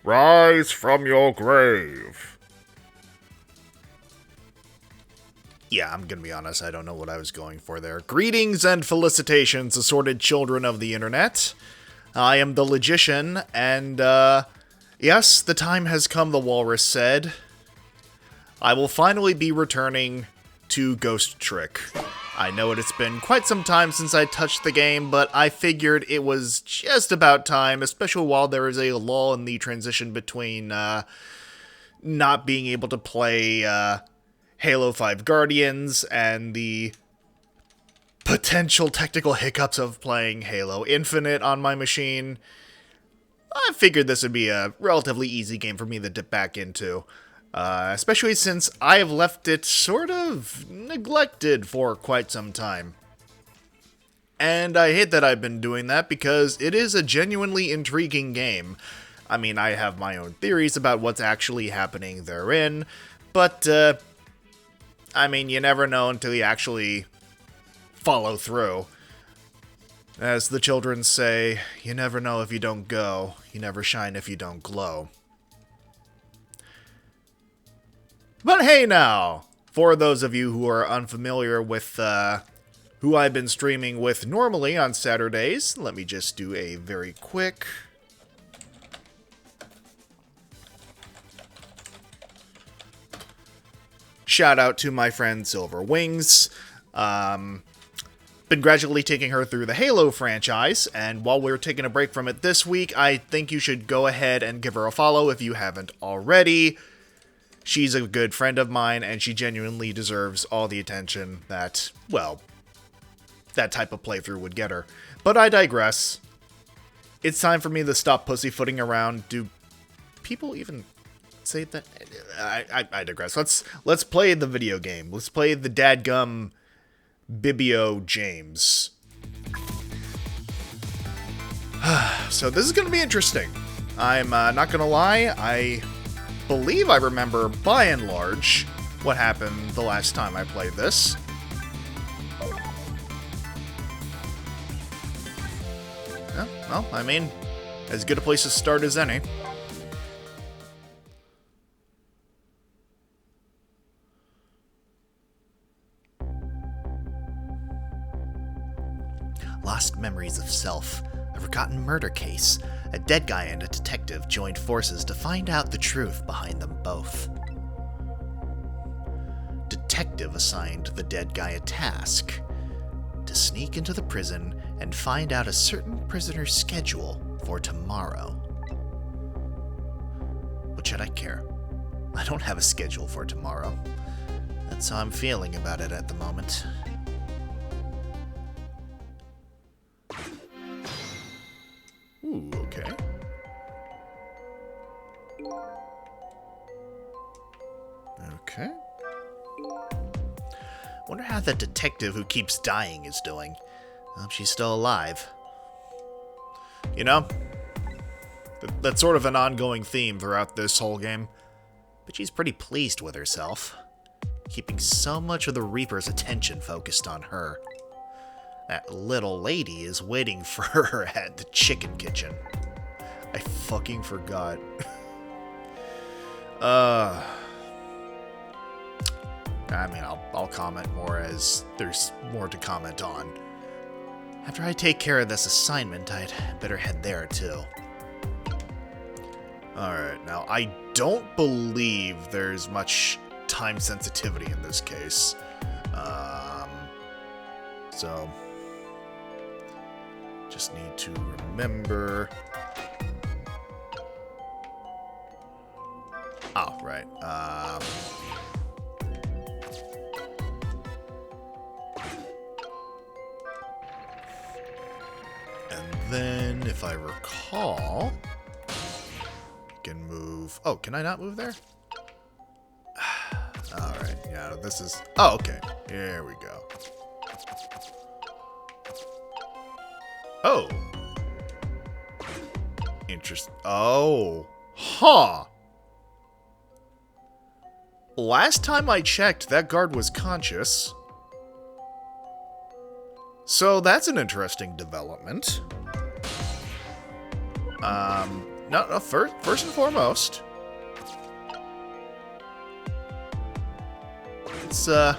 Rise from your grave. Yeah, I'm gonna be honest, I don't know what I was going for there. Greetings and felicitations, assorted children of the internet. I am the Logician, and, yes, the time has come, the walrus said. I will finally be returning to Ghost Trick. I know it's been quite some time since I touched the game, but I figured it was just about time, especially while there is a lull in the transition between, not being able to play, Halo 5 Guardians and the potential technical hiccups of playing Halo Infinite on my machine. I figured this would be a relatively easy game for me to dip back into. Especially since I have left it sort of neglected for quite some time. And I hate that I've been doing that because it is a genuinely intriguing game. I mean, I have my own theories about what's actually happening therein, but, I mean, you never know until you actually follow through. As the children say, you never know if you don't go, you never shine if you don't glow. But hey now, for those of you who are unfamiliar with who I've been streaming with normally on Saturdays, let me just do a very quick shout out to my friend Silver Wings. Been gradually taking her through the Halo franchise, and while we're taking a break from it this week, I think you should go ahead and give her a follow if you haven't already. She's a good friend of mine, and she genuinely deserves all the attention that, well, that type of playthrough would get her. But I digress. It's time for me to stop pussyfooting around. Do people even say that? I digress. Let's play the video game. Let's play the dadgum Bibio James. So this is going to be interesting. I'm not going to lie, I believe I remember, by and large, what happened the last time I played this. Yeah, well, I mean, as good a place to start as any. Lost memories of self. A forgotten murder case. A dead guy and a detective joined forces to find out the truth behind them both. Detective assigned the dead guy a task: to sneak into the prison and find out a certain prisoner's schedule for tomorrow. What should I care? I don't have a schedule for tomorrow. That's how I'm feeling about it at the moment. Ooh, okay. Okay. Wonder how that detective who keeps dying is doing. I hope she's still alive. You know, that's sort of an ongoing theme throughout this whole game. But she's pretty pleased with herself, keeping so much of the Reaper's attention focused on her. That little lady is waiting for her at the chicken kitchen. I fucking forgot. I mean, I'll comment more as there's more to comment on. After I take care of this assignment, I'd better head there too. Alright, now I don't believe there's much time sensitivity in this case. So just need to remember. Oh, right. And then, if I recall, I can move. Oh, can I not move there? Alright, yeah, this is. Oh, okay. Here we go. Oh. Interesting. Oh. Huh. Last time I checked, that guard was conscious. So that's an interesting development. No, first and foremost, it's, I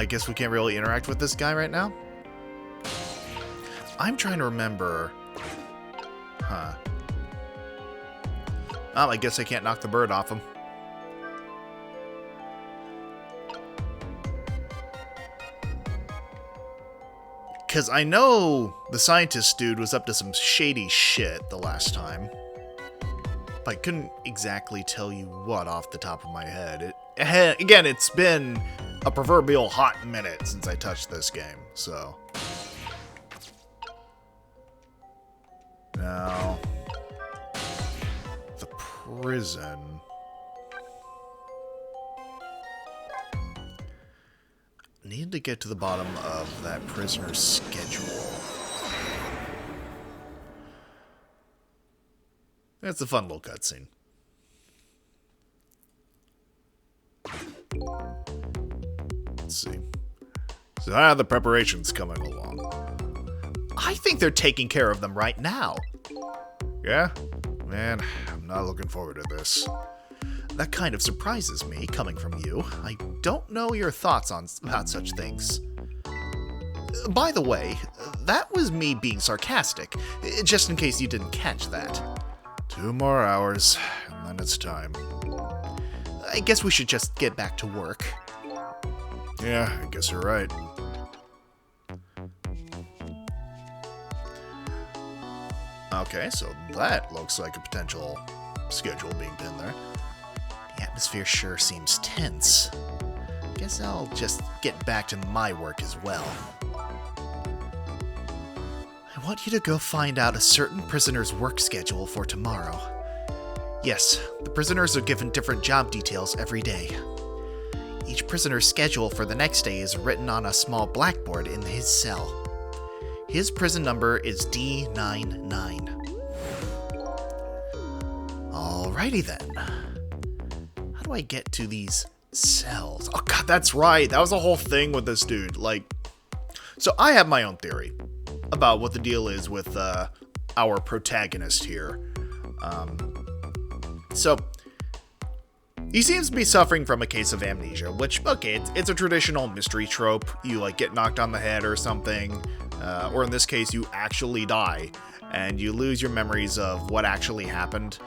guess we can't really interact with this guy right now. I'm trying to remember. Huh. Oh, I guess I can't knock the bird off him. Because I know the scientist dude was up to some shady shit the last time. But I couldn't exactly tell you what off the top of my head. Again, it's been a proverbial hot minute since I touched this game, so. Now, the prison. Need to get to the bottom of that prisoner's schedule. That's a fun little cutscene. Let's see. So how are the preparations coming along? I think they're taking care of them right now. Yeah? Man, I'm not looking forward to this. That kind of surprises me, coming from you. I don't know your thoughts about such things. By the way, that was me being sarcastic, just in case you didn't catch that. 2 more hours, and then it's time. I guess we should just get back to work. Yeah, I guess you're right. Okay, so that looks like a potential schedule being pinned there. The atmosphere sure seems tense. Guess I'll just get back to my work as well. I want you to go find out a certain prisoner's work schedule for tomorrow. Yes, the prisoners are given different job details every day. Each prisoner's schedule for the next day is written on a small blackboard in his cell. His prison number is D99. Alrighty then. How do I get to these cells? Oh god, that's right. That was a whole thing with this dude. Like, so I have my own theory about what the deal is with our protagonist here. So he seems to be suffering from a case of amnesia, which, okay, it's a traditional mystery trope. You, like, get knocked on the head or something, or in this case, you actually die, and you lose your memories of what actually happened.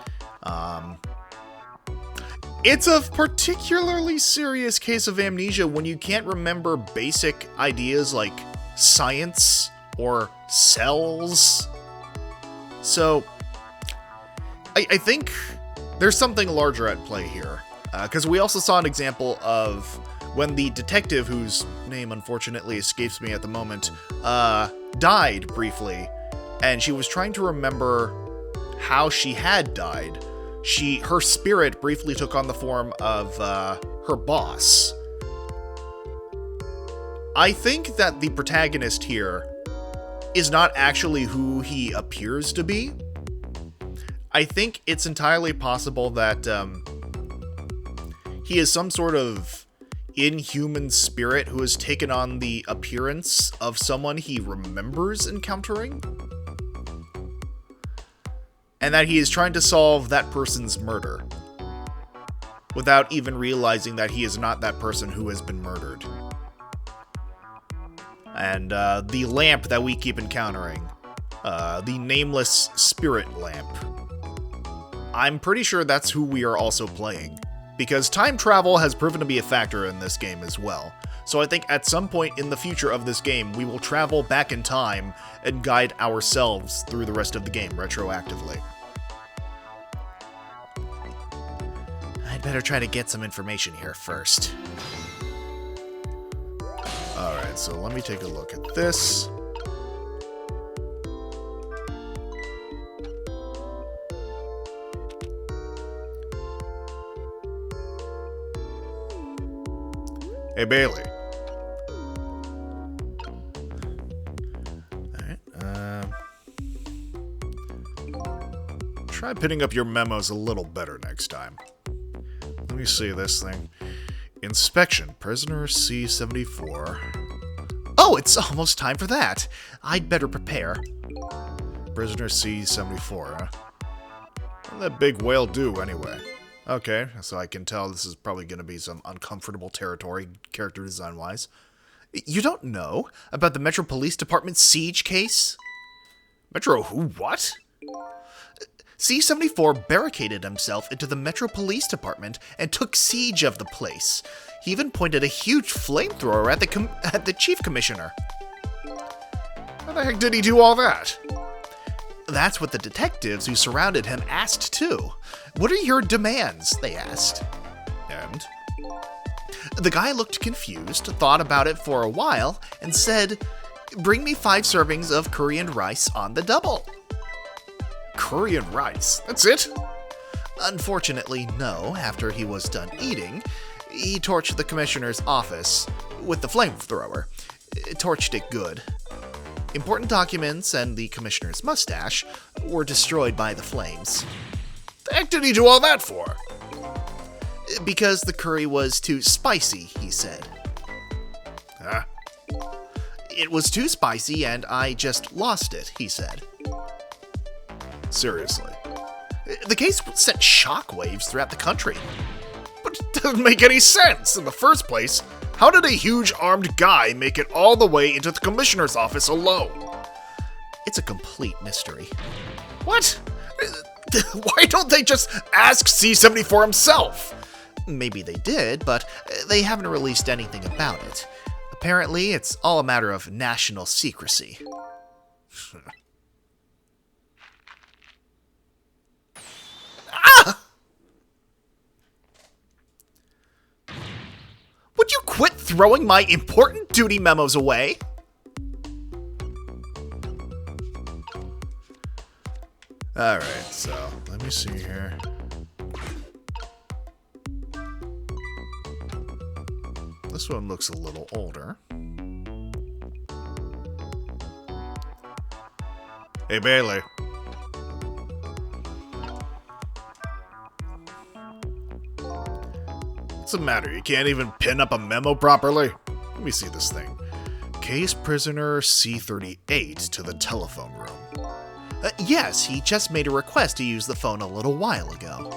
It's a particularly serious case of amnesia when you can't remember basic ideas like science or cells. So, I think there's something larger at play here. Because we also saw an example of when the detective, whose name unfortunately escapes me at the moment, died briefly, and she was trying to remember how she had died. Her spirit briefly took on the form of her boss. I think that the protagonist here is not actually who he appears to be. I think it's entirely possible that he is some sort of inhuman spirit who has taken on the appearance of someone he remembers encountering, and that he is trying to solve that person's murder without even realizing that he is not that person who has been murdered. And the lamp that we keep encountering, the nameless spirit lamp, I'm pretty sure that's who we are also playing, because time travel has proven to be a factor in this game as well. So I think at some point in the future of this game, we will travel back in time and guide ourselves through the rest of the game retroactively. I'd better try to get some information here first. Alright, so let me take a look at this. Hey, Bailey. Alright, try picking up your memos a little better next time. Let me see this thing. Inspection. Prisoner C-74. Oh, it's almost time for that. I'd better prepare. Prisoner C-74, huh? What did that big whale do, anyway? Okay, so I can tell this is probably going to be some uncomfortable territory, character design-wise. You don't know about the Metro Police Department siege case? Metro who? What? C-74 barricaded himself into the Metro Police Department and took siege of the place. He even pointed a huge flamethrower at the Chief Commissioner. How the heck did he do all that? That's what the detectives who surrounded him asked too. What are your demands? They asked. And? The guy looked confused, thought about it for a while, and said, "Bring me 5 servings of curry and rice on the double." Curry and rice? That's it? Unfortunately, no. After he was done eating, he torched the commissioner's office with the flamethrower. Torched it good. Important documents and the commissioner's mustache were destroyed by the flames. The heck did he do all that for? Because the curry was too spicy, he said. Huh? It was too spicy and I just lost it, he said. Seriously. The case sent shockwaves throughout the country. But it doesn't make any sense. In the first place, how did a huge armed guy make it all the way into the commissioner's office alone? It's a complete mystery. What? Why don't they just ask C-74 himself? Maybe they did, but they haven't released anything about it. Apparently, it's all a matter of national secrecy. Ah! Would you quit throwing my important duty memos away? Alright, so let me see here. This one looks a little older. Hey, Bailey. What's the matter? You can't even pin up a memo properly? Let me see this thing. Case prisoner C-38 to the telephone room. Yes, he just made a request to use the phone a little while ago.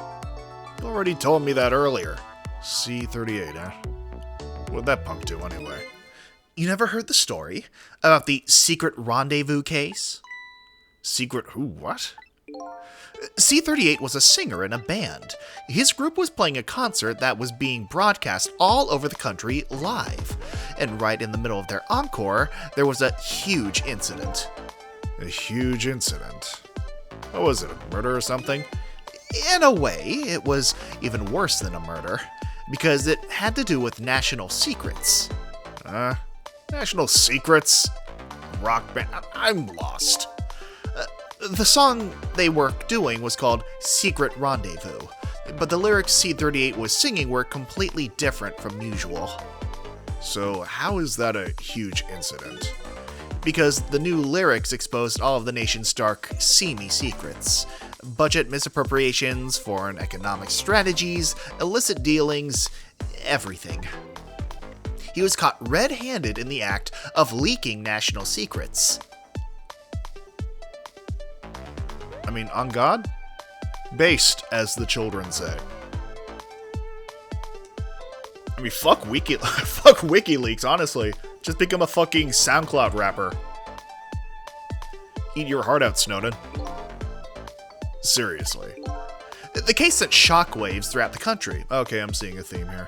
You already told me that earlier. C-38, huh? What'd that punk do anyway? You never heard the story about the secret rendezvous case? Secret who? What? C-38 was a singer in a band. His group was playing a concert that was being broadcast all over the country live. And right in the middle of their encore, there was a huge incident. A huge incident? What was it, a murder or something? In a way, it was even worse than a murder, because it had to do with national secrets. National secrets? Rock band? I'm lost. The song they were doing was called Secret Rendezvous, but the lyrics C-38 was singing were completely different from usual. So how is that a huge incident? Because the new lyrics exposed all of the nation's dark, seamy secrets. Budget misappropriations, foreign economic strategies, illicit dealings, everything. He was caught red-handed in the act of leaking national secrets. I mean, on God? Based, as the children say. I mean, fuck WikiLeaks, honestly. Just become a fucking SoundCloud rapper. Eat your heart out, Snowden. Seriously. The case sent shockwaves throughout the country. Okay, I'm seeing a theme here.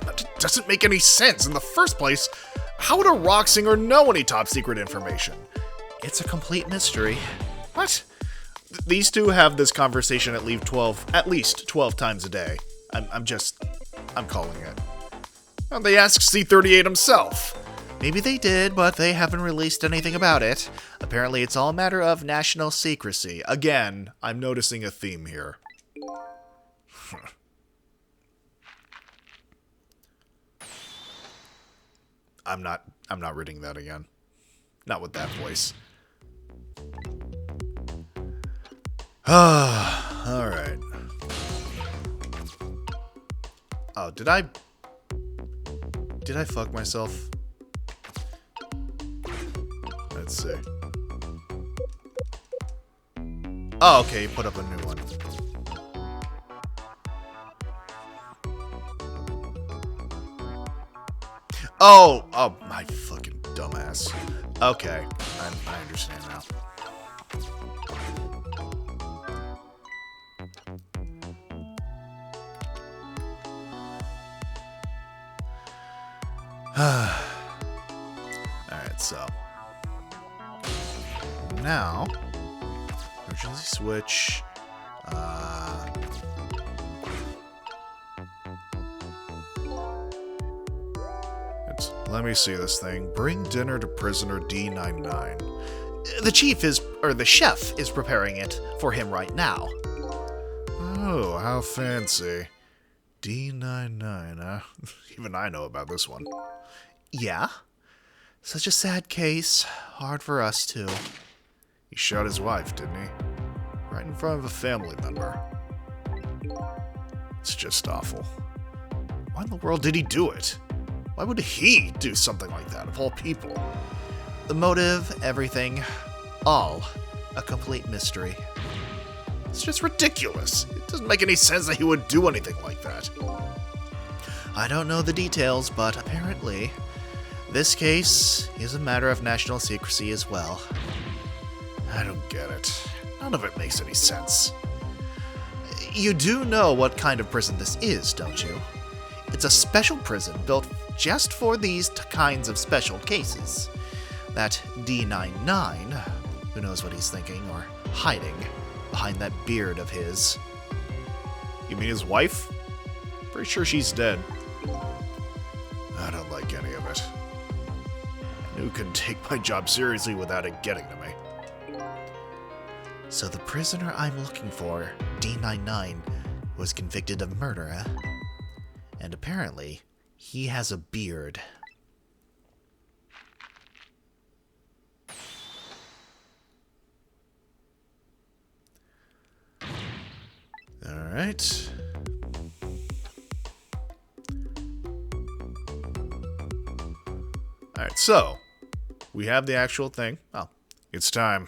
That doesn't make any sense. In the first place, how would a rock singer know any top secret information? It's a complete mystery. What? These two have this conversation at least 12 times a day. I'm calling it. Well, they asked C-38 himself. Maybe they did, but they haven't released anything about it. Apparently it's all a matter of national secrecy. Again, I'm noticing a theme here. I'm not reading that again. Not with that voice. Alright. Oh, did I fuck myself? Let's see. Oh, okay, you put up a new one. Oh, my fucking dumbass. Okay, I understand now. Alright, so now emergency switch. Let me see this thing. Bring dinner to prisoner D99. The chef is preparing it for him right now. Oh, how fancy. D99, huh? Even I know about this one. Yeah? Such a sad case. Hard for us, too. He shot his wife, didn't he? Right in front of a family member. It's just awful. Why in the world did he do it? Why would he do something like that, of all people? The motive, everything, all a complete mystery. It's just ridiculous. It doesn't make any sense that he would do anything like that. I don't know the details, but apparently, this case is a matter of national secrecy as well. I don't get it. None of it makes any sense. You do know what kind of prison this is, don't you? It's a special prison built just for these kinds of special cases. That D99, who knows what he's thinking or hiding behind that beard of his. You mean his wife? Pretty sure she's dead. I don't like any of it. Who can take my job seriously without it getting to me? So the prisoner I'm looking for, D99, was convicted of murder, huh? And apparently, he has a beard. Alright. Alright, so, we have the actual thing. Oh, it's time.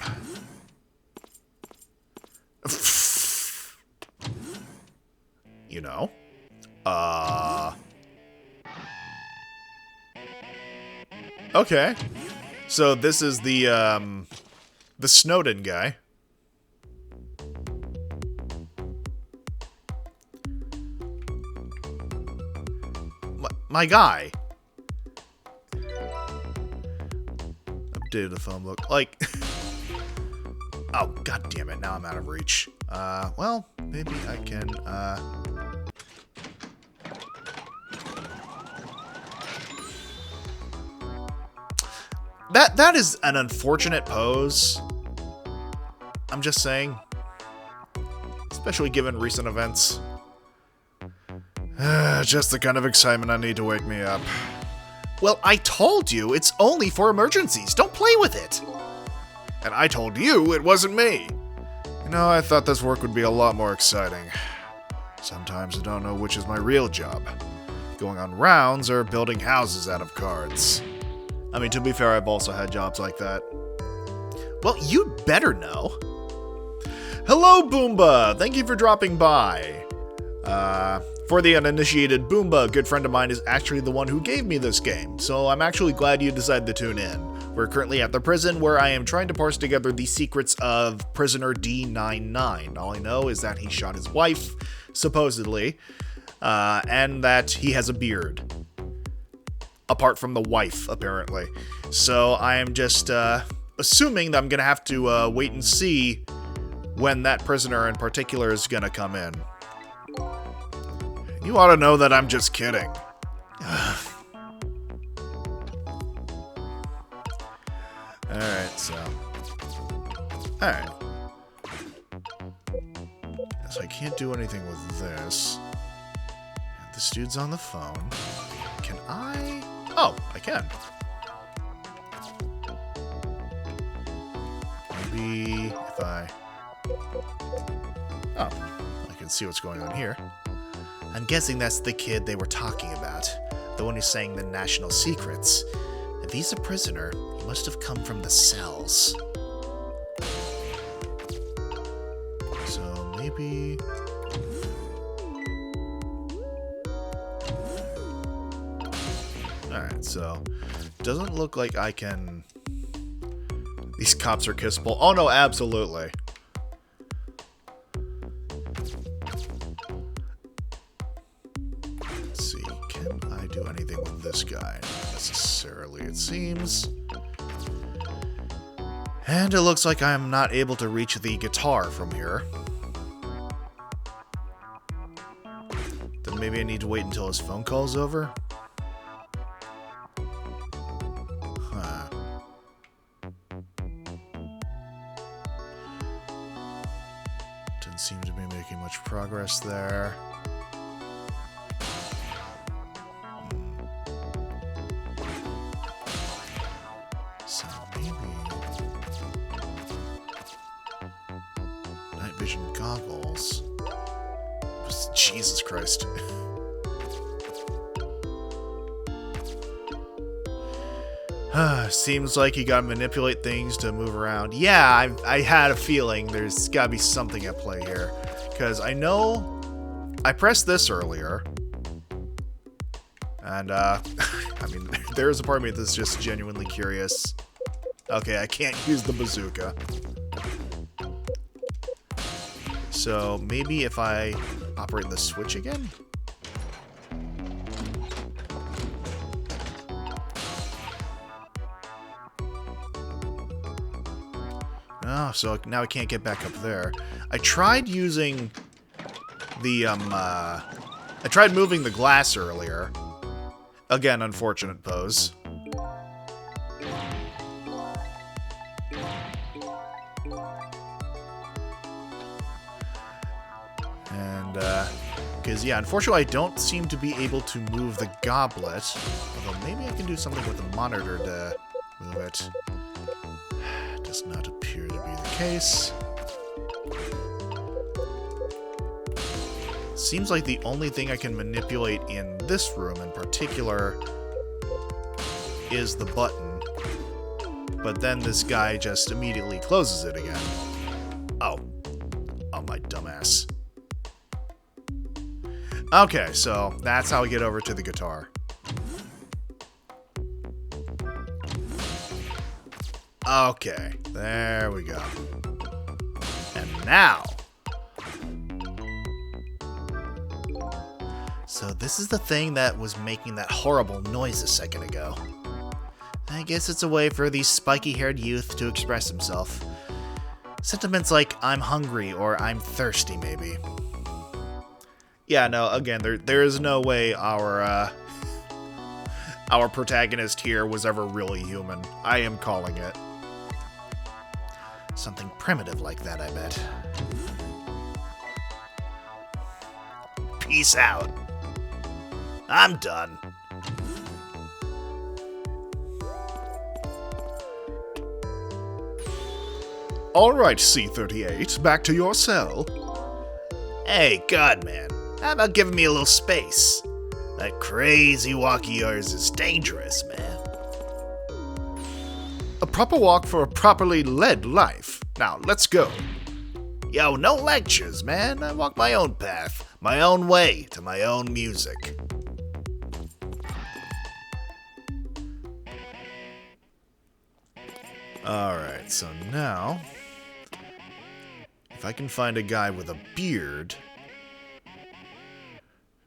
You know? Okay. So this is the Snowden guy. My guy. Updated the phone book. Like... Oh, god damn it. Now I'm out of reach. Well, maybe I can, That is an unfortunate pose. I'm just saying. Especially given recent events. Just the kind of excitement I need to wake me up. Well, I told you it's only for emergencies. Don't play with it. And I told you it wasn't me. You know, I thought this work would be a lot more exciting. Sometimes I don't know which is my real job. Going on rounds or building houses out of cards. I mean, to be fair, I've also had jobs like that. Well, you'd better know. Hello, Boomba! Thank you for dropping by. For the uninitiated, Boomba, a good friend of mine, is actually the one who gave me this game, so I'm actually glad you decided to tune in. We're currently at the prison where I am trying to parse together the secrets of prisoner D99. All I know is that he shot his wife, supposedly, and that he has a beard. Apart from the wife, apparently. So I am just assuming that I'm going to have to wait and see when that prisoner in particular is going to come in. You ought to know that I'm just kidding. Alright, so... Alright. So I can't do anything with this. This dude's on the phone. Can I... Oh, I can. Maybe if I... Oh, I can see what's going on here. I'm guessing that's the kid they were talking about. The one who's saying the national secrets. If he's a prisoner, he must have come from the cells. So maybe... Alright, so... Doesn't look like I can... These cops are kissable. Oh no, absolutely. Let's see, can I do anything with this guy? Not necessarily, it seems. And it looks like I'm not able to reach the guitar from here. Then maybe I need to wait until his phone call's over? Huh. Didn't seem to be making much progress there. So maybe... Night vision goggles. Jesus Christ. Seems like you gotta manipulate things to move around. Yeah, I had a feeling there's gotta be something at play here. Because I know I pressed this earlier. And, I mean, there's a part of me that's just genuinely curious. Okay, I can't use the bazooka. So maybe if I operate the switch again? Oh, so now I can't get back up there. I tried using the, I tried moving the glass earlier. Again, unfortunate pose. And, because, yeah, unfortunately I don't seem to be able to move the goblet. Although maybe I can do something with the monitor to move it. Does not appear to be the case. Seems like the only thing I can manipulate in this room in particular is the button. But then this guy just immediately closes it again. Oh. Oh, my dumbass. Okay, so that's how we get over to the guitar. Okay, there we go. And now... So this is the thing that was making that horrible noise a second ago. I guess it's a way for the spiky-haired youth to express himself. Sentiments like, I'm hungry, or I'm thirsty, maybe. Yeah, no, again, there is no way our protagonist here was ever really human. I am calling it. Something primitive like that, I bet. Peace out. I'm done. Alright, C-38, back to your cell. Hey, Godman, how about giving me a little space? That crazy walk of yours is dangerous, man. A proper walk for a properly led life. Now, let's go. Yo, no lectures, man. I walk my own path, my own way, to my own music. Alright, so now... if I can find a guy with a beard...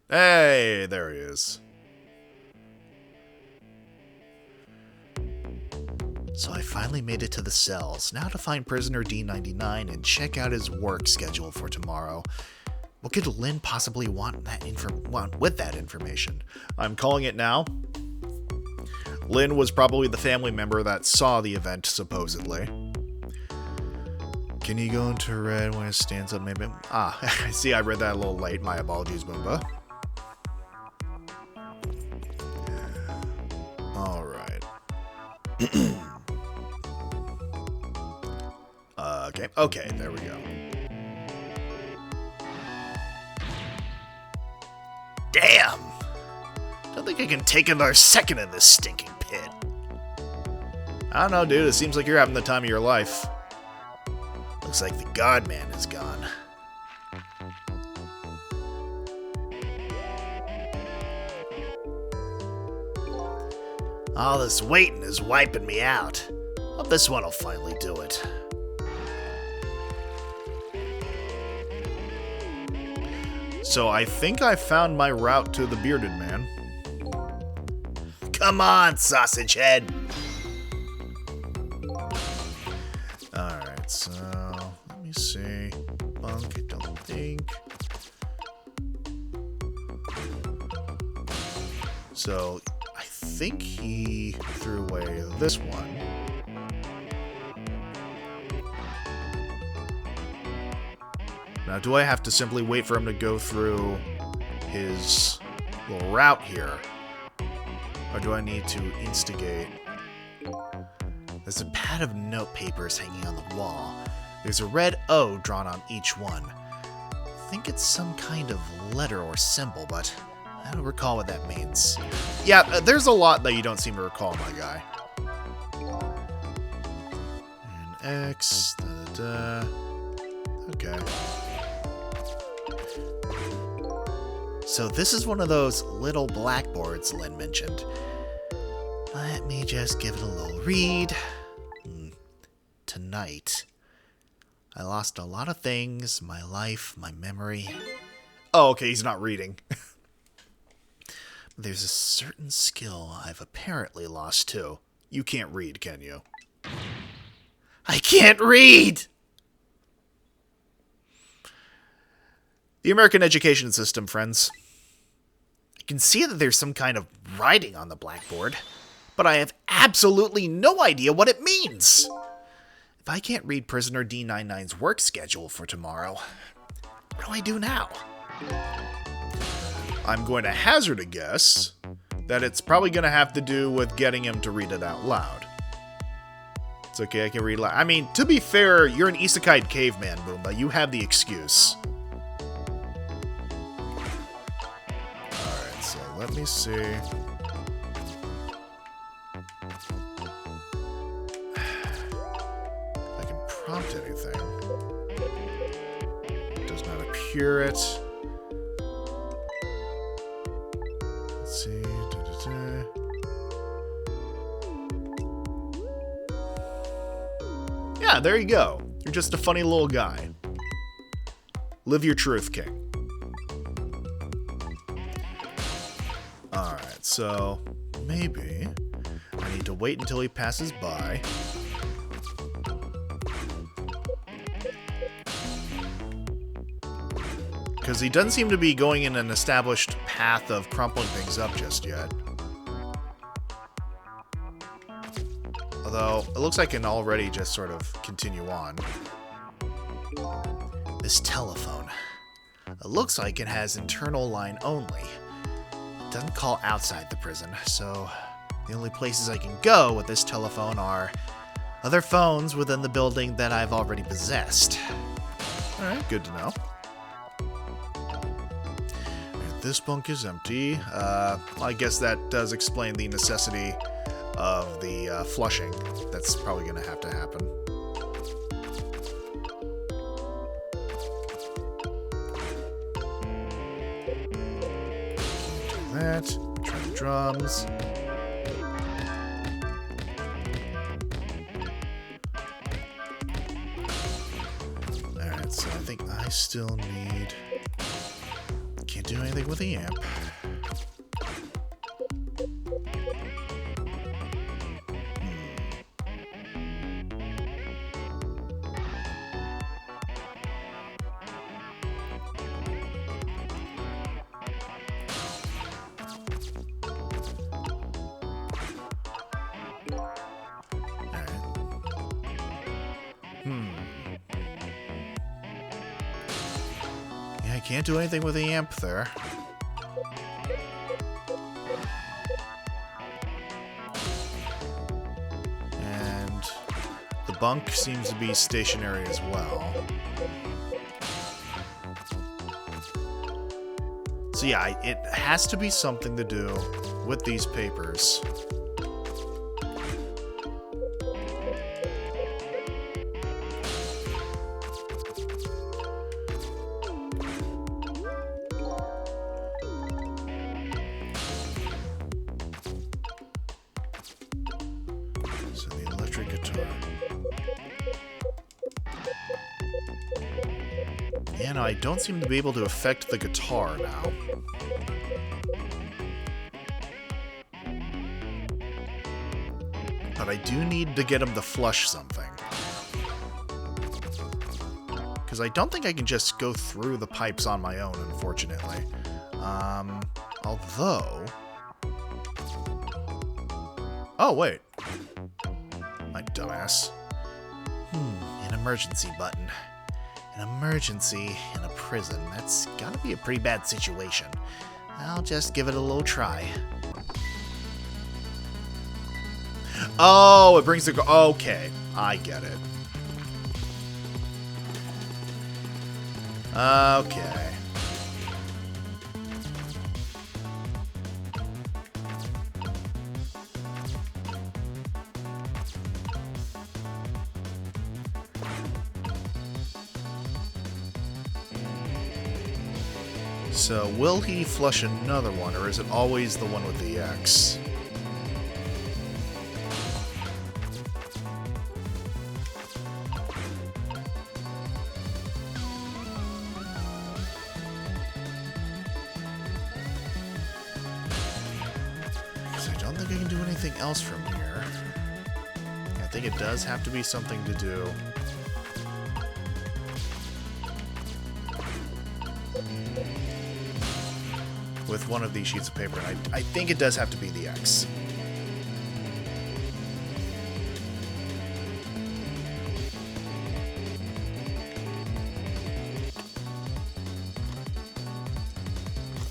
Hey, there he is. So I finally made it to the cells. Now to find prisoner D99 and check out his work schedule for tomorrow. What could Lynn possibly want with that information? I'm calling it now. Lynn was probably the family member that saw the event, supposedly. Can you go into red when it stands up, maybe? Ah, I see I read that a little late. My apologies, Boomba. Alright. Okay, there we go. Damn! Don't think I can take another second in this stinking pit. I don't know, dude. It seems like you're having the time of your life. Looks like the God-Man is gone. All this waiting is wiping me out. Hope this one will finally do it. So I think I found my route to the bearded man. Come on, sausage head! Alright, so let me see. Bunk, I don't think. So I think he threw away this one. Now, do I have to simply wait for him to go through his little route here? Or do I need to instigate? There's a pad of note papers hanging on the wall. There's a red O drawn on each one. I think it's some kind of letter or symbol, but I don't recall what that means. Yeah, there's a lot that you don't seem to recall, my guy. And X, da-da-da. Okay. So this is one of those little blackboards Lynn mentioned. Let me just give it a little read. Tonight, I lost a lot of things, my life, my memory. Oh, okay, he's not reading. There's a certain skill I've apparently lost too. You can't read, can you? I can't read! The American education system, friends. I can see that there's some kind of writing on the blackboard, but I have absolutely no idea what it means. If I can't read Prisoner D99's work schedule for tomorrow, what do I do now? I'm going to hazard a guess that it's probably going to have to do with getting him to read it out loud. It's okay, I can read loud. I mean, to be fair, you're an isekai caveman, Boomba. You have the excuse. Alright, so let me see. If I can prompt anything. It does not appear it. Let's see. Da-da-da. Yeah, there you go. You're just a funny little guy. Live your truth, King. Alright, so maybe I need to wait until he passes by. Because he doesn't seem to be going in an established path of crumpling things up just yet. Although, it looks like I can already just sort of continue on. This telephone. It looks like it has internal line only. It doesn't call outside the prison, so the only places I can go with this telephone are other phones within the building that I've already possessed. Alright, good to know. This bunk is empty. I guess that does explain the necessity of the flushing. That's probably going to have to happen. Do that. Try the drums. Alright, so I think I still need... Can't do anything with the amp. Yeah, I can't do anything with the amp there. And the bunk seems to be stationary as well. So yeah, it has to be something to do with these papers. Yeah, no, I don't seem to be able to affect the guitar now. But I do need to get him to flush something. Because I don't think I can just go through the pipes on my own, unfortunately. Although... Oh, wait. My dumbass. An emergency button. An emergency in a prison. That's gotta be a pretty bad situation. I'll just give it a little try. Oh, it brings the... Okay, I get it. Okay. So, will he flush another one, or is it always the one with the X? Because I don't think I can do anything else from here. I think it does have to be something to do... with one of these sheets of paper, and I think it does have to be the X.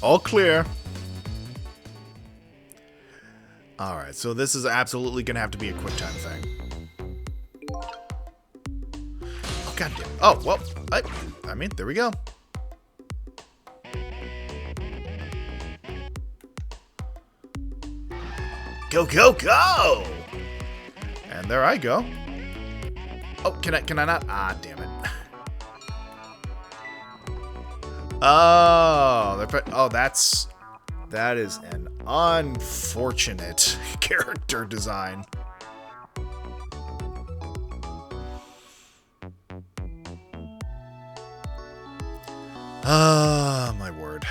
All clear. Alright, so this is absolutely gonna have to be a QuickTime thing. Oh, goddamn. Oh, well, I mean, there we go. Go, go, go! And there I go. Oh, can I not? Ah, damn it. Oh, that is an unfortunate character design. Ah, my word.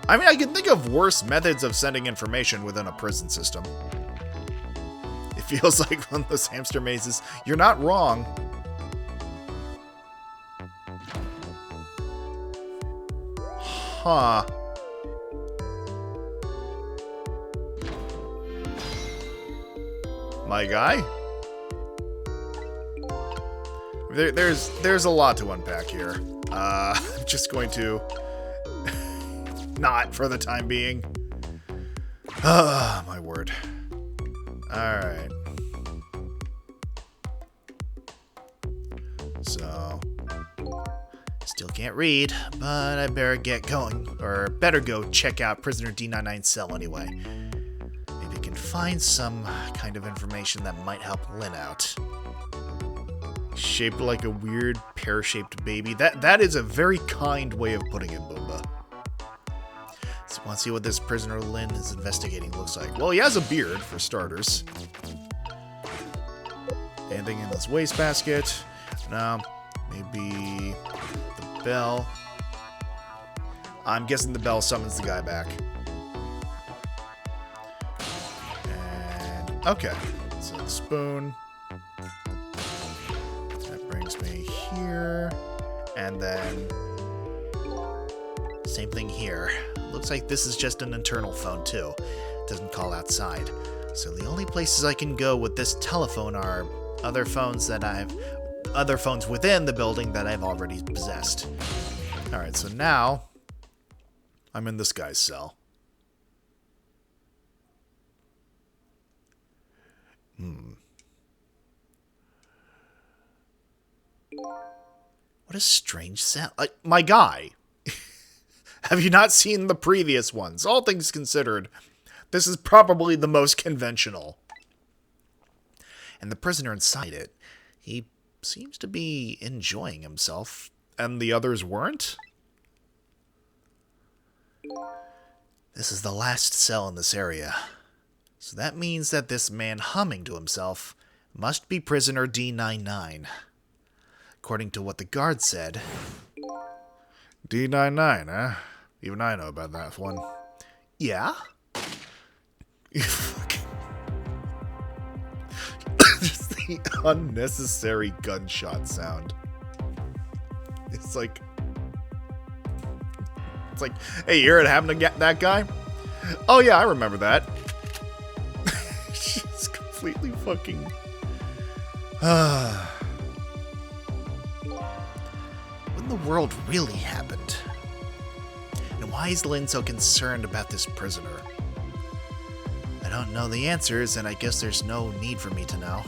I mean, I can think of worse methods of sending information within a prison system. It feels like one of those hamster mazes. You're not wrong. Huh. My guy? There's a lot to unpack here. I'm just going to... not for the time being. Ah, my word. Alright. So... still can't read, but I better get going. Or better go check out Prisoner D99's cell anyway. Maybe I can find some kind of information that might help Lynn out. Shaped like a weird pear-shaped baby. That is a very kind way of putting it, Boomba. So want to see what this prisoner Lynn is investigating looks like. Well, he has a beard, for starters. Anything in this wastebasket? No. Maybe the bell. I'm guessing the bell summons the guy back. And, okay. So the spoon. That brings me here. And then... same thing here. Looks like this is just an internal phone, too. It doesn't call outside. So the only places I can go with this telephone are other phones within the building that I've already possessed. Alright, so now I'm in this guy's cell. What a strange cell. My guy! Have you not seen the previous ones? All things considered, this is probably the most conventional. And the prisoner inside it, he seems to be enjoying himself, and the others weren't? This is the last cell in this area. So that means that this man humming to himself must be prisoner D99. according to what the guard said. D99, huh? Even I know about that one. Yeah? Just the unnecessary gunshot sound. It's like, hey, you hear it happened to get that guy? Oh yeah, I remember that. It's just completely fucking... What in the world really happened? And why is Lynn so concerned about this prisoner? I don't know the answers, and I guess there's no need for me to know.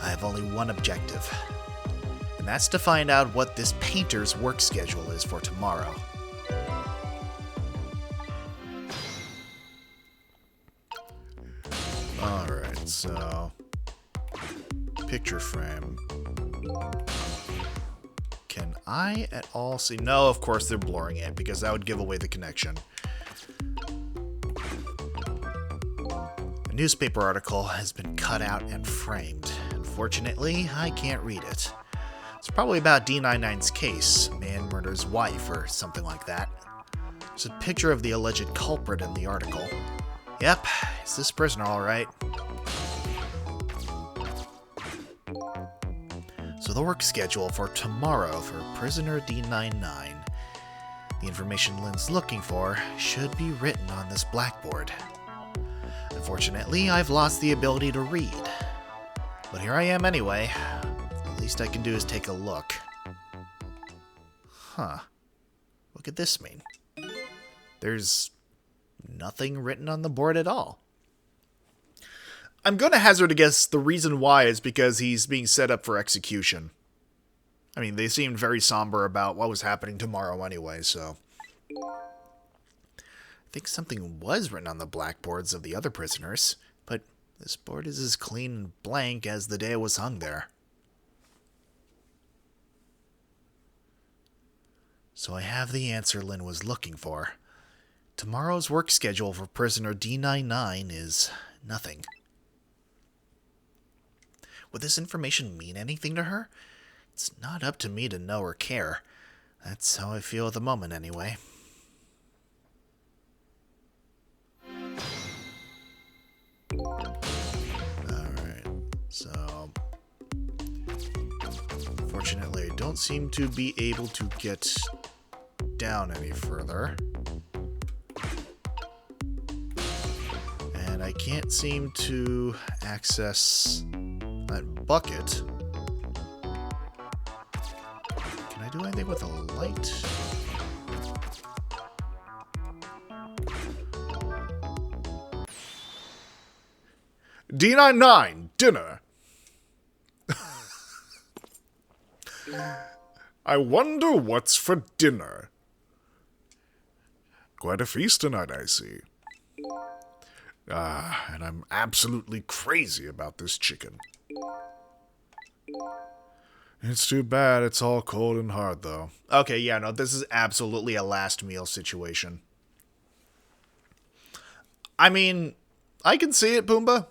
I have only one objective, and that's to find out what this painter's work schedule is for tomorrow. Alright, so... picture frame. Can I at all see... No, of course they're blurring it, because that would give away the connection. A newspaper article has been cut out and framed. Unfortunately, I can't read it. It's probably about D99's case. Man murders wife, or something like that. There's a picture of the alleged culprit in the article. Yep, it's this prisoner alright. So the work schedule for tomorrow for prisoner D99. The information Lynn's looking for should be written on this blackboard. Unfortunately, I've lost the ability to read. But here I am anyway. The least I can do is take a look. Huh. What could this mean? There's nothing written on the board at all. I'm going to hazard a guess the reason why is because he's being set up for execution. I mean, they seemed very somber about what was happening tomorrow anyway, so... I think something was written on the blackboards of the other prisoners, but this board is as clean and blank as the day it was hung there. So I have the answer Lynn was looking for. Tomorrow's work schedule for prisoner D99 is nothing. Would this information mean anything to her? It's not up to me to know or care. That's how I feel at the moment, anyway. Alright, so... Unfortunately, I don't seem to be able to get down any further. And I can't seem to access that bucket. Can I do anything with a light? D99, dinner. I wonder what's for dinner. Quite a feast tonight, I see. And I'm absolutely crazy about this chicken. It's too bad it's all cold and hard, though. Okay, yeah, no, this is absolutely a last meal situation. I mean, I can see it, Pumbaa.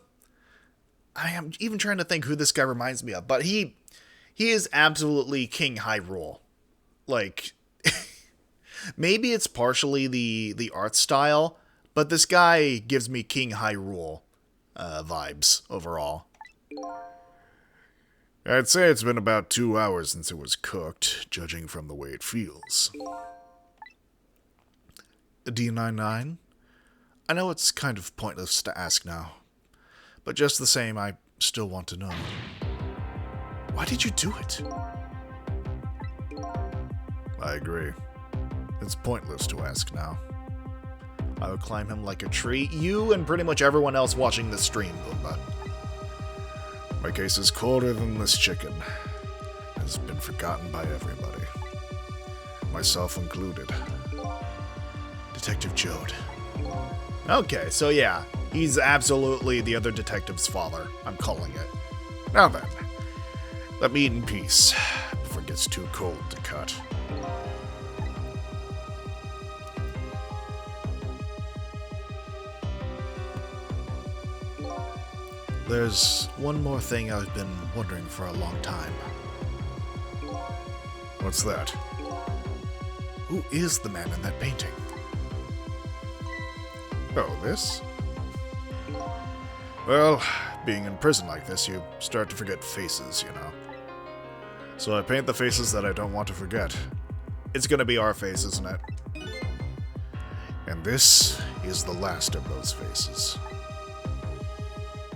I am even trying to think who this guy reminds me of, but he is absolutely King Hyrule. Like, maybe it's partially the art style, but this guy gives me King Hyrule vibes overall. I'd say it's been about 2 hours since it was cooked, judging from the way it feels. D99? I know it's kind of pointless to ask now, but just the same, I still want to know. Why did you do it? I agree. It's pointless to ask now. I would climb him like a tree, you and pretty much everyone else watching the stream, Pumbaa. My case is colder than this chicken. It has been forgotten by everybody. Myself included. Detective Jode. Okay, so yeah, he's absolutely the other detective's father. I'm calling it. Now then, let me eat in peace, before it gets too cold to cut. There's one more thing I've been wondering for a long time. What's that? Who is the man in that painting? Oh, this? Well, being in prison like this, you start to forget faces, you know. So I paint the faces that I don't want to forget. It's gonna be our face, isn't it? And this is the last of those faces.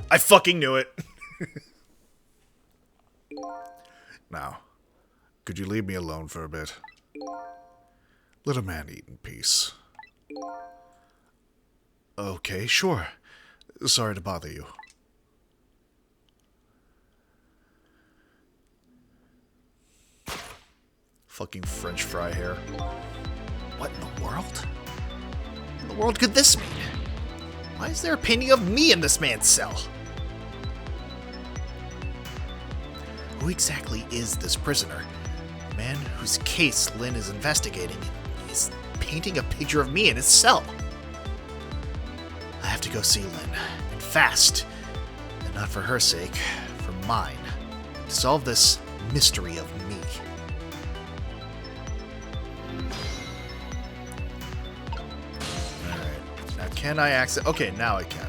I fucking knew it! Now, could you leave me alone for a bit? Let a man eat in peace. Okay, sure. Sorry to bother you. Fucking French fry hair. What in the world? What in the world could this mean? Why is there a painting of me in this man's cell? Who exactly is this prisoner? The man whose case Lynn is investigating is painting a picture of me in his cell. I have to go see Lynn, and fast. And not for her sake, for mine. To solve this mystery of me. Alright, now can I access... Okay, now I can.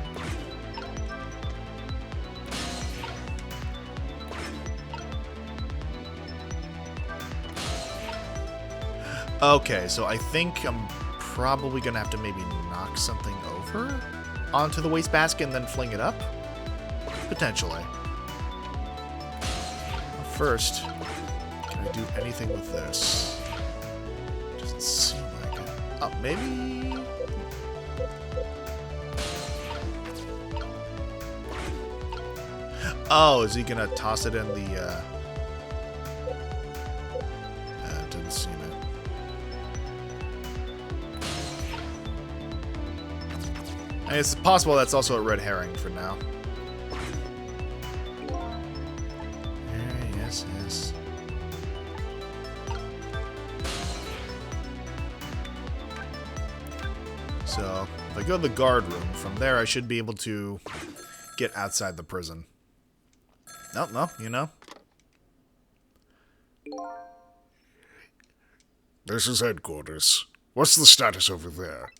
Okay, so I think I'm probably gonna have to maybe knock something over onto the wastebasket and then fling it up? Potentially. First, can I do anything with this? Doesn't seem like it. Oh, maybe... Oh, is he gonna toss it in the, didn't seem it. And it's possible that's also a red herring for now. Yes, yes. So, if I go to the guard room, from there I should be able to get outside the prison. Nope, no, you know. This is headquarters. What's the status over there?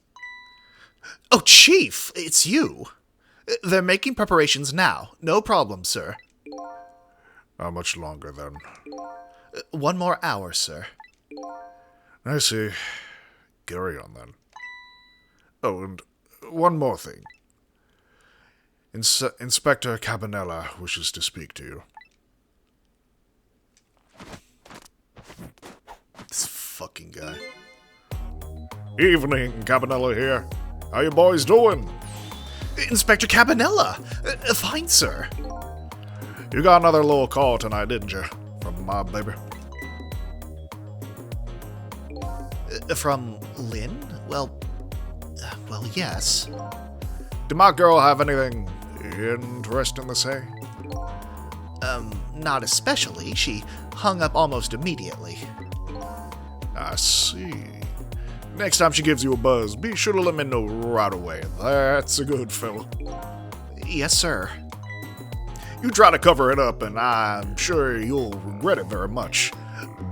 Oh, Chief, it's you. They're making preparations now. No problem, sir. How much longer, then? 1 more hour, sir. I see. Carry on, then. Oh, and one more thing. Inspector Cabanella wishes to speak to you. This fucking guy. Evening, Cabanella here. How you boys doing? Inspector Cabanella! Fine, sir. You got another little call tonight, didn't you? From the mob, baby. From Lynn? Well, yes. Did my girl have anything interesting to say? Not especially. She hung up almost immediately. I see. Next time she gives you a buzz, be sure to let me know right away. That's a good fellow. Yes, sir. You try to cover it up, and I'm sure you'll regret it very much.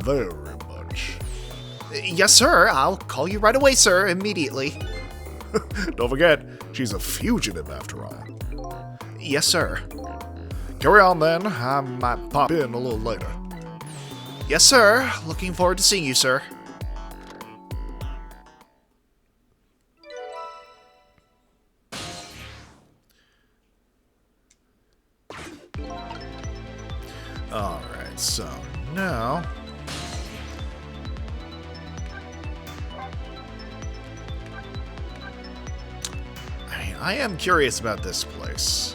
Very much. Yes, sir. I'll call you right away, sir, immediately. Don't forget, she's a fugitive after all. Yes, sir. Carry on, then. I might pop in a little later. Yes, sir. Looking forward to seeing you, sir. Alright, so now... I am curious about this place.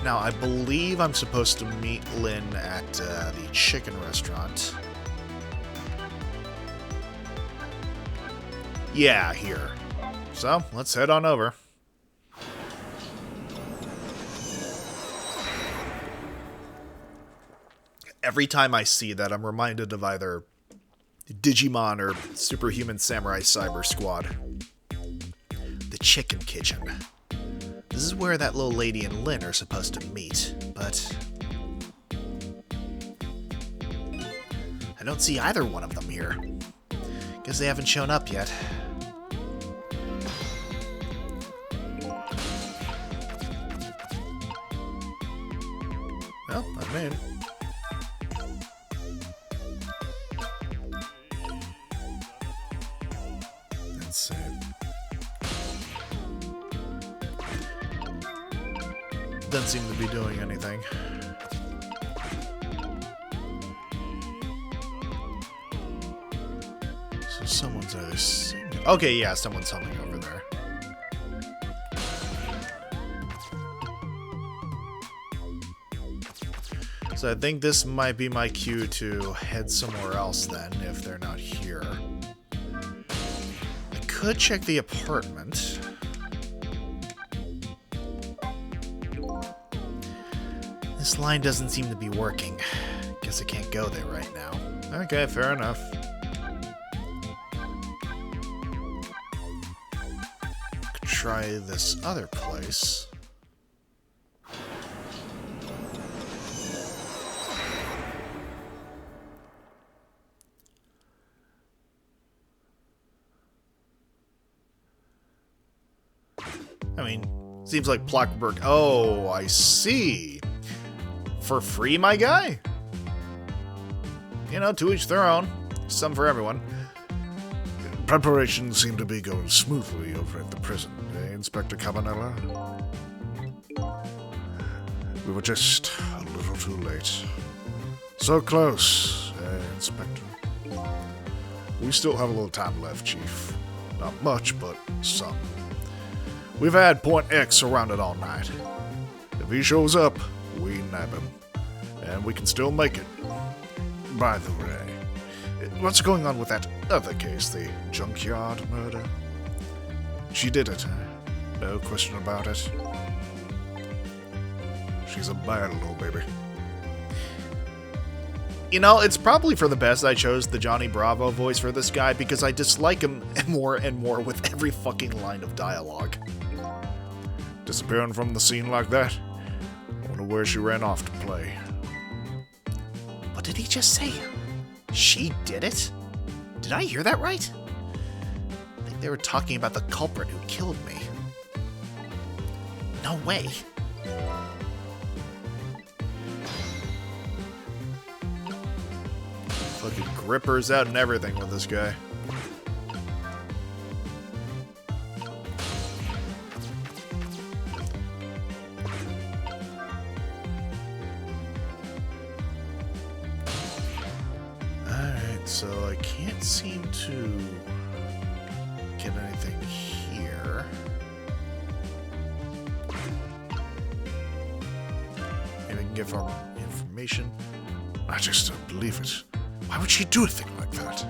Now, I believe I'm supposed to meet Lynn at the chicken restaurant. Yeah, here. So, let's head on over. Every time I see that, I'm reminded of either Digimon or Superhuman Samurai Cyber Squad. The Chicken Kitchen. This is is where that little lady and Lynn are supposed to meet, but I don't see either one of them here. Guess they haven't shown up yet. Well, I'm in. Let's see. Doesn't seem to be doing anything. So someone's either singing. Okay, yeah, someone's humming over there. So I think this might be my cue to head somewhere else then, if they're not here. I could check the apartment. This line doesn't seem to be working. Guess I can't go there right now. Okay, fair enough. Could try this other place. I mean, seems like Blockberg. Oh, I see. For free, my guy? You know, to each their own. Some for everyone. Preparations seem to be going smoothly over at the prison, eh, Inspector Cabanella? We were just a little too late. So close, Inspector. We still have a little time left, Chief. Not much, but some. We've had Point X surrounded all night. If he shows up, we nab him. And we can still make it. By the way, what's going on with that other case, the junkyard murder? She did it, no question about it. She's a bad little baby. You know, it's probably for the best I chose the Johnny Bravo voice for this guy, because I dislike him more and more with every fucking line of dialogue. Disappearing from the scene like that? I wonder where she ran off to play. What did he just say? She did it? Did I hear that right? I think they were talking about the culprit who killed me. No way. Fucking grippers out and everything with this guy. So I can't seem to get anything here. Maybe I can get from information. I just don't believe it. Why would she do a thing like that?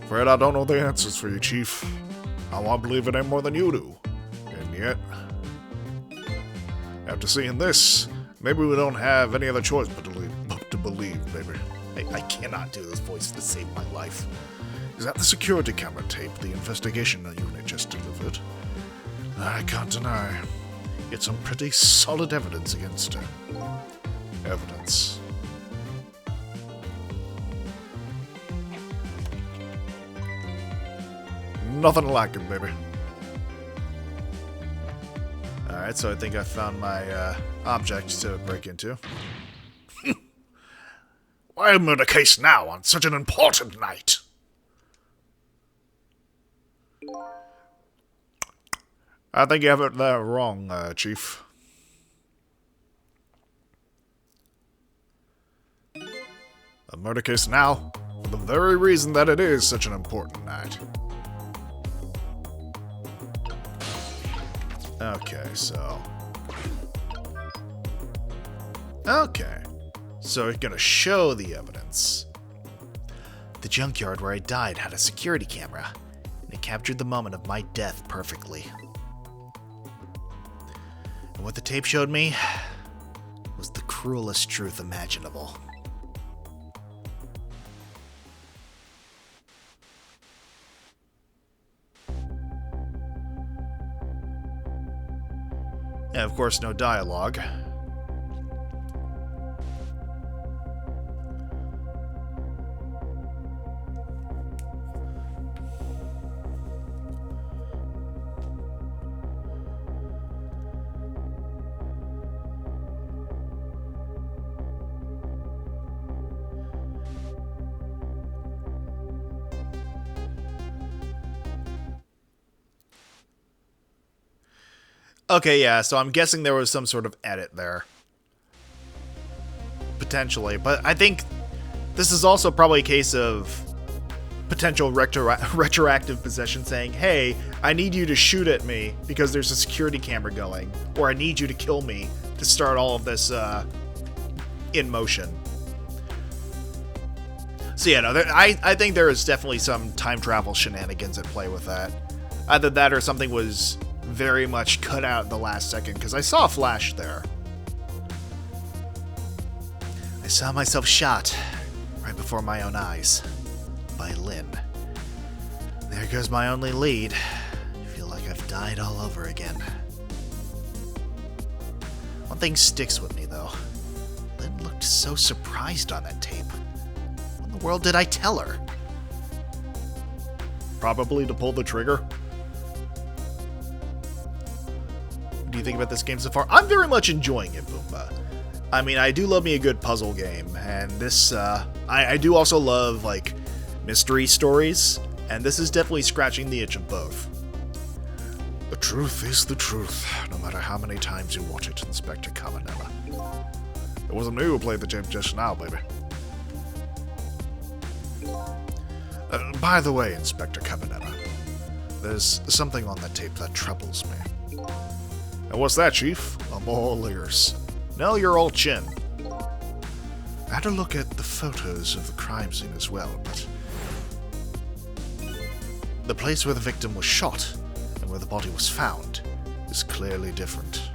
Fred, I don't know the answers for you, Chief. I want to believe it ain't more than you do. And yet, after seeing this, maybe we don't have any other choice but to believe, baby. I cannot do this voice to save my life. Is that the security camera tape the investigation unit just delivered? I can't deny. It's some pretty solid evidence against her. Evidence. Nothing like it, baby. Alright, so I think I found my object to break into. Why a murder case now on such an important night? I think you have it there wrong, Chief. A murder case now, for the very reason that it is such an important night. Okay, so... Okay. So we're gonna show the evidence. The junkyard where I died had a security camera, and it captured the moment of my death perfectly. And what the tape showed me was the cruelest truth imaginable. And of course, no dialogue. Okay, yeah, so I'm guessing there was some sort of edit there. Potentially, but I think this is also probably a case of potential retroactive possession saying, hey, I need you to shoot at me because there's a security camera going, or I need you to kill me to start all of this in motion. So yeah, no, I think there is definitely some time travel shenanigans at play with that. Either that or something was very much cut out at the last second, because I saw a flash there. I saw myself shot right before my own eyes by Lynn. There goes my only lead. I feel like I've died all over again. One thing sticks with me, though. Lynn looked so surprised on that tape. What in the world did I tell her? Probably to pull the trigger. What do you think about this game so far? I'm very much enjoying it, Boomba. I mean, I do love me a good puzzle game, and this, I do also love, like, mystery stories, and this is definitely scratching the itch of both. The truth is the truth, no matter how many times you watch it, Inspector Cabanela. It wasn't me who played the tape just now, baby. By the way, Inspector Cabanela, there's something on that tape that troubles me. And what's that, Chief? I'm all ears. No, you're all chin. I had a look at the photos of the crime scene as well, but the place where the victim was shot and where the body was found is clearly different.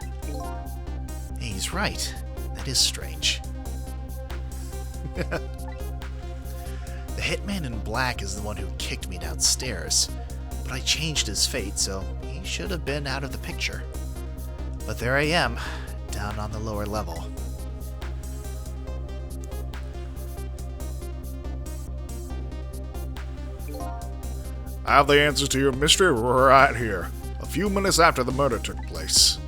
He's right. That is strange. The hitman in black is the one who kicked me downstairs, but I changed his fate, so he should have been out of the picture. But there I am, down on the lower level. I have the answers to your mystery right here, a few minutes after the murder took place.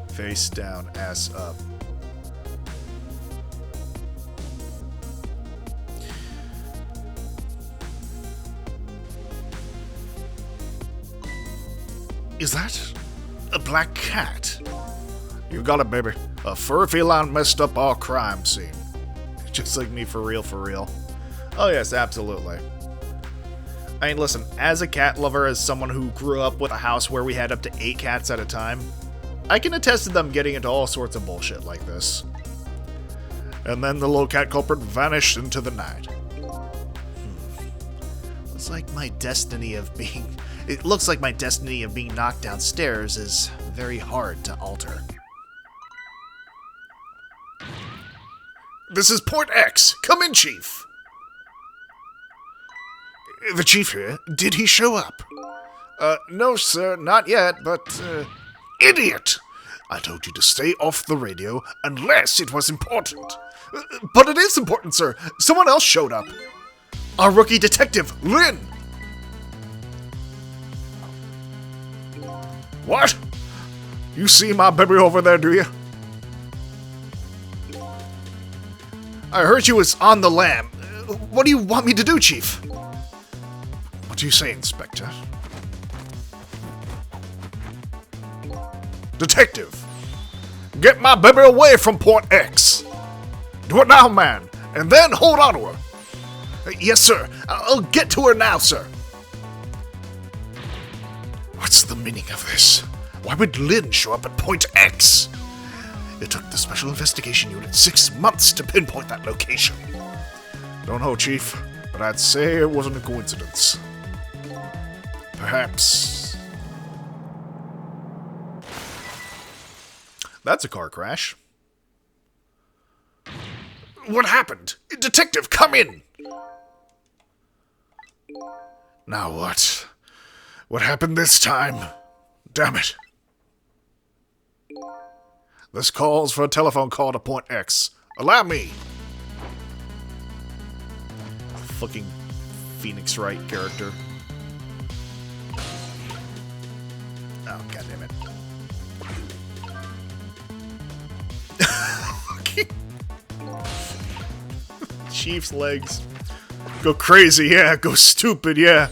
Face down, ass up. Is that a black cat? You got it, baby. A fur feline messed up our crime scene. Just like me, for real, for real. Oh yes, absolutely. I mean, listen, as a cat lover, as someone who grew up with a house where we had up to 8 cats at a time, I can attest to them getting into all sorts of bullshit like this. And then the little cat culprit vanished into the night. Looks like my destiny of being... It looks like my destiny of being knocked downstairs is very hard to alter. This is Port X. Come in, Chief. The Chief here. Did he show up? No, sir, not yet, but, Idiot! I told you to stay off the radio unless it was important. But it is important, sir. Someone else showed up. Our rookie detective, Lynn. What? You see my baby over there, do you? I heard you was on the lam. What do you want me to do, Chief? What do you say, Inspector? Detective, get my baby away from Port X. Do it now, man, and then hold on to her. Yes, sir. I'll get to her now, sir. What's the meaning of this? Why would Lynn show up at Point X? It took the Special Investigation Unit 6 months to pinpoint that location. Don't know, Chief, but I'd say it wasn't a coincidence. Perhaps. That's a car crash. What happened? Detective, come in! Now what? What happened this time? Damn it. This calls for a telephone call to Point X. Allow me! Fucking Phoenix Wright character. Oh, goddammit. Chief's legs. Go crazy, yeah. Go stupid, yeah.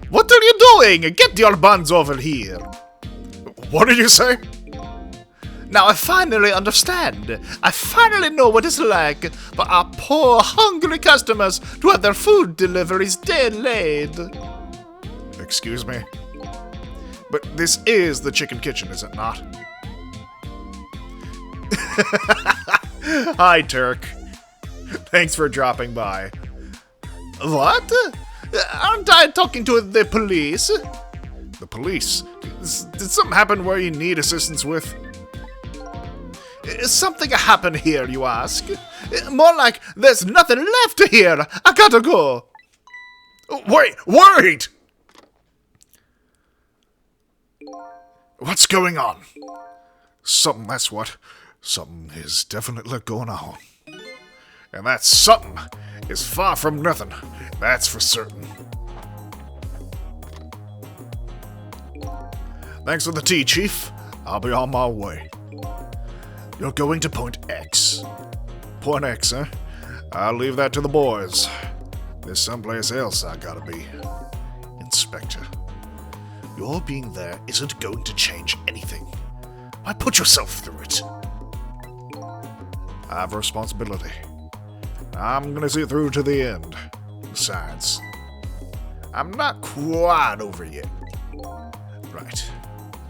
What are you doing? Get your buns over here. What did you say? Now I finally understand. I finally know what it's like for our poor, hungry customers to have their food deliveries delayed. Excuse me? But this is the chicken kitchen, is it not? Hi, Turk. Thanks for dropping by. What? Aren't I talking to the police? The police? Did something happen where you need assistance with? Something happened here, you ask? More like there's nothing left here. I gotta go. Wait! What's going on? Something, that's what. Something is definitely going on. And that something is far from nothing. That's for certain. Thanks for the tea, Chief. I'll be on my way. You're going to Point X. Point X, huh? I'll leave that to the boys. There's someplace else I gotta be. Inspector. Your being there isn't going to change anything. Why put yourself through it? I have a responsibility. I'm gonna see it through to the end. Besides, I'm not quite over yet. Right.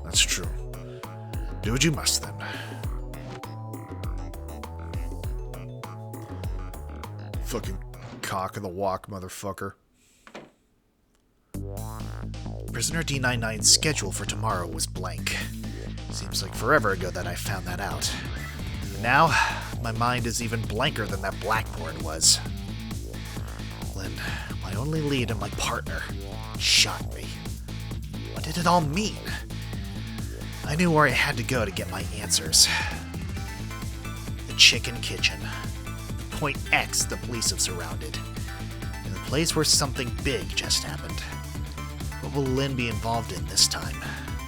That's true. Do what you must, then. Fucking cock of the walk, motherfucker. Prisoner D99's schedule for tomorrow was blank. Seems like forever ago that I found that out. Now, my mind is even blanker than that blackboard was. Lynn, my only lead and my partner, shot me. What did it all mean? I knew where I had to go to get my answers. The chicken kitchen. Point X the police have surrounded. And the place where something big just happened. What will Lynn be involved in this time,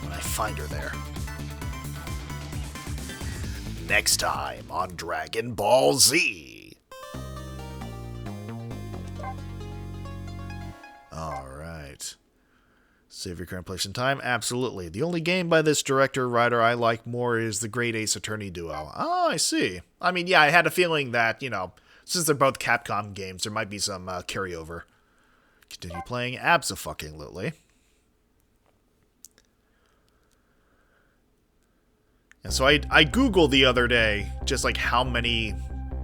when I find her there? Next time on Dragon Ball Z. Alright. Save your current place and time? Absolutely. The only game by this director-writer I like more is the Great Ace Attorney duo. Oh, I see. I mean, yeah, I had a feeling that, since they're both Capcom games, there might be some carryover. Continue playing abso-fucking-lutely. And so I Googled the other day just like how many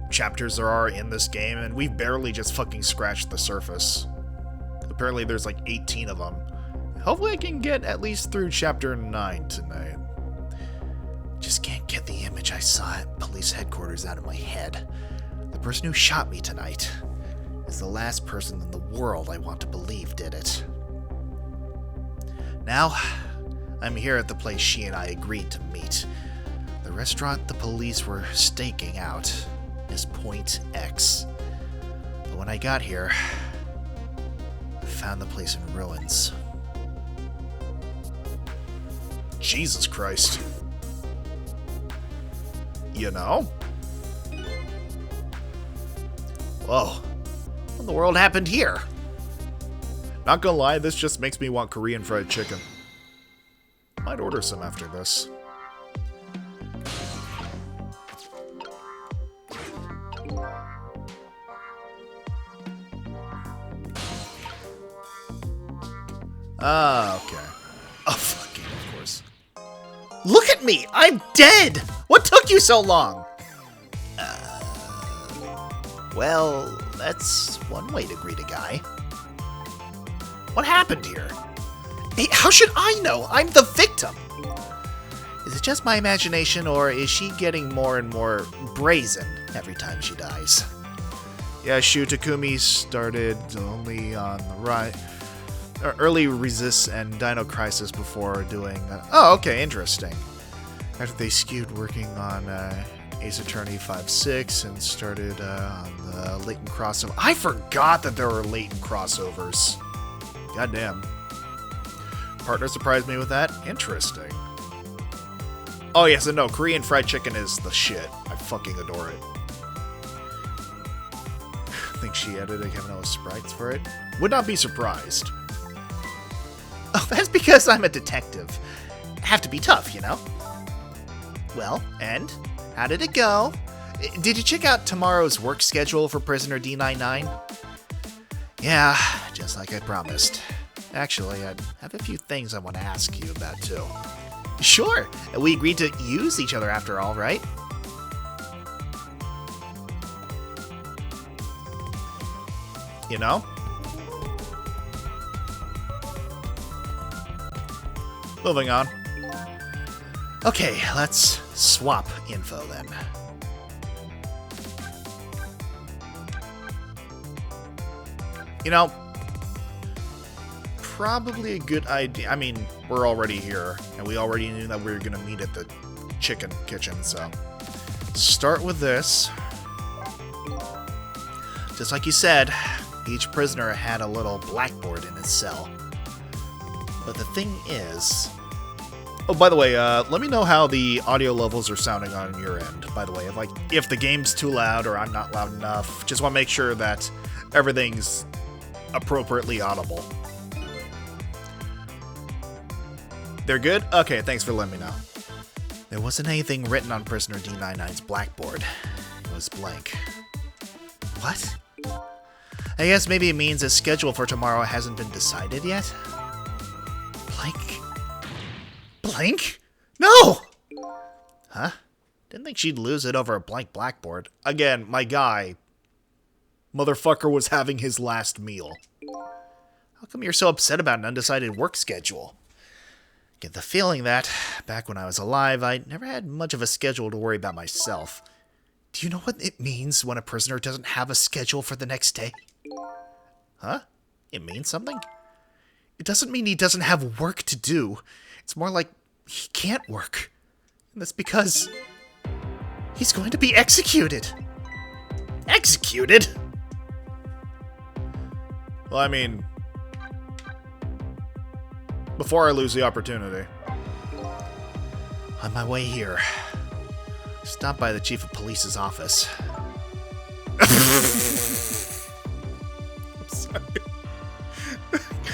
chapters there are in this game, and we've barely just fucking scratched the surface. Apparently there's like 18 of them. Hopefully I can get at least through chapter 9 tonight. Just can't get the image I saw at police headquarters out of my head. The person who shot me tonight is the last person in the world I want to believe did it. Now, I'm here at the place she and I agreed to meet. The restaurant the police were staking out is Point X. But when I got here, I found the place in ruins. Jesus Christ. Whoa. What in the world happened here? Not gonna lie, this just makes me want Korean fried chicken. Might order some after this. Okay. Oh, fucking, of course. Look at me! I'm dead! What took you so long? Well, that's one way to greet a guy. What happened here? Hey, how should I know? I'm the victim! Is it just my imagination, or is she getting more and more brazen every time she dies? Yeah, Shu Takumi started only on the right. Early Resist and Dino Crisis before doing... oh, okay, interesting. After they skewed working on Ace Attorney 5-6 and started on the latent crossover. I forgot that there were latent crossovers. Goddamn. Partner surprised me with that. Interesting. Oh, yes, and no, Korean fried chicken is the shit. I fucking adore it. Think she edited Kevin sprites for it? Would not be surprised. Oh, that's because I'm a detective. Have to be tough, you know? Well, and? How did it go? Did you check out tomorrow's work schedule for Prisoner D99? Yeah, just like I promised. Actually, I have a few things I want to ask you about, too. Sure, we agreed to use each other after all, right? You know? Moving on. Okay, let's swap info then. You know, probably a good idea. I mean, we're already here, and we already knew that we were going to meet at the chicken kitchen, so start with this. Just like you said, each prisoner had a little blackboard in his cell. But the thing is... Oh, by the way, let me know how the audio levels are sounding on your end, by the way. If the game's too loud or I'm not loud enough, just want to make sure that everything's appropriately audible. They're good? Okay, thanks for letting me know. There wasn't anything written on Prisoner D99's blackboard. It was blank. What? I guess maybe it means his schedule for tomorrow hasn't been decided yet? Blank? Blank? No! Huh? Didn't think she'd lose it over a blank blackboard. Again, my guy. Motherfucker was having his last meal. How come you're so upset about an undecided work schedule? Get the feeling that, back when I was alive, I never had much of a schedule to worry about myself. Do you know what it means when a prisoner doesn't have a schedule for the next day? Huh? It means something? It doesn't mean he doesn't have work to do. It's more like he can't work. And that's because he's going to be executed. Executed? Well, I mean, before I lose the opportunity. On my way here, stop by the chief of police's office. I'm sorry.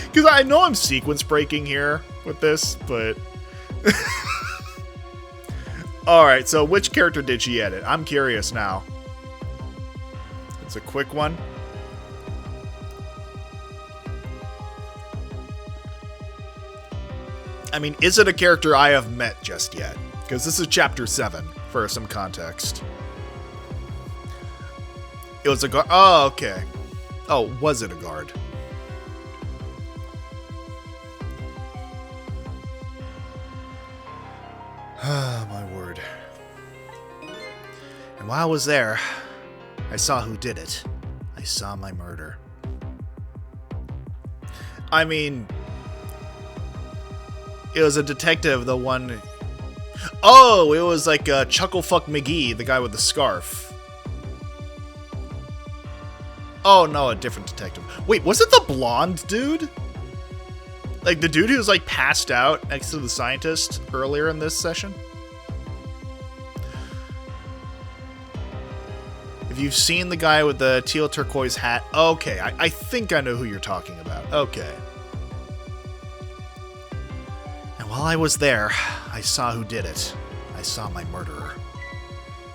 Because I know I'm sequence breaking here with this, but... Alright, so which character did she edit? I'm curious now. It's a quick one. I mean, is it a character I have met just yet? Because this is Chapter 7, for some context. It was a guard. Oh, okay. Oh, was it a guard? Ah, my word. And while I was there, I saw who did it. I saw my murder. I mean, it was a detective, the one... Oh, it was like Chucklefuck McGee, the guy with the scarf. Oh, no, a different detective. Wait, was it the blonde dude? Like, the dude who was, like, passed out next to the scientist earlier in this session? If you've seen the guy with the teal turquoise hat... Okay, I think I know who you're talking about. Okay. And while I was there, I saw who did it. I saw my murderer.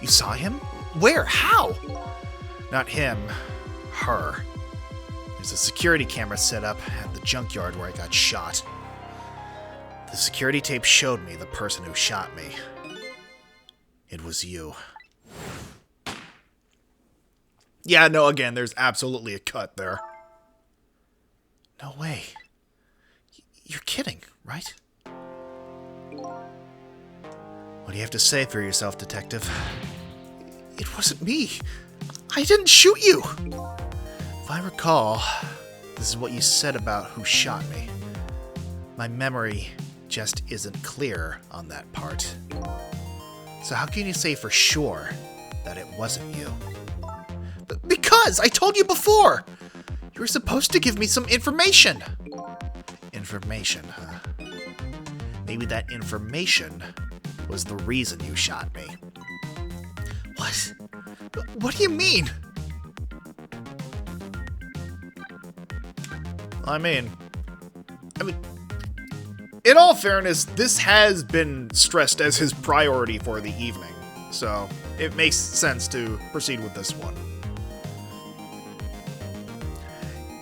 You saw him? Where? How? Not him. Her. There's a security camera set up at the junkyard where I got shot. The security tape showed me the person who shot me. It was you. Yeah, no, again, there's absolutely a cut there. No way. You're kidding, right? What do you have to say for yourself, detective? It wasn't me. I didn't shoot you! If I recall, this is what you said about who shot me. My memory just isn't clear on that part. So how can you say for sure that it wasn't you? Because I told you before! You were supposed to give me some information. Information, huh? Maybe that information was the reason you shot me. What? What do you mean? I mean, in all fairness, this has been stressed as his priority for the evening, so it makes sense to proceed with this one.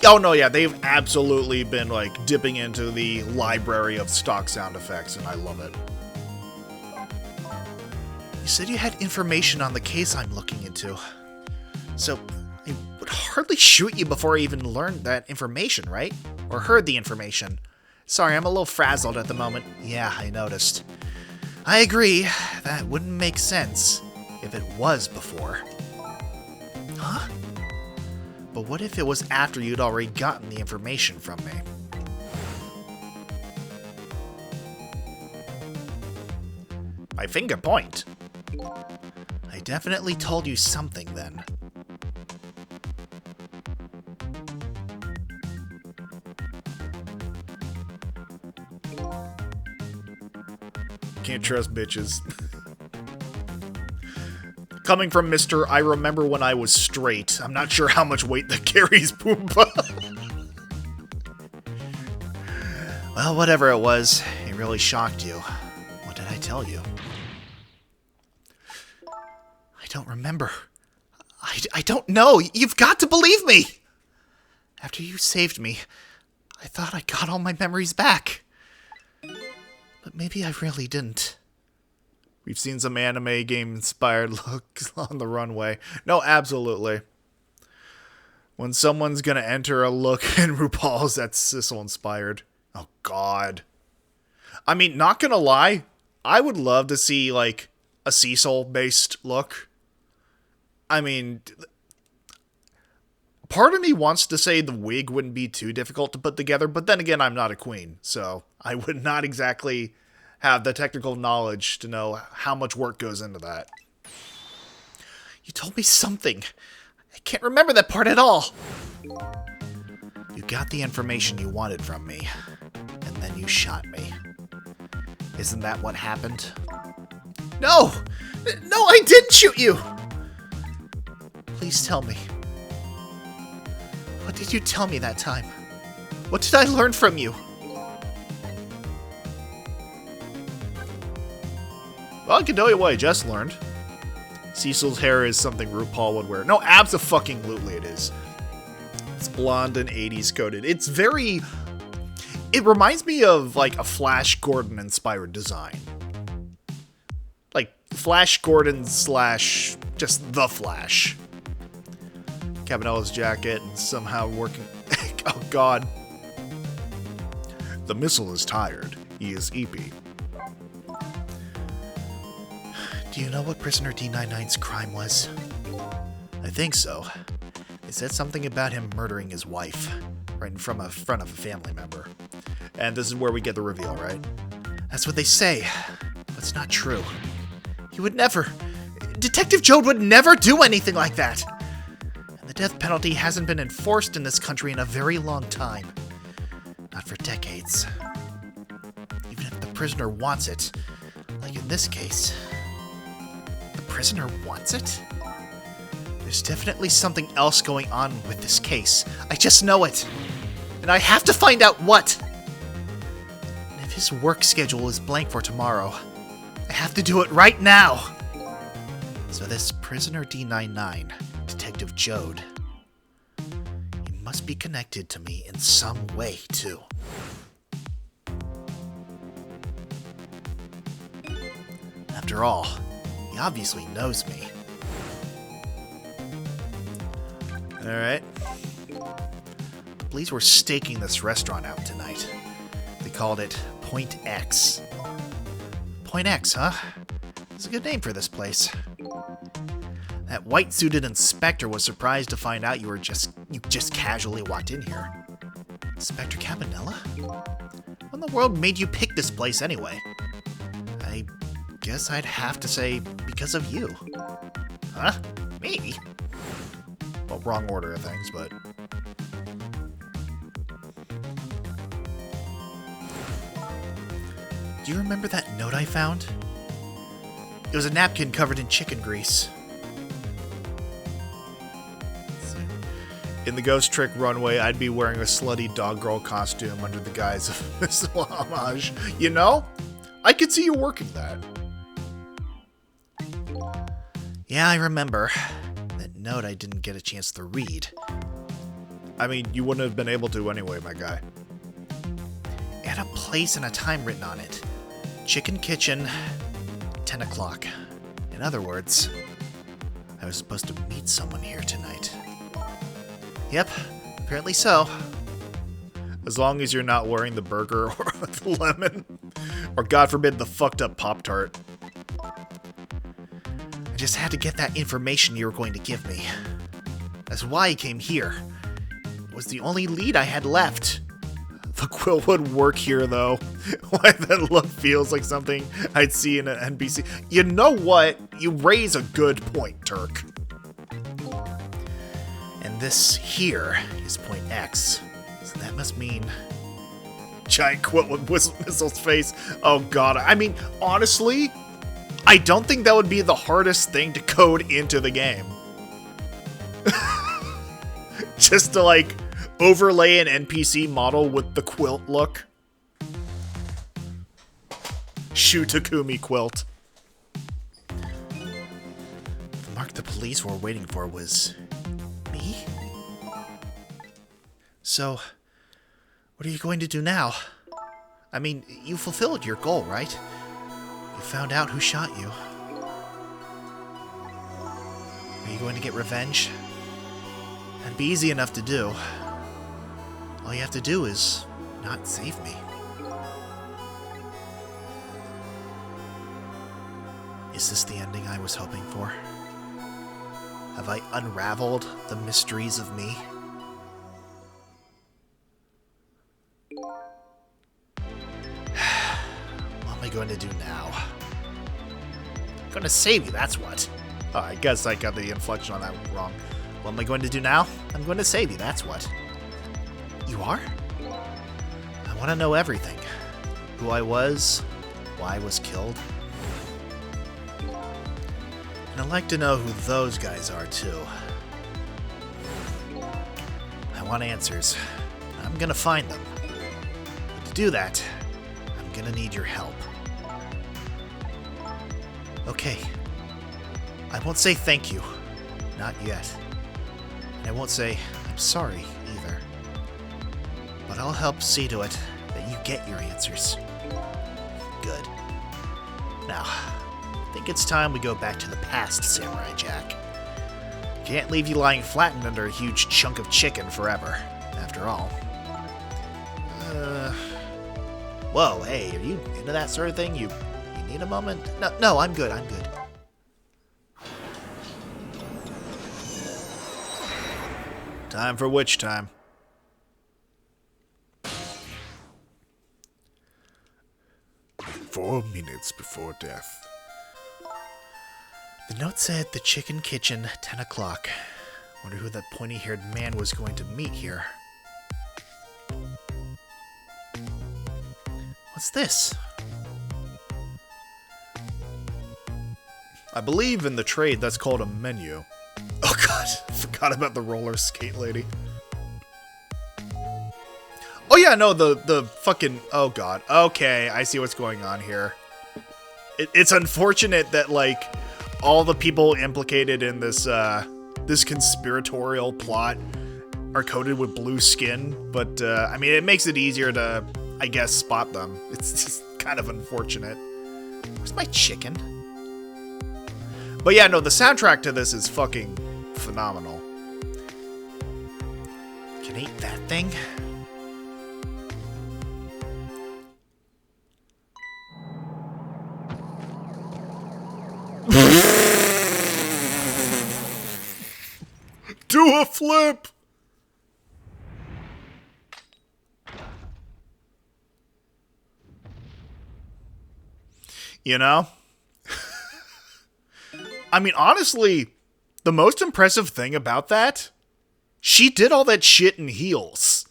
Oh no, yeah, they've absolutely been, like, dipping into the library of stock sound effects, and I love it. You said you had information on the case I'm looking into. So, I would hardly shoot you before I even learned that information, right? Or heard the information. Sorry, I'm a little frazzled at the moment. Yeah, I noticed. I agree, that wouldn't make sense if it was before. Huh? But what if it was after you'd already gotten the information from me? My finger point. I definitely told you something then. Can't trust bitches. Coming from Mr. I remember when I was straight. I'm not sure how much weight that carries, Pumbaa. Well, whatever it was, it really shocked you. What did I tell you? I don't remember. I don't know. You've got to believe me! After you saved me, I thought I got all my memories back. But maybe I really didn't. We've seen some anime game-inspired looks on the runway. No, absolutely. When someone's gonna enter a look in RuPaul's, that's Sissel-inspired. Oh, God. I mean, not gonna lie, I would love to see, like, a Cecil-based look. I mean, part of me wants to say the wig wouldn't be too difficult to put together, but then again, I'm not a queen, so I would not exactly have the technical knowledge to know how much work goes into that. You told me something. I can't remember that part at all. You got the information you wanted from me, and then you shot me. Isn't that what happened? No! No, I didn't shoot you! Please tell me. What did you tell me that time? What did I learn from you? Well, I can tell you what I just learned. Cecil's hair is something RuPaul would wear. No, abso-fucking-lutely it is. It's blonde and 80s coded. It's very... It reminds me of, like, a Flash Gordon-inspired design. Like, Flash Gordon / just the Flash. Cabanella's jacket and somehow working... Oh, God. The missile is tired. He is eepy. Do you know what Prisoner D99's crime was? I think so. They said something about him murdering his wife, right in front of a family member. And this is where we get the reveal, right? That's what they say, but it's not true. He would never... Detective Joad would never do anything like that! And the death penalty hasn't been enforced in this country in a very long time. Not for decades. Even if the prisoner wants it, like in this case... The prisoner wants it? There's definitely something else going on with this case. I just know it. And I have to find out what. And if his work schedule is blank for tomorrow, I have to do it right now. So this Prisoner D99, Detective Joad, he must be connected to me in some way, too. After all, he obviously knows me. Alright. The police were staking this restaurant out tonight. They called it Point X. Point X, huh? It's a good name for this place. That white-suited inspector was surprised to find out you just casually walked in here. Inspector Cabanella? What in the world made you pick this place anyway? I guess I'd have to say because of you. Huh? Me? Well, wrong order of things, but... Do you remember that note I found? It was a napkin covered in chicken grease. In the Ghost Trick runway, I'd be wearing a slutty dog girl costume under the guise of Miss Homage. You know? I could see you working that. Yeah, I remember. That note I didn't get a chance to read. I mean, you wouldn't have been able to anyway, my guy. It had a place and a time written on it. Chicken Kitchen, 10 o'clock. In other words, I was supposed to meet someone here tonight. Yep, apparently so. As long as you're not wearing the burger or the lemon. Or God forbid, the fucked up Pop-Tart. I just had to get that information you were going to give me. That's why I came here. It was the only lead I had left. The quill would work here, though. Why that look feels like something I'd see in an NPC. You know what? You raise a good point, Turk. And this here is point X. So that must mean... Giant quilt with Whistle's face. Oh god, I mean, honestly, I don't think that would be the hardest thing to code into the game. Just to, like, overlay an NPC model with the quilt look. Shu Takumi quilt. The mark the police were waiting for was... me? So... what are you going to do now? I mean, you fulfilled your goal, right? You found out who shot you. Are you going to get revenge? That'd be easy enough to do. All you have to do is not save me. Is this the ending I was hoping for? Have I unraveled the mysteries of me? What am I going to do now? I'm going to save you, that's what. Oh, I guess I got the inflection on that wrong. What am I going to do now? I'm going to save you, that's what. You are? I want to know everything. Who I was, why I was killed. And I'd like to know who those guys are, too. I want answers. I'm going to find them. But to do that, I'm going to need your help. Okay. I won't say thank you. Not yet. And I won't say I'm sorry either. But I'll help see to it that you get your answers. Good. Now, I think it's time we go back to the past, Samurai Jack. Can't leave you lying flattened under a huge chunk of chicken forever, after all. Whoa, hey, are you into that sort of thing? You need a moment? No, I'm good, I'm good. Time for witch time. "4 minutes before death." The note said the Chicken Kitchen, 10 o'clock. Wonder who that pointy-haired man was going to meet here. What's this? I believe in the trade that's called a menu. Oh god, forgot about the roller skate lady. Oh yeah, no, the fucking... Oh god, okay, I see what's going on here. It's unfortunate that, like, all the people implicated in this, this conspiratorial plot are coated with blue skin, but, I mean, it makes it easier to, I guess, spot them. It's just kind of unfortunate. Where's my chicken? But yeah, no, the soundtrack to this is fucking phenomenal. Can I eat that thing? Do a flip! You know? I mean, honestly, the most impressive thing about that, she did all that shit in heels.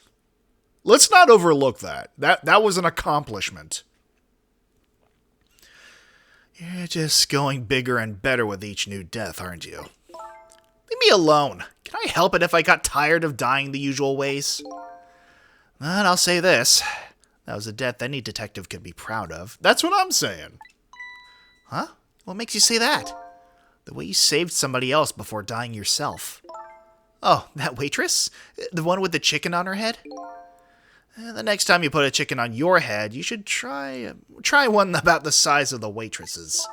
Let's not overlook that. That was an accomplishment. You're just going bigger and better with each new death, aren't you? Leave me alone. Can I help it if I got tired of dying the usual ways? And I'll say this. That was a death any detective could be proud of. That's what I'm saying. Huh? What makes you say that? The way you saved somebody else before dying yourself. Oh, that waitress? The one with the chicken on her head? The next time you put a chicken on your head, you should try one about the size of the waitress's.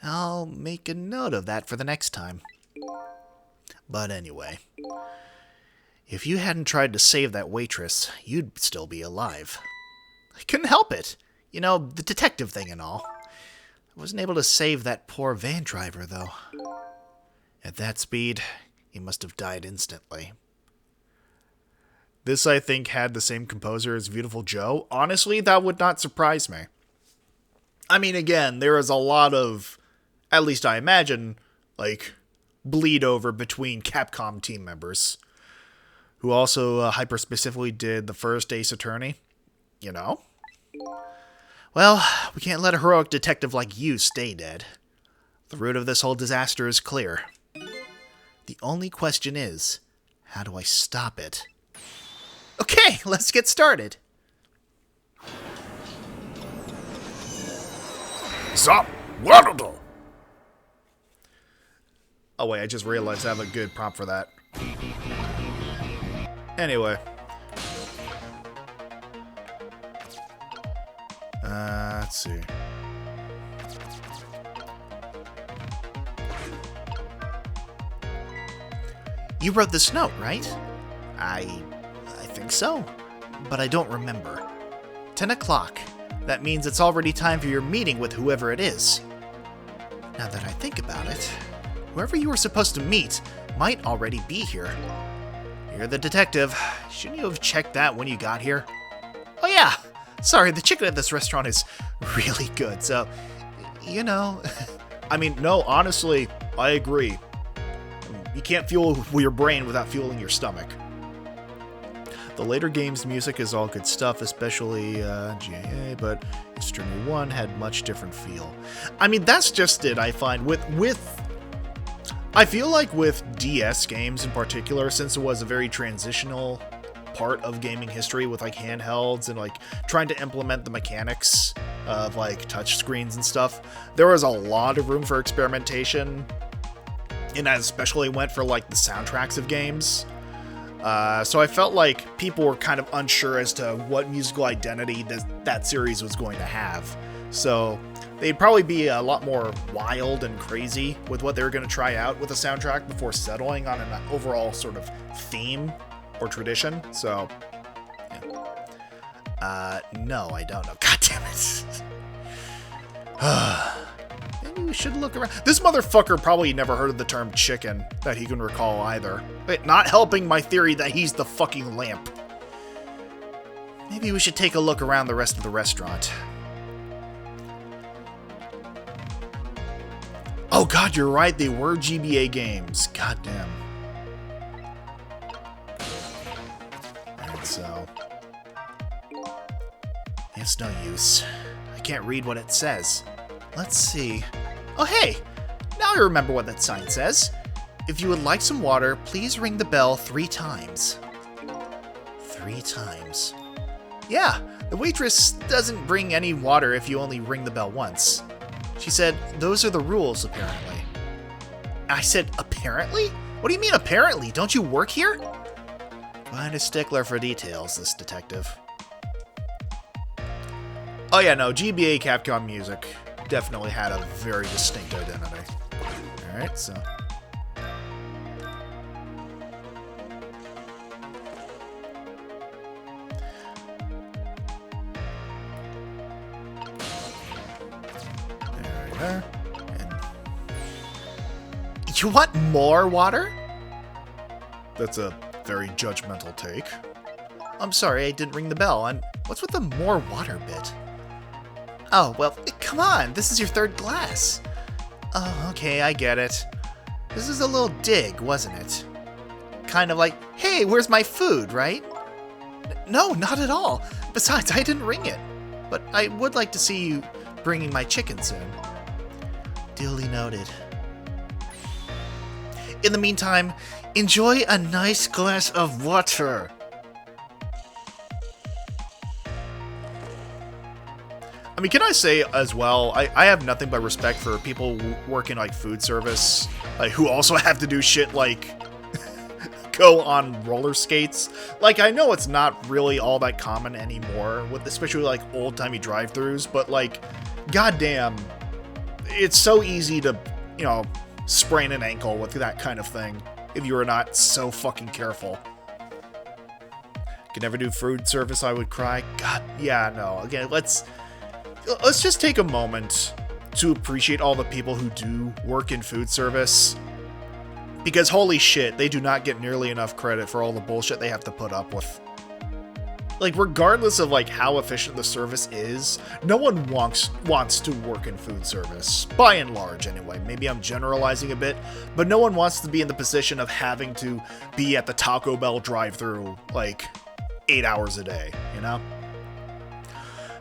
I'll make a note of that for the next time. But anyway, if you hadn't tried to save that waitress, you'd still be alive. I couldn't help it. You know, the detective thing and all. I wasn't able to save that poor van driver, though. At that speed, he must have died instantly. This, I think, had the same composer as Beautiful Joe. Honestly, that would not surprise me. I mean, again, there is a lot of, at least I imagine, like, bleed over between Capcom team members, who also hyper-specifically did the first Ace Attorney. You know? Well, we can't let a heroic detective like you stay dead. The root of this whole disaster is clear. The only question is, how do I stop it? Okay, let's get started. Stop! Waddle! Oh wait, I just realized I have a good prompt for that. Anyway. Let's see. You wrote this note, right? I think so, but I don't remember. 10 o'clock. That means it's already time for your meeting with whoever it is. Now that I think about it, whoever you were supposed to meet might already be here. You're the detective. Shouldn't you have checked that when you got here? Oh yeah! Sorry, the chicken at this restaurant is really good, so, you know. I mean, no, honestly, I agree. You can't fuel your brain without fueling your stomach. The later game's music is all good stuff, especially GAA, but Extreme 1 had much different feel. I mean, that's just it, I find, I feel like with DS games in particular, since it was a very transitional part of gaming history with like handhelds and like trying to implement the mechanics of like touch screens and stuff, there was a lot of room for experimentation, and that especially went for like the soundtracks of games. So I felt like people were kind of unsure as to what musical identity that series was going to have. So they'd probably be a lot more wild and crazy with what they were going to try out with a soundtrack before settling on an overall sort of theme or tradition. So, yeah. No, I don't know. God damn it. Maybe we should look around. This motherfucker probably never heard of the term chicken that he can recall either. But not helping my theory that he's the fucking lamp. Maybe we should take a look around the rest of the restaurant. Oh god, you're right, they were GBA games. God damn. And so, it's no use. I can't read what it says. Let's see. Oh hey, now I remember what that sign says. If you would like some water, please ring the bell 3 times. 3 times. Yeah, the waitress doesn't bring any water if you only ring the bell once. She said, those are the rules, apparently. I said, apparently? What do you mean, apparently? Don't you work here? Quite a stickler for details, this detective. Oh yeah, no, GBA Capcom music definitely had a very distinct identity. Alright, so... there we are. And... You want more water? That's a very judgmental take. I'm sorry, I didn't ring the bell. And what's with the more water bit? Oh, well, come on. This is your third glass. Oh, okay, I get it. This is a little dig, wasn't it? Kind of like, hey, where's my food, right? No, not at all. Besides, I didn't ring it. But I would like to see you bringing my chicken soon. Duly noted. In the meantime, enjoy a nice glass of water. I mean, can I say as well, I have nothing but respect for people working like food service, like who also have to do shit like go on roller skates. Like, I know it's not really all that common anymore, with especially like old-timey drive-thrus, but like, goddamn, it's so easy to, you know, sprain an ankle with that kind of thing if you are not so fucking careful. Could never do food service, I would cry. God, yeah, no. Again, let's just take a moment to appreciate all the people who do work in food service. Because holy shit, they do not get nearly enough credit for all the bullshit they have to put up with. Like, regardless of like how efficient the service is, no one wants to work in food service. By and large, anyway. Maybe I'm generalizing a bit, but no one wants to be in the position of having to be at the Taco Bell drive-thru like 8 hours a day, you know?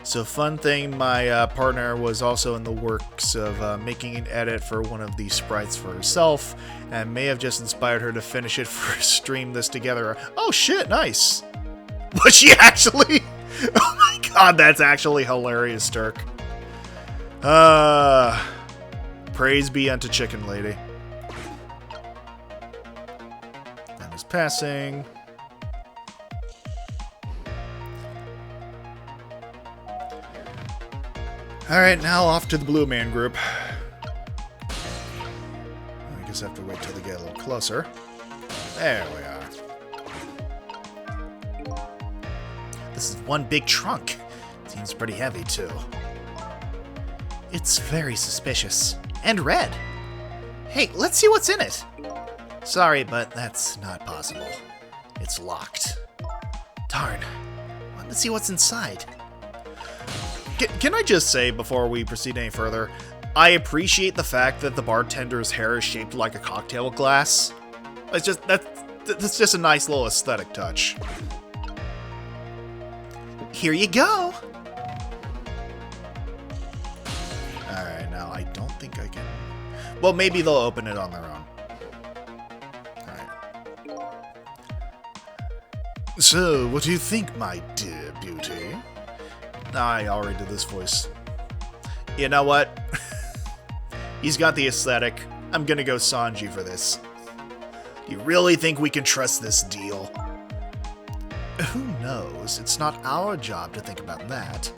So fun thing, my partner was also in the works of making an edit for one of these sprites for herself, and may have just inspired her to finish it for a stream this together. Oh shit, nice! Was she actually? Oh my god, that's actually hilarious, Turk. Praise be unto Chicken Lady. Time is passing. Alright, now off to the Blue Man group. I guess I have to wait till they get a little closer. There we are. This is one big trunk. Seems pretty heavy, too. It's very suspicious. And red. Hey, let's see what's in it. Sorry, but that's not possible. It's locked. Darn. Let's see what's inside. Can I just say, before we proceed any further, I appreciate the fact that the bartender's hair is shaped like a cocktail glass. It's just, that's just a nice little aesthetic touch. Here you go! Alright, now I don't think I can... Well, maybe they'll open it on their own. Alright. So, what do you think, my dear beauty? I already did this voice. You know what? He's got the aesthetic. I'm gonna go Sanji for this. Do you really think we can trust this deal? Who knows? It's not our job to think about that.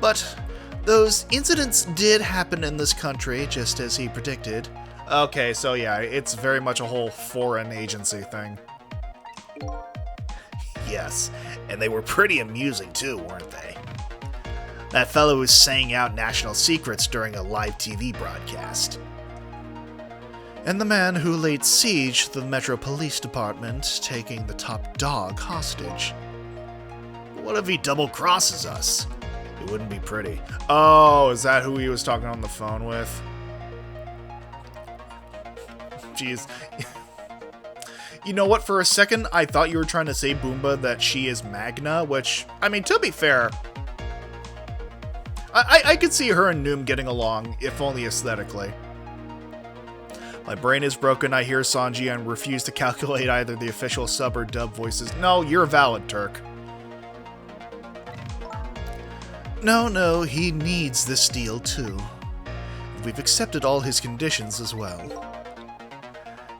But those incidents did happen in this country, just as he predicted. Okay, so yeah, it's very much a whole foreign agency thing. Yes, and they were pretty amusing too, weren't they? That fellow was saying out national secrets during a live TV broadcast. And the man who laid siege to the Metro Police Department, taking the top dog hostage. What if he double-crosses us? It wouldn't be pretty. Oh, is that who he was talking on the phone with? Jeez. You know what, for a second, I thought you were trying to say, Boomba, that she is Magna, which, I mean, to be fair... I could see her and Noom getting along, if only aesthetically. My brain is broken, I hear Sanji, and refuse to calculate either the official sub or dub voices. No, you're valid, Turk. No, he needs this deal too. We've accepted all his conditions as well.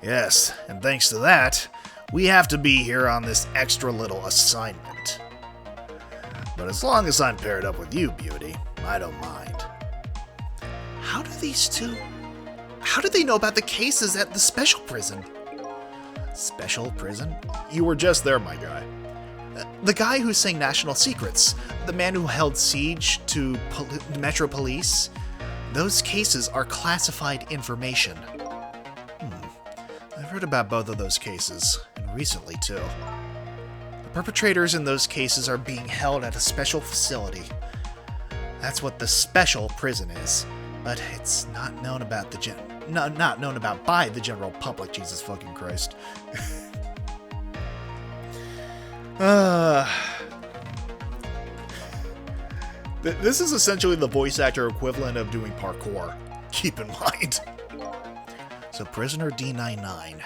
Yes, and thanks to that, we have to be here on this extra little assignment. But as long as I'm paired up with you, Beauty, I don't mind. How do these two... How did they know about the cases at the special prison? Special prison? You were just there, my guy. The guy who sang National Secrets. The man who held siege to Metro Police. Those cases are classified information. I've heard about both of those cases, and And recently, too. The perpetrators in those cases are being held at a special facility. That's what the special prison is. But it's not known about not known about by the general public, Jesus fucking Christ. This is essentially the voice actor equivalent of doing parkour. Keep in mind. So Prisoner D99,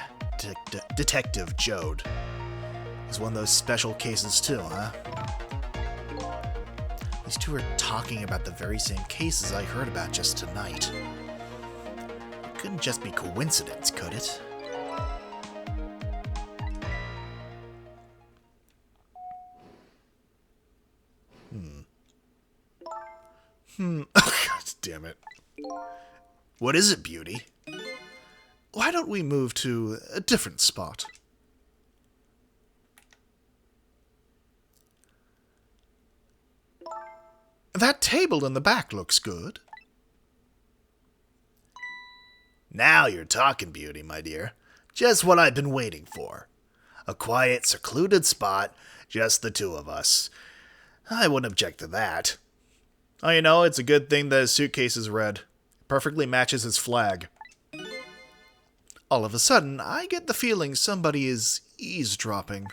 Detective Jode, is one of those special cases too, huh? These two are talking about the very same cases I heard about just tonight. It couldn't just be coincidence, could it? God damn it. What is it, Beauty? Why don't we move to a different spot? That table in the back looks good. Now you're talking, Beauty, my dear. Just what I've been waiting for. A quiet, secluded spot, just the two of us. I wouldn't object to that. Oh, you know, it's a good thing that his suitcase is red. It perfectly matches his flag. All of a sudden, I get the feeling somebody is eavesdropping.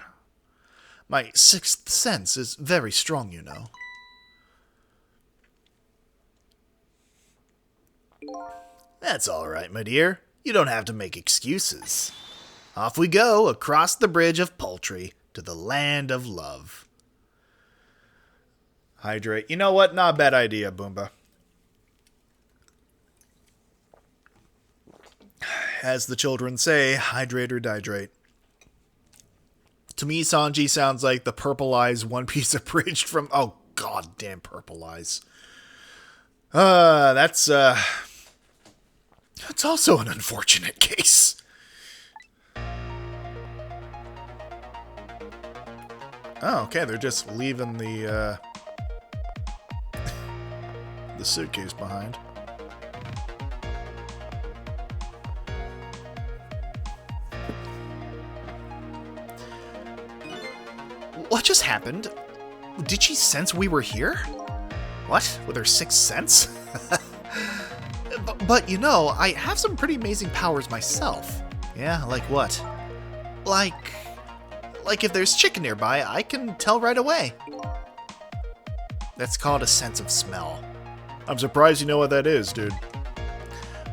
My sixth sense is very strong, you know. That's all right, my dear. You don't have to make excuses. Off we go across the bridge of Poultry to the land of love. Hydrate. You know what? Not a bad idea, Boomba. As the children say, hydrate or dihydrate. To me, Sanji sounds like the Purple Eyes One Piece abridged from... Oh, goddamn Purple Eyes. That's also an unfortunate case. Oh, okay, they're just leaving the suitcase behind. What just happened? Did she sense we were here? What? With her sixth sense? But you know, I have some pretty amazing powers myself. Yeah, like what? Like if there's chicken nearby, I can tell right away. That's called a sense of smell. I'm surprised you know what that is, dude.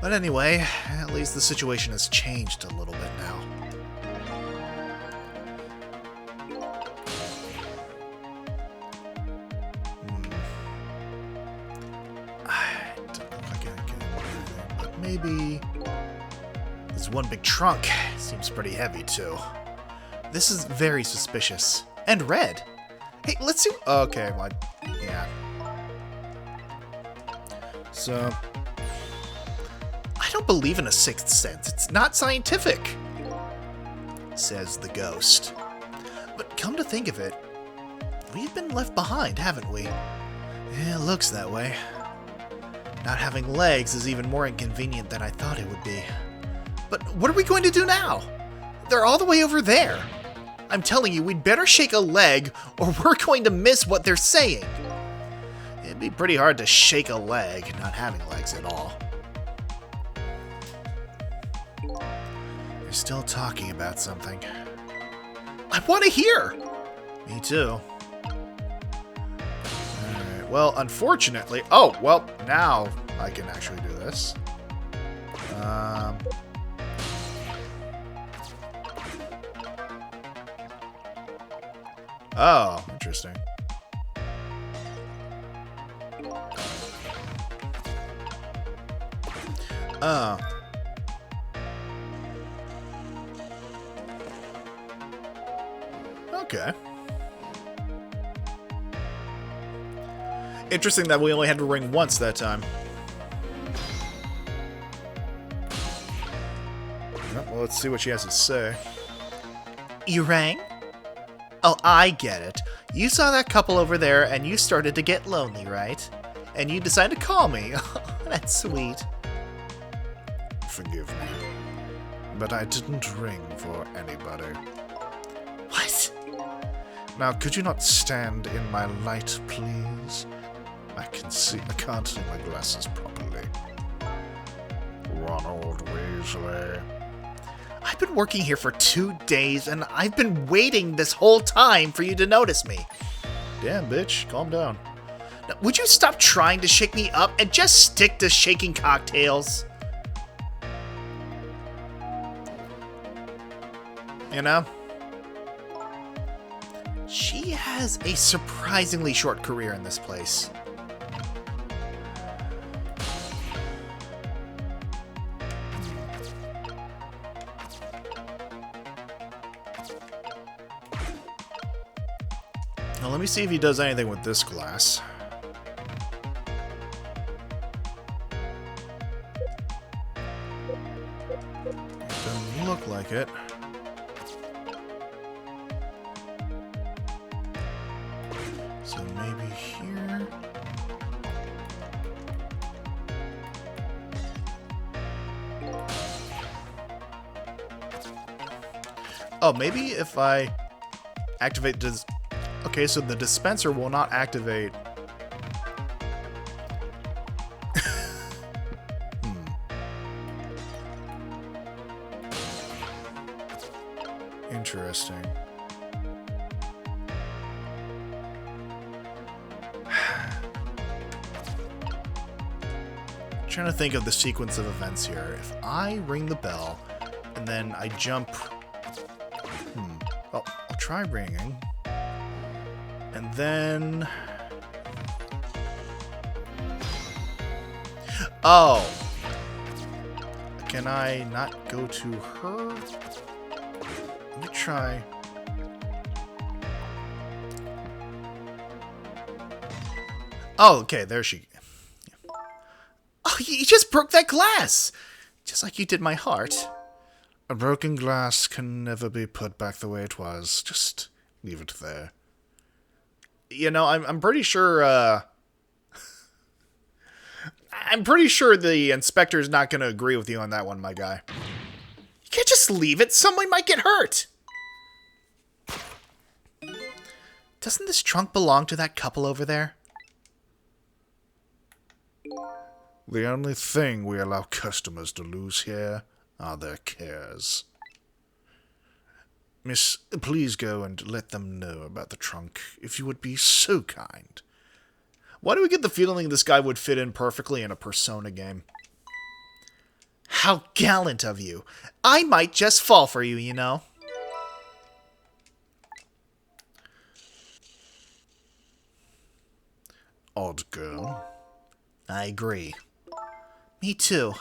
But anyway, at least the situation has changed a little bit now. I don't look like I can do anything, but maybe... This one big trunk seems pretty heavy, too. This is very suspicious. And red. Hey, let's see... Okay, well, yeah. So... I don't believe in a sixth sense. It's not scientific, says the ghost. But come to think of it, we've been left behind, haven't we? Yeah, it looks that way. Not having legs is even more inconvenient than I thought it would be. But what are we going to do now? They're all the way over there. I'm telling you, we'd better shake a leg or we're going to miss what they're saying. It'd be pretty hard to shake a leg, not having legs at all. They're still talking about something. I want to hear! Me too. Alright, well, unfortunately... Oh, well, now I can actually do this. Oh, interesting. Oh. Okay. Interesting that we only had to ring once that time. Well, let's see what she has to say. You rang? Oh, I get it. You saw that couple over there and you started to get lonely, right? And you decided to call me. That's sweet. Forgive me, but I didn't ring for anybody. What? Now, could you not stand in my light, please? I can't see my glasses properly. Ronald Weasley. I've been working here for 2 days, and I've been waiting this whole time for you to notice me. Damn, bitch, calm down. Now, would you stop trying to shake me up and just stick to shaking cocktails? You know? She has a surprisingly short career in this place. Now, let me see if he does anything with this glass. Doesn't look like it. So maybe here. Oh, maybe if I activate this. Okay, so the dispenser will not activate. Interesting. Trying to think of the sequence of events here. If I ring the bell and then I jump. Well, I'll try ringing. And then... Oh! Can I not go to her? Let me try... Oh, okay, there she... Oh, you just broke that glass! Just like you did my heart. A broken glass can never be put back the way it was. Just leave it there. You know, I'm pretty sure, I'm pretty sure the inspector's not going to agree with you on that one, my guy. You can't just leave it. Someone might get hurt. Doesn't this trunk belong to that couple over there? The only thing we allow customers to lose here are their cares. Miss, please go and let them know about the trunk, if you would be so kind. Why do we get the feeling this guy would fit in perfectly in a Persona game? How gallant of you. I might just fall for you, you know. Odd girl. I agree. Me too.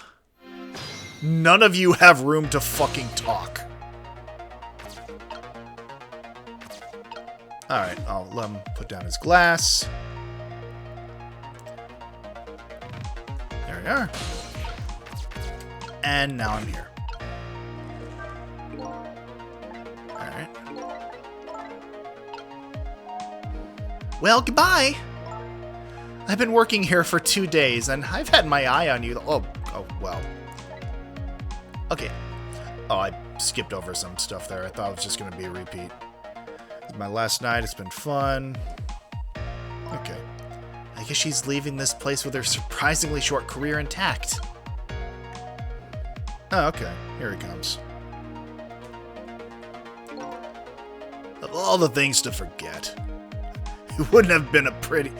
None of you have room to fucking talk. Alright, I'll let him put down his glass. There we are. And now I'm here. Alright. Well, goodbye! I've been working here for 2 days, and I've had my eye on you. Oh, well. Okay. Oh, I skipped over some stuff there. I thought it was just going to be a repeat. It's my last night. It's been fun. Okay. I guess she's leaving this place with her surprisingly short career intact. Oh, okay. Here he comes. Of all the things to forget, it wouldn't have been pretty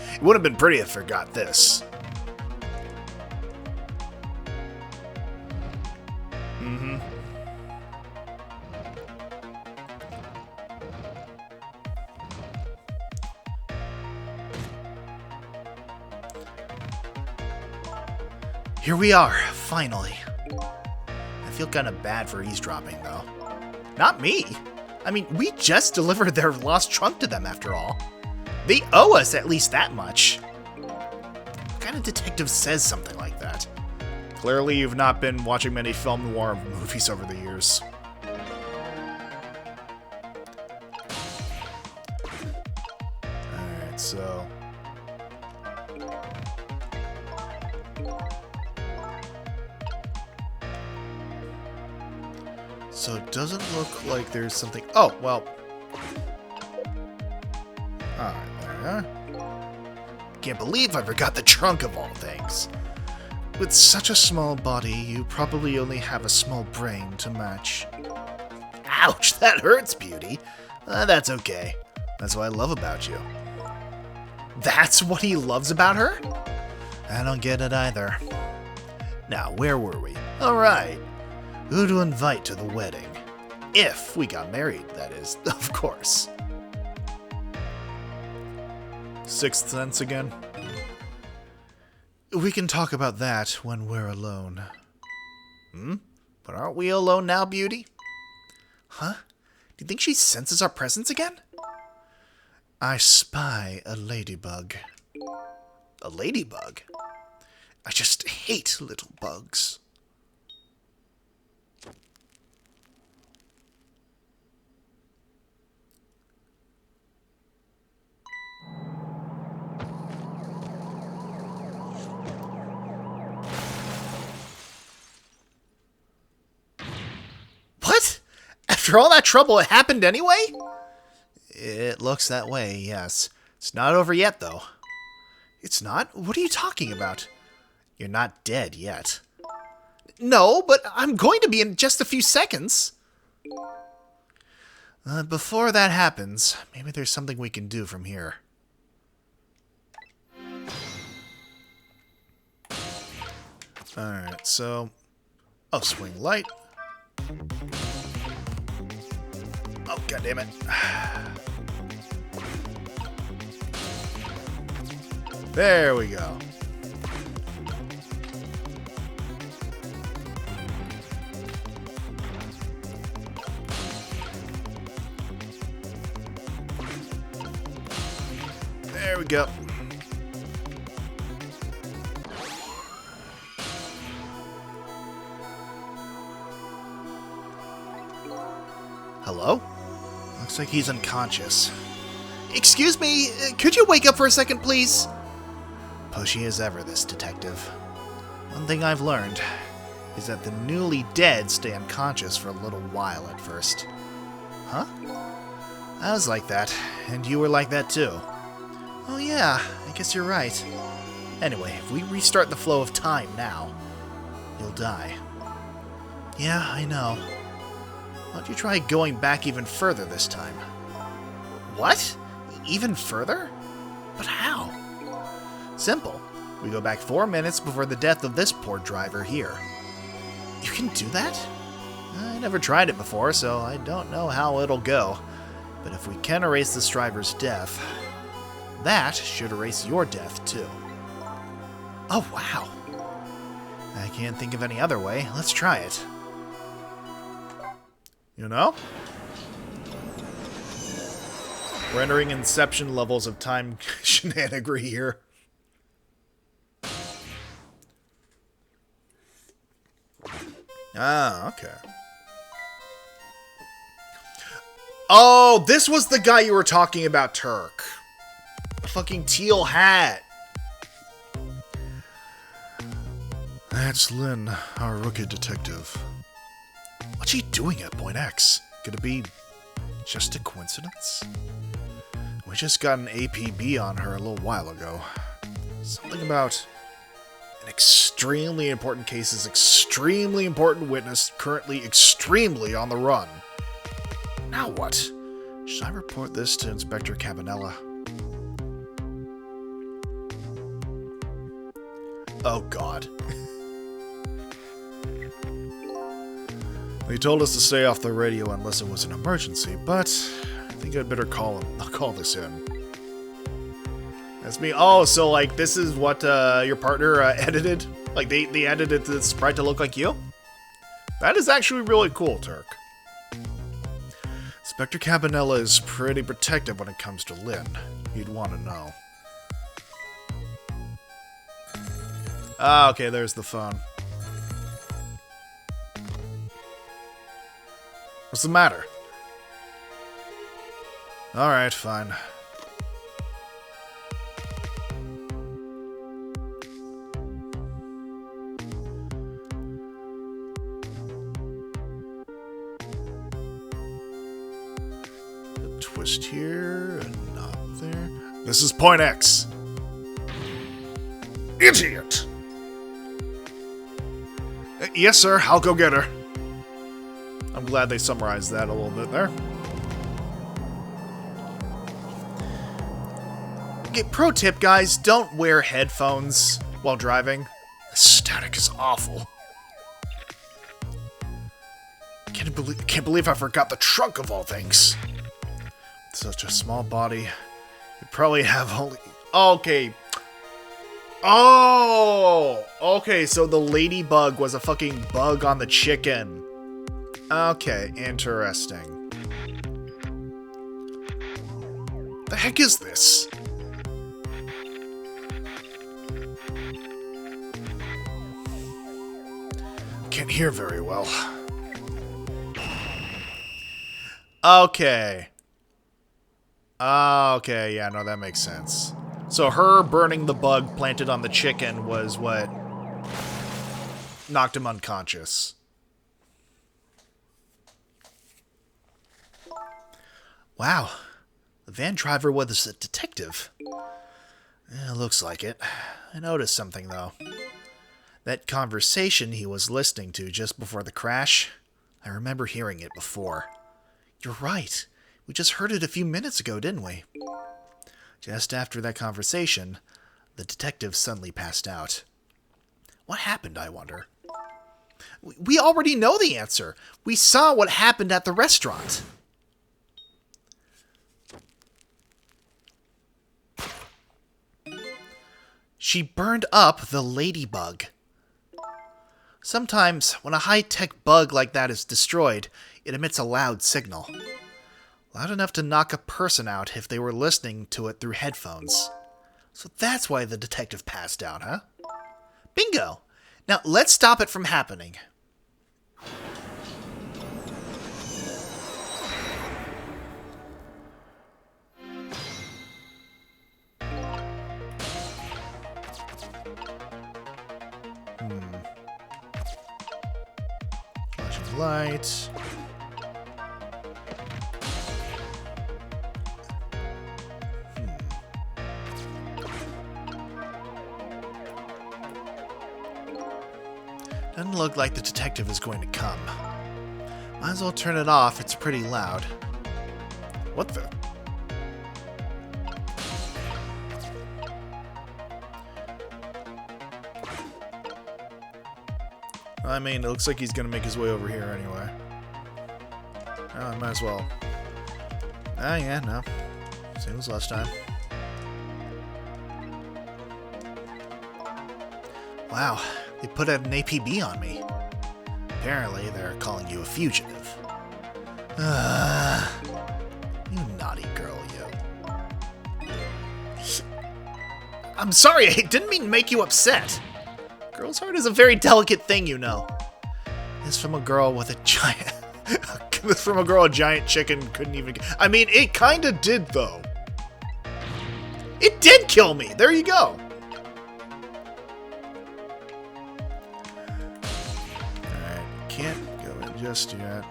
if I forgot this. Mm-hmm. Here we are, finally. I feel kind of bad for eavesdropping, though. Not me. I mean, we just delivered their lost trunk to them, after all. They owe us at least that much. What kind of detective says something like that? Clearly, you've not been watching many film noir movies over the years. Alright, so... So it doesn't look like there's something... Oh, well... Alright, there we are. Can't believe I forgot the trunk of all things. With such a small body, you probably only have a small brain to match. Ouch, that hurts, Beauty. That's okay. That's what I love about you. That's what he loves about her? I don't get it either. Now, where were we? Alright. Who to invite to the wedding? If we got married, that is, of course. Sixth Sense again? We can talk about that when we're alone. But aren't we alone now, Beauty? Huh? Do you think she senses our presence again? I spy a ladybug. A ladybug? I just hate little bugs. What? After all that trouble, it happened anyway? It looks that way, yes. It's not over yet, though. It's not? What are you talking about? You're not dead yet. No, but I'm going to be in just a few seconds. Before that happens, maybe there's something we can do from here. Alright, so... Oh, swing light. Oh, goddammit. There we go. There we go. Hello? Looks like he's unconscious. Excuse me, could you wake up for a second, please? Pushy as ever, this detective. One thing I've learned is that the newly dead stay unconscious for a little while at first. Huh? I was like that, and you were like that too. Oh yeah, I guess you're right. Anyway, if we restart the flow of time now, you'll die. Yeah, I know. Why don't you try going back even further this time? What? Even further? But how? Simple. We go back 4 minutes before the death of this poor driver here. You can do that? I never tried it before, so I don't know how it'll go. But if we can erase this driver's death, that should erase your death too. Oh, wow. I can't think of any other way. Let's try it. You know? We're entering Inception levels of time shenanigans here. Ah, okay. Oh, this was the guy you were talking about, Turk. A fucking teal hat. That's Lynn, our rookie detective. What's she doing at Point X? Could it be just a coincidence? We just got an APB on her a little while ago. Something about an extremely important case's extremely important witness currently extremely on the run. Now what? Should I report this to Inspector Cabanella? Oh god. He told us to stay off the radio unless it was an emergency, but I think I'd better call him. I'll call this in. That's me. Oh, so like this is what your partner edited? Like they edited the sprite to look like you? That is actually really cool, Turk. Inspector Cabanella is pretty protective when it comes to Lynn. You'd want to know. Ah, okay, there's the phone. What's the matter? Alright, fine. A twist here, and not there. This is Point X. Idiot! Yes, sir. I'll go get her. I'm glad they summarized that a little bit there. Okay, pro tip, guys, don't wear headphones while driving. The static is awful. Can't believe I forgot the trunk of all things. Such a small body. You probably have only... Okay. Oh! Okay, so the ladybug was a fucking bug on the chicken. Okay, interesting. The heck is this? Can't hear very well. Okay. Okay, yeah, no, that makes sense. So her burning the bug planted on the chicken was what knocked him unconscious. Wow. The van driver was a detective. Looks like it. I noticed something, though. That conversation he was listening to just before the crash, I remember hearing it before. You're right. We just heard it a few minutes ago, didn't we? Just after that conversation, the detective suddenly passed out. What happened, I wonder? We already know the answer. We saw what happened at the restaurant. She burned up the ladybug. Sometimes, when a high-tech bug like that is destroyed, it emits a loud signal. Loud enough to knock a person out if they were listening to it through headphones. So that's why the detective passed out, huh? Bingo! Now, let's stop it from happening. Flashing light. Doesn't look like the detective is going to come. Might as well turn it off, it's pretty loud. What the? I mean, it looks like he's gonna make his way over here anyway. Oh, I might as well. Ah, yeah, no. Same as last time. Wow, they put out an APB on me. Apparently, they're calling you a fugitive. You naughty girl, you. I'm sorry, I didn't mean to make you upset. Girl's heart is a very delicate thing, you know. This from a girl with a giant... this from a girl a giant chicken couldn't even... I mean, it kinda did, though. It did kill me! There you go! Alright, can't go in just yet.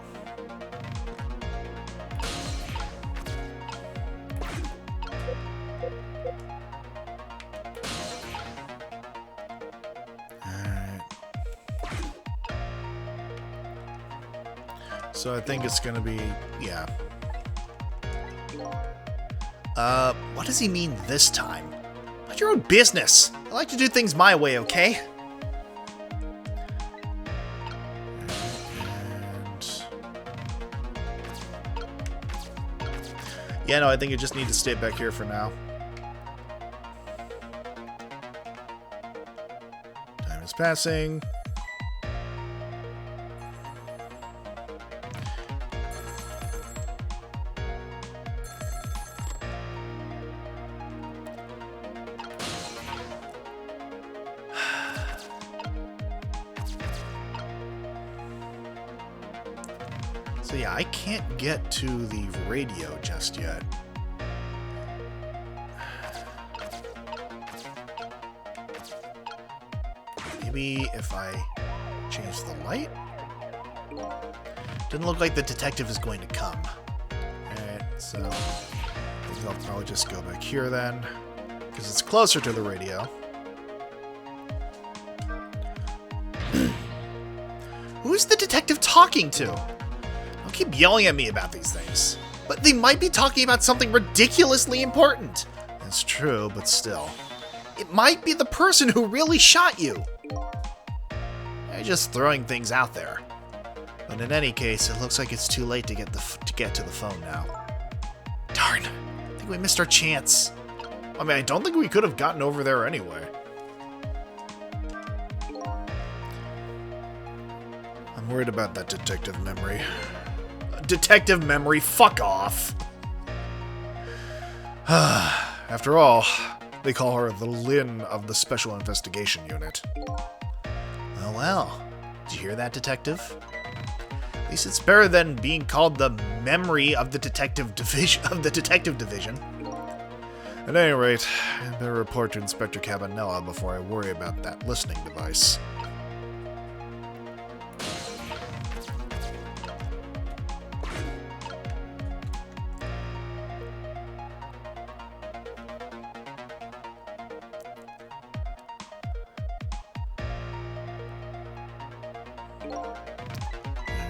So I think it's gonna be, yeah. What does he mean this time? Mind your own business. I like to do things my way, okay? And... yeah, no, I think you just need to stay back here for now. Time is passing. So yeah, I can't get to the radio just yet. Maybe if I change the light? Didn't look like the detective is going to come. Alright, so I'll probably just go back here then, because it's closer to the radio. Who's the detective talking to? Don't keep yelling at me about these things. But they might be talking about something ridiculously important. That's true, but still. It might be the person who really shot you. They're just throwing things out there. But in any case, it looks like it's too late to get to the phone now. Darn, I think we missed our chance. I mean, I don't think we could have gotten over there anyway. I'm worried about that detective memory. Detective memory, fuck off. After all, they call her the Lynn of the Special Investigation Unit. Well. Did you hear that, detective? At least it's better than being called the memory of the detective division. At any rate, I better report to Inspector Cabanella before I worry about that listening device.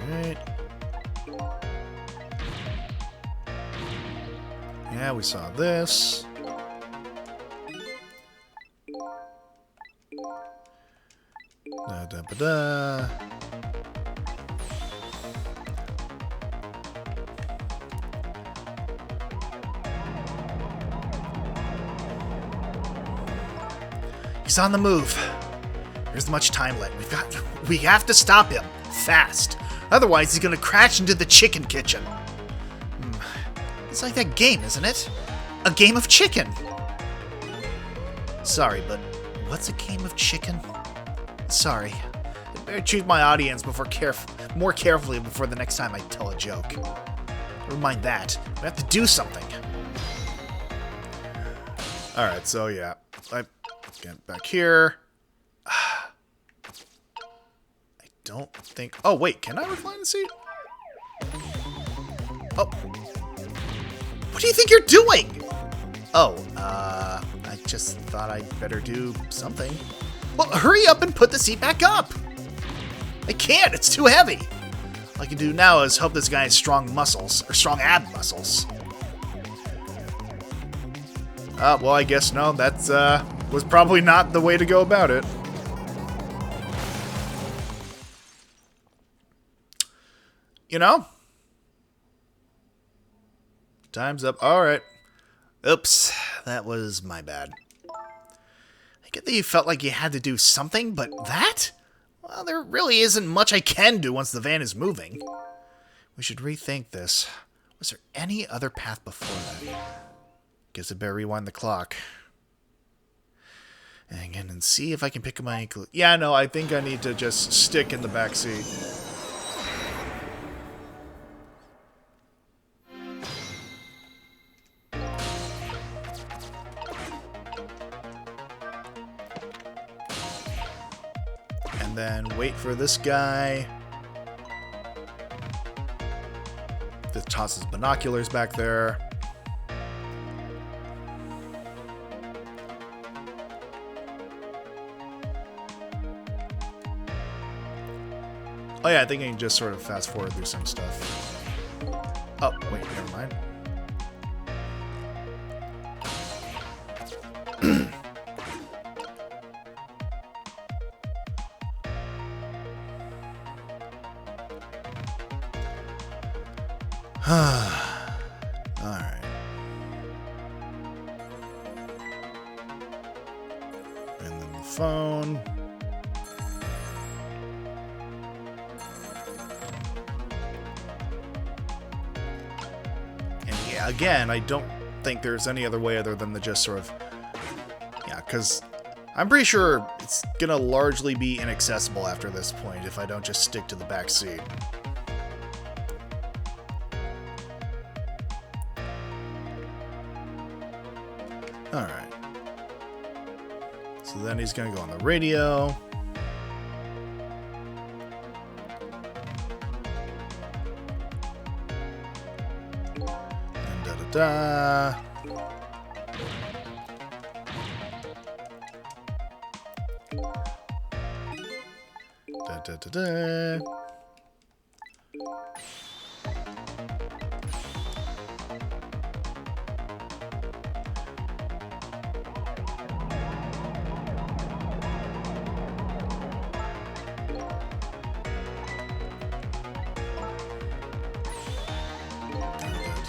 Alright. Yeah, we saw this. Da-da-ba-da. He's on the move. There's much time left. We have to stop him. Fast. Otherwise, he's gonna crash into the chicken kitchen. It's like that game, isn't it? A game of chicken. Sorry, but what's a game of chicken? Sorry. I better choose my audience more carefully before the next time I tell a joke. Never mind that. I have to do something. Alright, so yeah. Let's get back here. I don't think... Oh, wait. Can I recline the seat? Oh. What do you think you're doing? Oh, I just thought I'd better do something. Well, hurry up and put the seat back up. I can't. It's too heavy. All I can do now is hope this guy has strong muscles, or strong ab muscles. Well, I guess no. That's, was probably not the way to go about it. You know? Time's up. Alright. Oops. That was my bad. I get that you felt like you had to do something, but that? Well, there really isn't much I can do once the van is moving. We should rethink this. Was there any other path before that? Guess I better rewind the clock. And see if I can pick up my ankle. Yeah, no, I think I need to just stick in the back seat. And then wait for this guy to toss his binoculars back there. Oh yeah, I think I can just sort of fast forward through some stuff. Oh, wait, never mind. Alright. And then the phone. And yeah, again, I don't think there's any other way other than to just sort of... Yeah, because I'm pretty sure it's gonna largely be inaccessible after this point if I don't just stick to the back seat. Alright. So then he's going to go on the radio. And da-da-da. Da-da-da-da.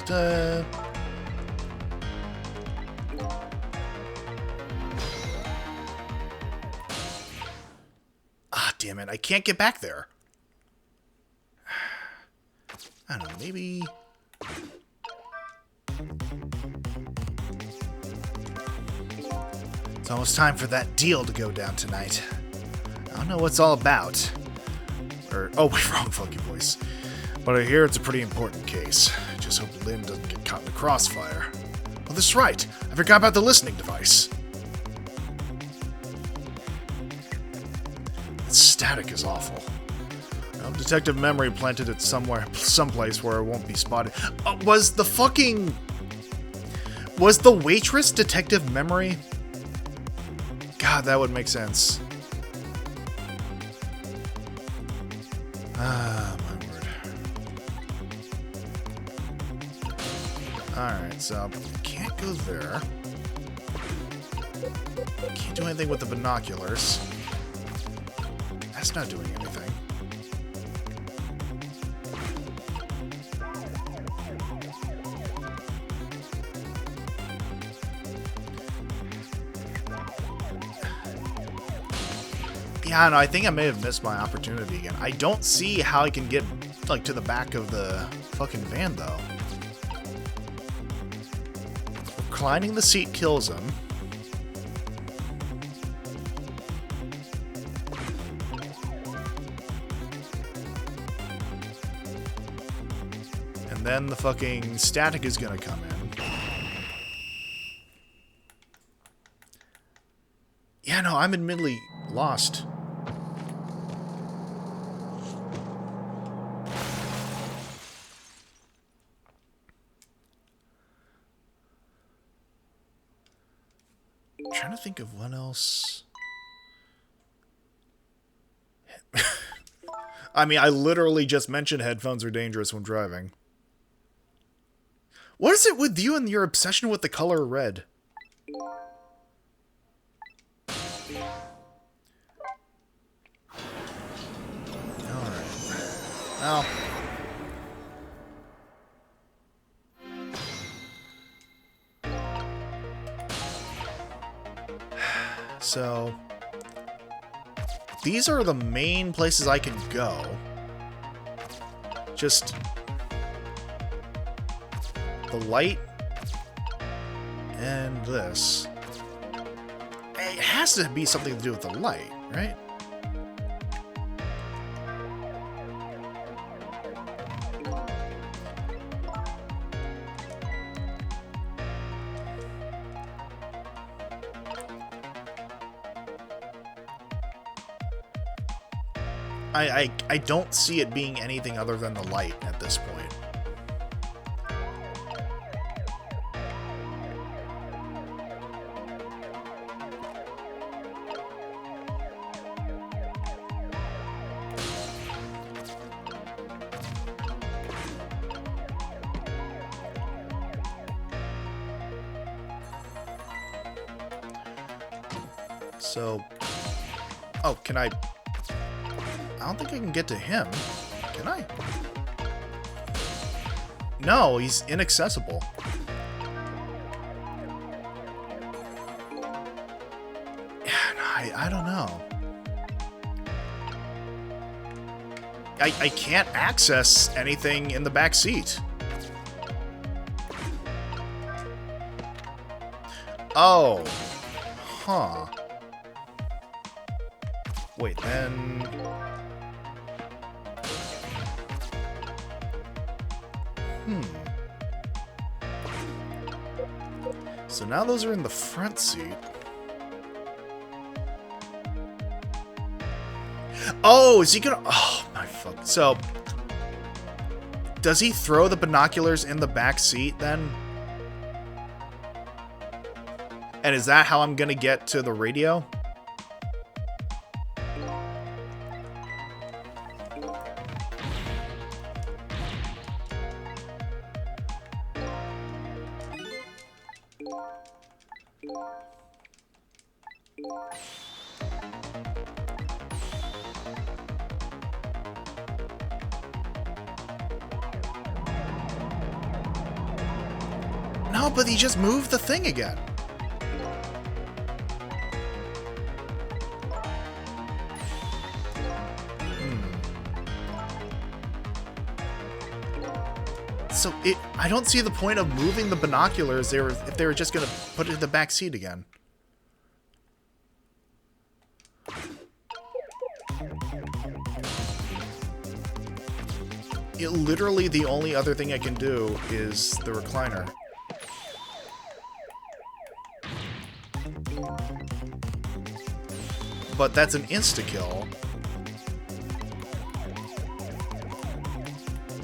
Da-da-da-da. Ah, damn it. I can't get back there. I don't know, maybe... It's almost time for that deal to go down tonight. I don't know what it's all about. Oh, wait, wrong fucking voice. But I hear it's a pretty important case. I just hope Lynn doesn't get caught in the crossfire. Oh, that's right. I forgot about the listening device. That static is awful. Well, detective memory planted it someplace where it won't be spotted. Was the waitress detective memory? God, that would make sense. Ah, my word. Alright, so can't go there. Can't do anything with the binoculars. That's not doing anything. Yeah, I don't know, I think I may have missed my opportunity again. I don't see how I can get, like, to the back of the fucking van, though. Reclining the seat kills him. And then the fucking static is gonna come in. Yeah, no, I'm admittedly lost. Trying to think of what else. I mean, I literally just mentioned headphones are dangerous when driving. What is it with you and your obsession with the color red? Alright. Well. So, these are the main places I can go. Just the light and this. It has to be something to do with the light, right? I don't see it being anything other than the light at this point. So, oh, can I don't think I can get to him. Can I? No, he's inaccessible. Yeah, no, I don't know. I can't access anything in the back seat. Oh. Huh. Wait, then... So now those are in the front seat. Oh, is he gonna... Oh, my fuck. So, does he throw the binoculars in the back seat then? And is that how I'm gonna get to the radio? No, but he just moved the thing again. So I don't see the point of moving the binoculars if they were just going to put it in the back seat again. Literally the only other thing I can do is the recliner. But that's an insta-kill.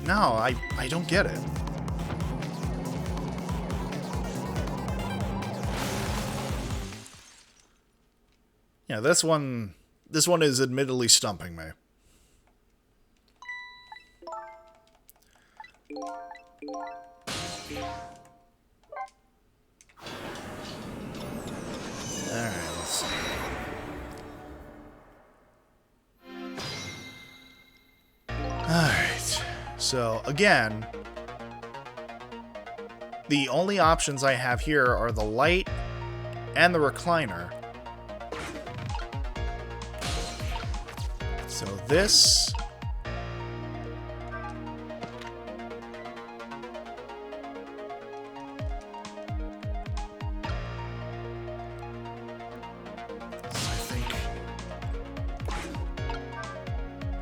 No, I don't get it. Yeah, this one is admittedly stumping me. Alright, let's see. Alright, so again, the only options I have here are the light and the recliner. So this...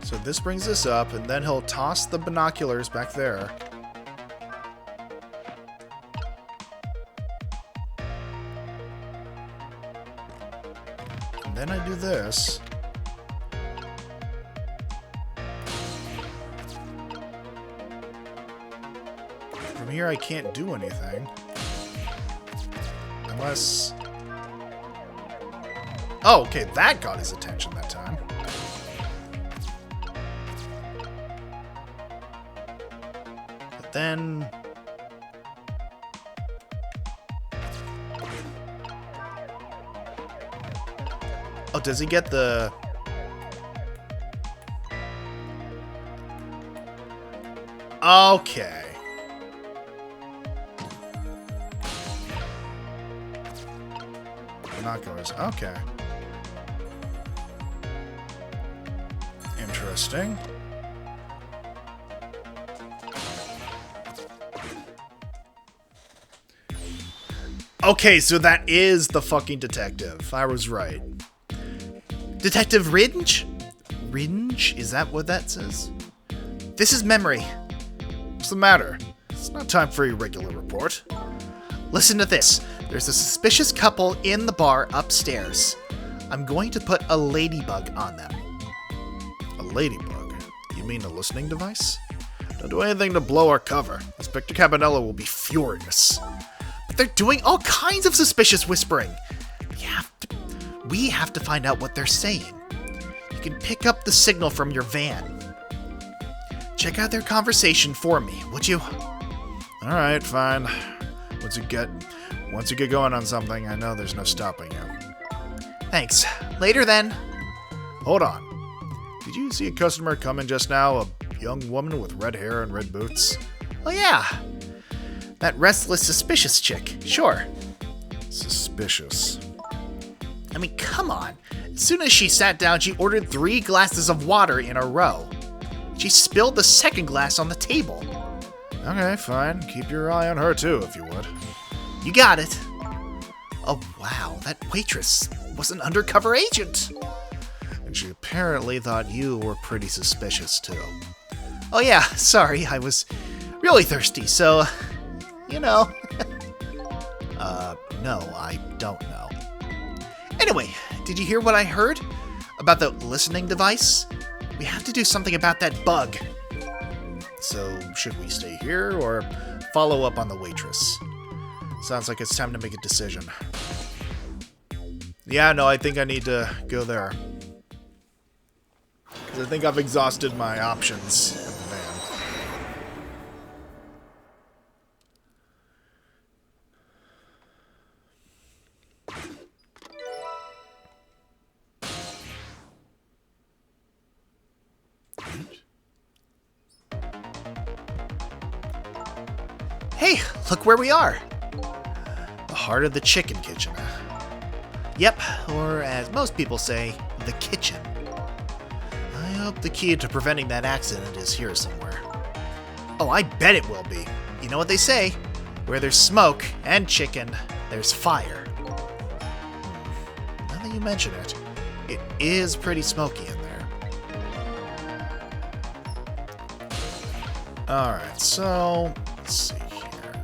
So this brings this up, and then he'll toss the binoculars back there. And then I do this. From here I can't do anything. Unless... Oh, okay, that got his attention that time. Then... Oh, does he get the... Okay. Binoculars. Okay. Interesting. Okay, so that is the fucking detective. I was right. Detective Ringe? Ringe? Is that what that says? This is Memory. What's the matter? It's not time for your regular report. Listen to this. There's a suspicious couple in the bar upstairs. I'm going to put a ladybug on them. A ladybug? You mean a listening device? Don't do anything to blow our cover. Inspector Cabanella will be furious. But they're doing all kinds of suspicious whispering. We have to find out what they're saying. You can pick up the signal from your van. Check out their conversation for me, would you? Alright, fine. Once you get going on something, I know there's no stopping you. Thanks. Later then. Hold on. Did you see a customer come in just now? A young woman with red hair and red boots? Oh yeah. That restless, suspicious chick. Sure. Suspicious. I mean, come on. As soon as she sat down, she ordered 3 glasses of water in a row. She spilled the second glass on the table. Okay, fine. Keep your eye on her too, if you would. You got it. Oh, wow. That waitress was an undercover agent. And she apparently thought you were pretty suspicious too. Oh yeah, sorry. I was really thirsty, so... You know. No, I don't know. Anyway, did you hear what I heard? About the listening device? We have to do something about that bug. So, should we stay here or follow up on the waitress? Sounds like it's time to make a decision. Yeah, no, I think I need to go there. 'Cause I think I've exhausted my options in the van. Hey, look where we are! The heart of the chicken kitchen. Yep, or as most people say, the kitchen. I hope the key to preventing that accident is here somewhere. Oh, I bet it will be. You know what they say? Where there's smoke and chicken, there's fire. Now that you mention it, it is pretty smoky in there. Alright, so let's see here.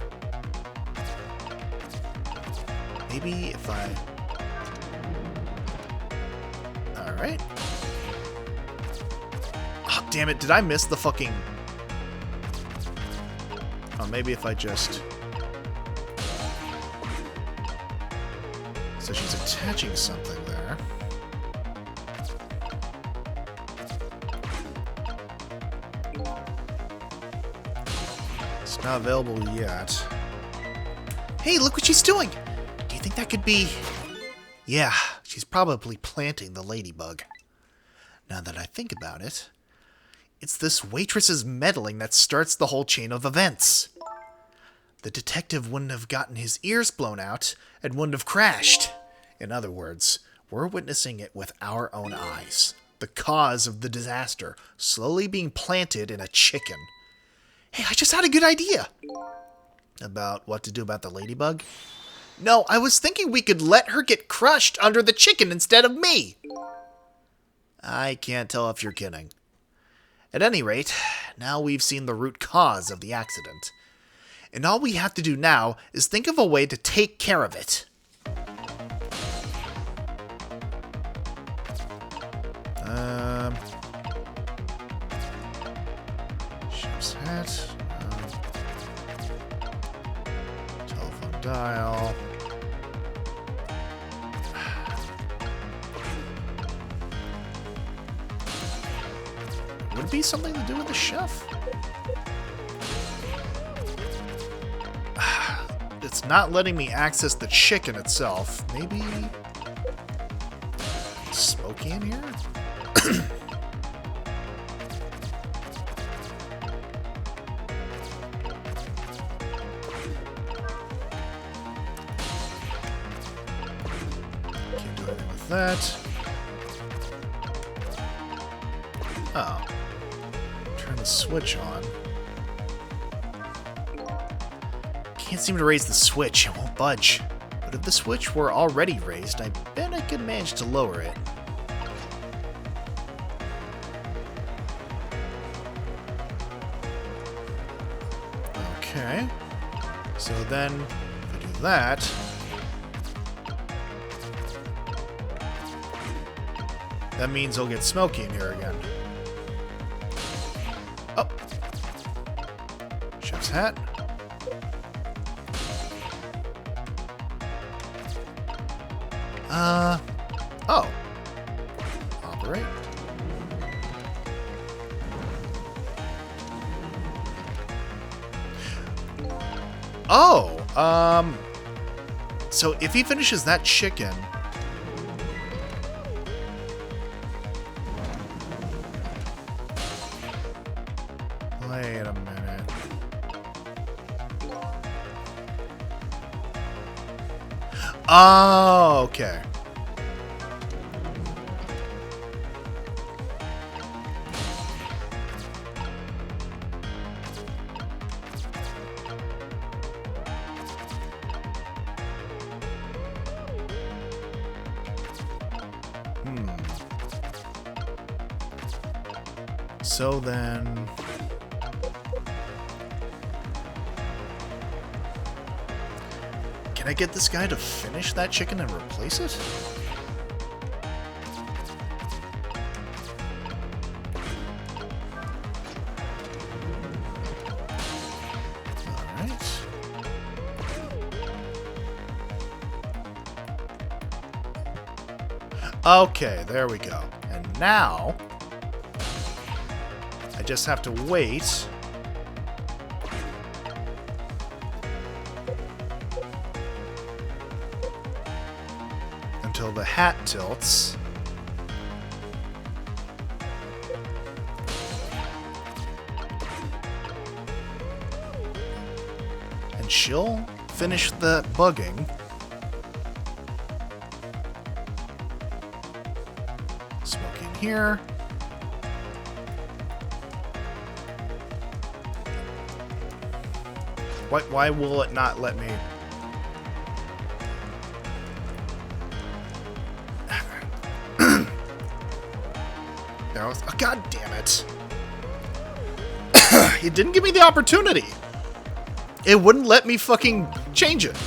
Maybe if I... Alright. Oh, damn it, did I miss the fucking... Oh, maybe if I just... So she's attaching something there. It's not available yet. Hey, look what she's doing! Do you think that could be... Yeah, she's probably planting the ladybug. Now that I think about it, it's this waitress's meddling that starts the whole chain of events. The detective wouldn't have gotten his ears blown out and wouldn't have crashed. In other words, we're witnessing it with our own eyes. The cause of the disaster slowly being planted in a chicken. Hey, I just had a good idea. About what to do about the ladybug? No, I was thinking we could let her get crushed under the chicken instead of me. I can't tell if you're kidding. At any rate, now we've seen the root cause of the accident. And all we have to do now is think of a way to take care of it. Chef's hat. Telephone dial. Would it be something to do with the chef? It's not letting me access the chicken itself. Maybe... smoky in here? Can't do anything with that. Oh. Turn the switch on. Can't seem to raise the switch. It won't budge. But if the switch were already raised, I bet I could manage to lower it. Okay. So then, if I do that... that means it'll get smoky in here again. Oh. Chef's hat. Oh. Operate. Oh, so if he finishes that chicken... Wait a minute. Oh, okay. So then... can I get this guy to finish that chicken and replace it? Alright. Okay, there we go. And now... I just have to wait until the hat tilts. and she'll finish the bugging. Smoke in here. Why will it not let me? There was, oh, God damn it. It didn't give me the opportunity. It wouldn't let me fucking change it.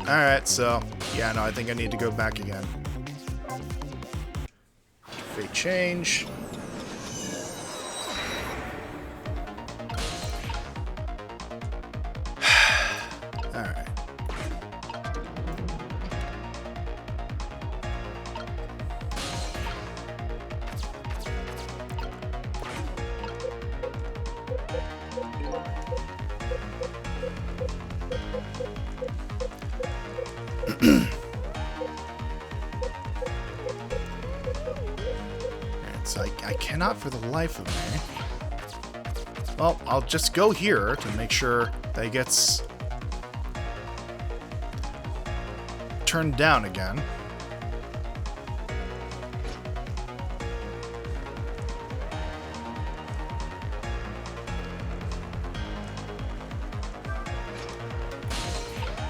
Alright, so, yeah, no, I think I need to go back again. Fate change. Alright. So I cannot for the life of me. Well, I'll just go here to make sure that it gets turned down again.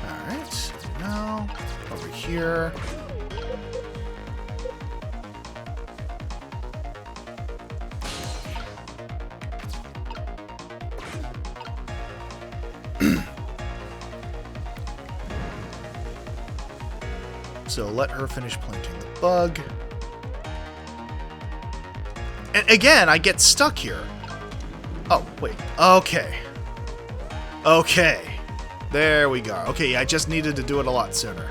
Alright, now over here. So let her finish planting the bug. And again, I get stuck here. Oh, wait. Okay. Okay. There we go. Okay, I just needed to do it a lot sooner.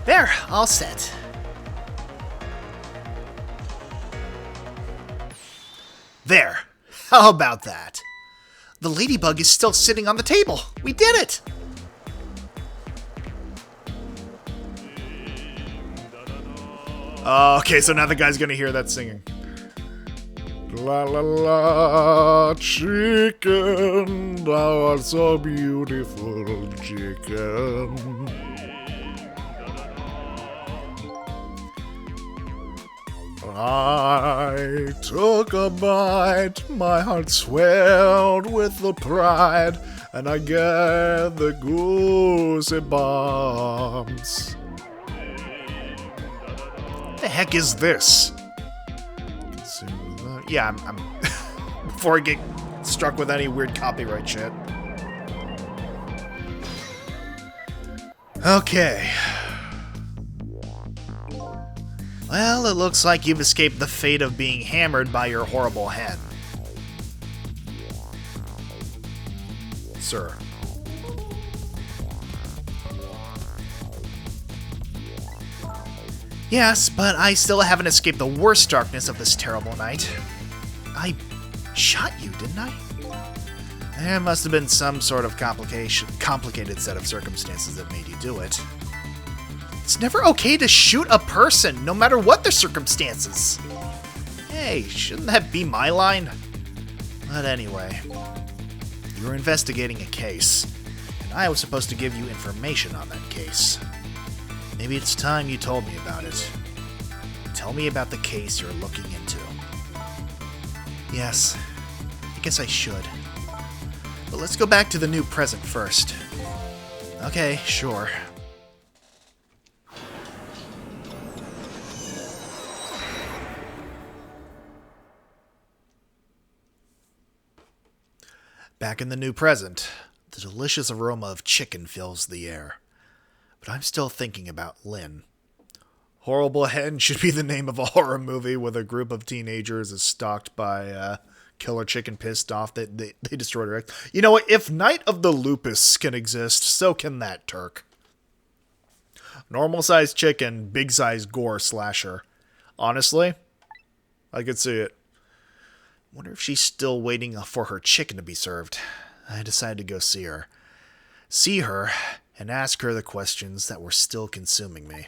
There, all set. There. How about that? The ladybug is still sitting on the table. We did it! Okay, so now the guy's gonna hear that singing. La la la, chicken, thou art so beautiful, chicken. I took a bite, my heart swelled with the pride, and I get the goosey bumps. The heck is this? Yeah, I'm before I get struck with any weird copyright shit. Okay. Well, it looks like you've escaped the fate of being hammered by your horrible hen. Sir. Yes, but I still haven't escaped the worst darkness of this terrible night. I shot you, didn't I? There must have been some sort of complicated set of circumstances that made you do it. It's never okay to shoot a person, no matter what the circumstances. Hey, shouldn't that be my line? But anyway, you were investigating a case, and I was supposed to give you information on that case. Maybe it's time you told me about it. Tell me about the case you're looking into. Yes, I guess I should. But let's go back to the new present first. Okay, sure. Back in the new present, the delicious aroma of chicken fills the air. But I'm still thinking about Lynn. Horrible Hen should be the name of a horror movie where a group of teenagers is stalked by killer chicken pissed off that they destroyed her eggs. You know what? If Night of the Lupus can exist, so can that Turk. Normal-sized chicken, big-sized gore slasher. Honestly, I could see it. Wonder if she's still waiting for her chicken to be served. I decided to go see her. See her, and ask her the questions that were still consuming me.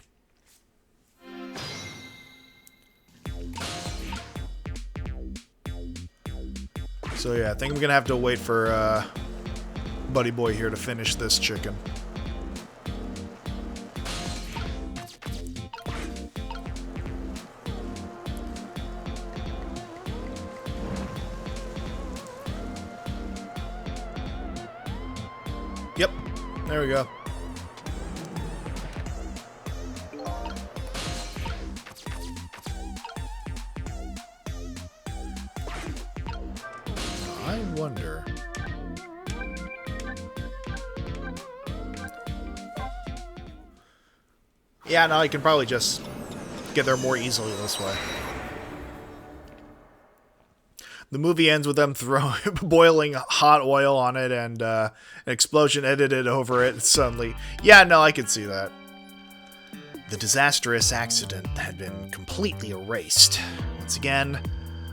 So yeah, I think I'm gonna have to wait for Buddy Boy here to finish this chicken. Yep, there we go. I wonder. Yeah, no, I can probably just get there more easily this way. The movie ends with them boiling hot oil on it and an explosion edited over it suddenly. Yeah, no, I could see that. The disastrous accident had been completely erased. Once again,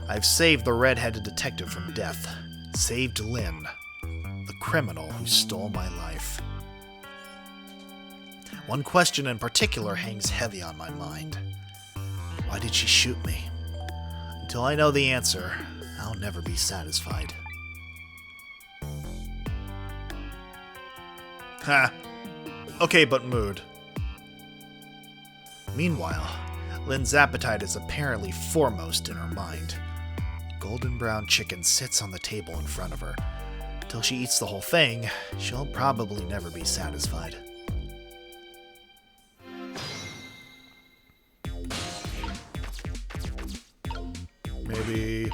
I've saved the red-headed detective from death. Saved Lynn, the criminal who stole my life. One question in particular hangs heavy on my mind. Why did she shoot me? Until I know the answer, I'll never be satisfied. Ha! Okay, but mood. Meanwhile, Lynn's appetite is apparently foremost in her mind. Golden brown chicken sits on the table in front of her. Till she eats the whole thing, she'll probably never be satisfied. Maybe...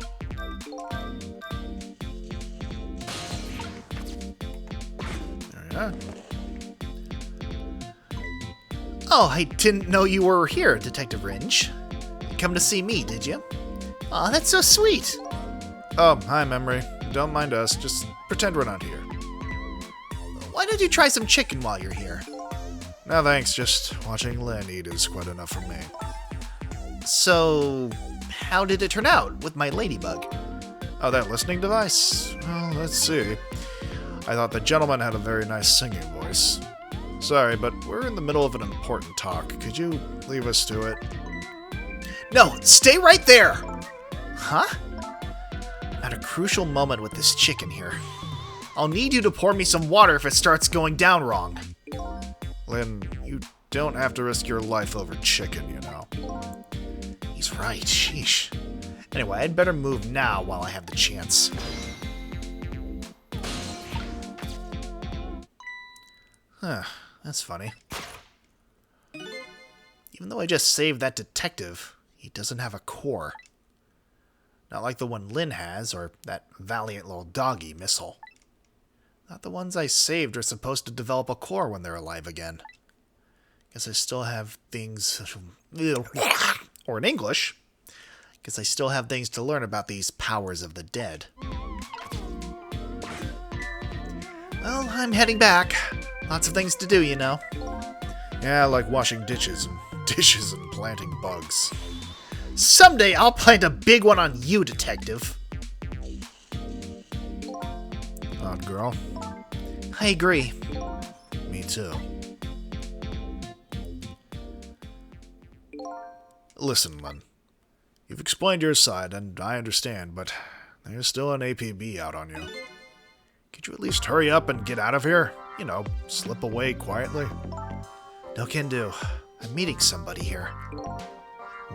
There we are. Oh, I didn't know you were here, Detective Ringe. Come to see me, did you? Aw, that's so sweet. Oh, hi, Memory. Don't mind us. Just pretend we're not here. Why don't you try some chicken while you're here? No, thanks. Just watching Lynn eat is quite enough for me. So, how did it turn out with my ladybug? Oh, that listening device? Well, let's see. I thought the gentleman had a very nice singing voice. Sorry, but we're in the middle of an important talk. Could you leave us to it? No, stay right there! Huh? At a crucial moment with this chicken here. I'll need you to pour me some water if it starts going down wrong. Lynn, you don't have to risk your life over chicken, you know. He's right, sheesh. Anyway, I'd better move now while I have the chance. Huh, that's funny. Even though I just saved that detective, he doesn't have a core. Not like the one Lynn has, or that valiant little doggy Missile. Not the ones I saved are supposed to develop a core when they're alive again. Guess I still have things... Or in English, guess I still have things to learn about these powers of the dead. Well, I'm heading back. Lots of things to do, you know. Yeah, like washing dishes and planting bugs. Someday I'll plant a big one on you, Detective. Odd girl. I agree. Me too. Listen, Lynn. You've explained your side, and I understand, but there's still an APB out on you. Could you at least hurry up and get out of here? You know, slip away quietly. No can do. I'm meeting somebody here.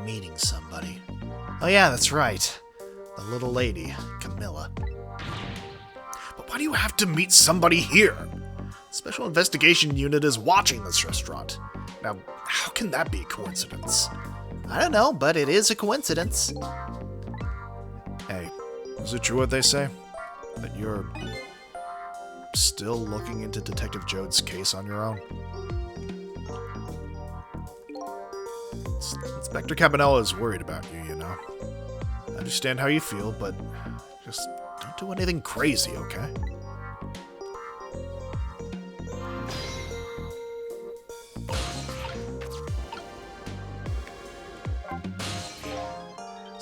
Meeting somebody. Oh yeah, that's right. The little lady, Camilla. But why do you have to meet somebody here? Special Investigation Unit is watching this restaurant. Now, how can that be a coincidence? I don't know, but it is a coincidence. Hey, is it true what they say? That you're still looking into Detective Jode's case on your own? Inspector Cabanella is worried about you, you know. I understand how you feel, but just don't do anything crazy, okay?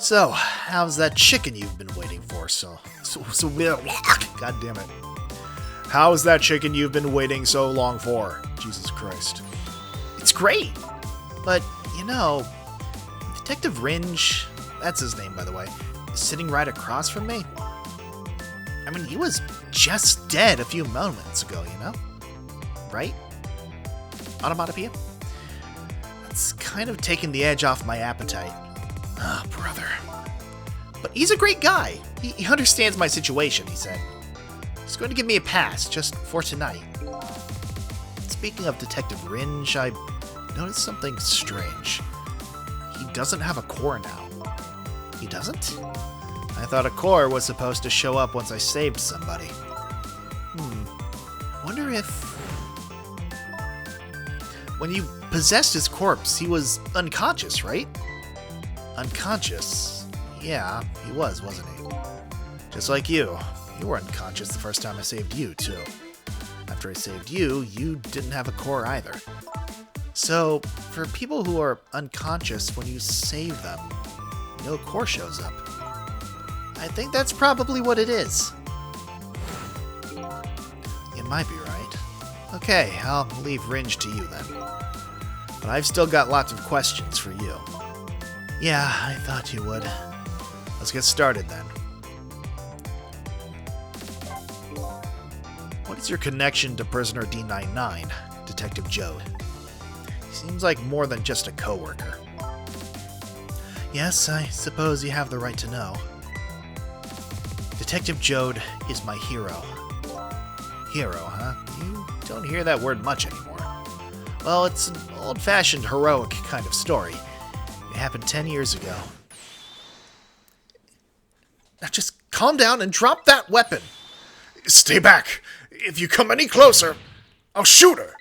So, how's that chicken you've been waiting for? God damn it. How's that chicken you've been waiting so long for? Jesus Christ. It's great. But, you know, Detective Ringe, that's his name, by the way, is sitting right across from me. I mean, he was just dead a few moments ago, you know? Right? Onomatopoeia? That's kind of taking the edge off my appetite. Ah, brother. But he's a great guy. He understands my situation, he said. He's going to give me a pass, just for tonight. Speaking of Detective Ringe, I noticed something strange. He doesn't have a core now. He doesn't? I thought a core was supposed to show up once I saved somebody. Wonder if... When you possessed his corpse, he was unconscious, right? Unconscious? Yeah, he was, wasn't he? Just like you. You were unconscious the first time I saved you, too. After I saved you, you didn't have a core either. So, for people who are unconscious when you save them, no core shows up. I think that's probably what it is. You might be right. Okay, I'll leave Ringe to you then. But I've still got lots of questions for you. Yeah, I thought you would. Let's get started then. What is your connection to prisoner D99, Detective Jode? He seems like more than just a coworker. Yes, I suppose you have the right to know. Detective Jode is my hero. Hero, huh? You don't hear that word much anymore. Well, it's an old-fashioned heroic kind of story. It happened 10 years ago. Now just calm down and drop that weapon! Stay back! If you come any closer, I'll shoot her!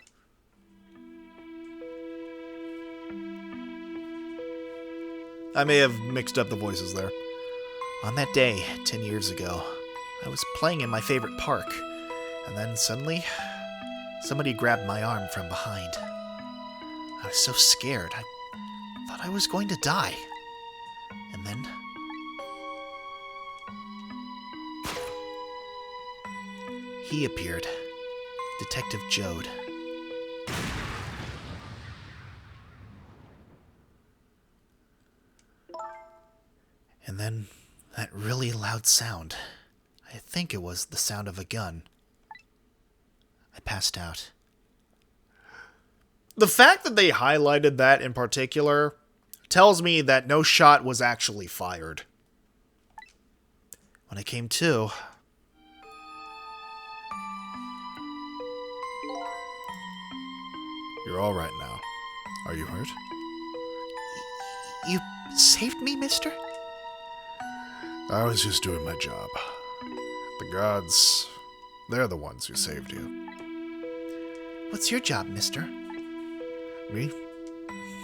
I may have mixed up the voices there. On that day, 10 years ago, I was playing in my favorite park, and then suddenly, somebody grabbed my arm from behind. I was so scared, I thought I was going to die. And then... he appeared. Detective Jode. And then that really loud sound. I think it was the sound of a gun. I passed out. The fact that they highlighted that in particular tells me that no shot was actually fired. When I came to... You're all right now. Are you hurt? You saved me, mister? I was just doing my job. The gods, they're the ones who saved you. What's your job, mister? Me?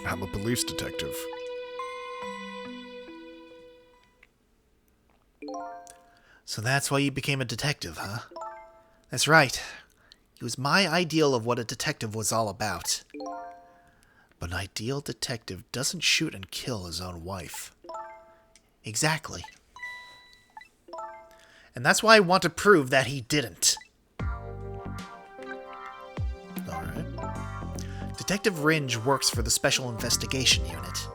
I'm a police detective. So that's why you became a detective, huh? That's right. It was my ideal of what a detective was all about. But an ideal detective doesn't shoot and kill his own wife. Exactly. And that's why I want to prove that he didn't. Alright. Detective Ringe works for the Special Investigation Unit.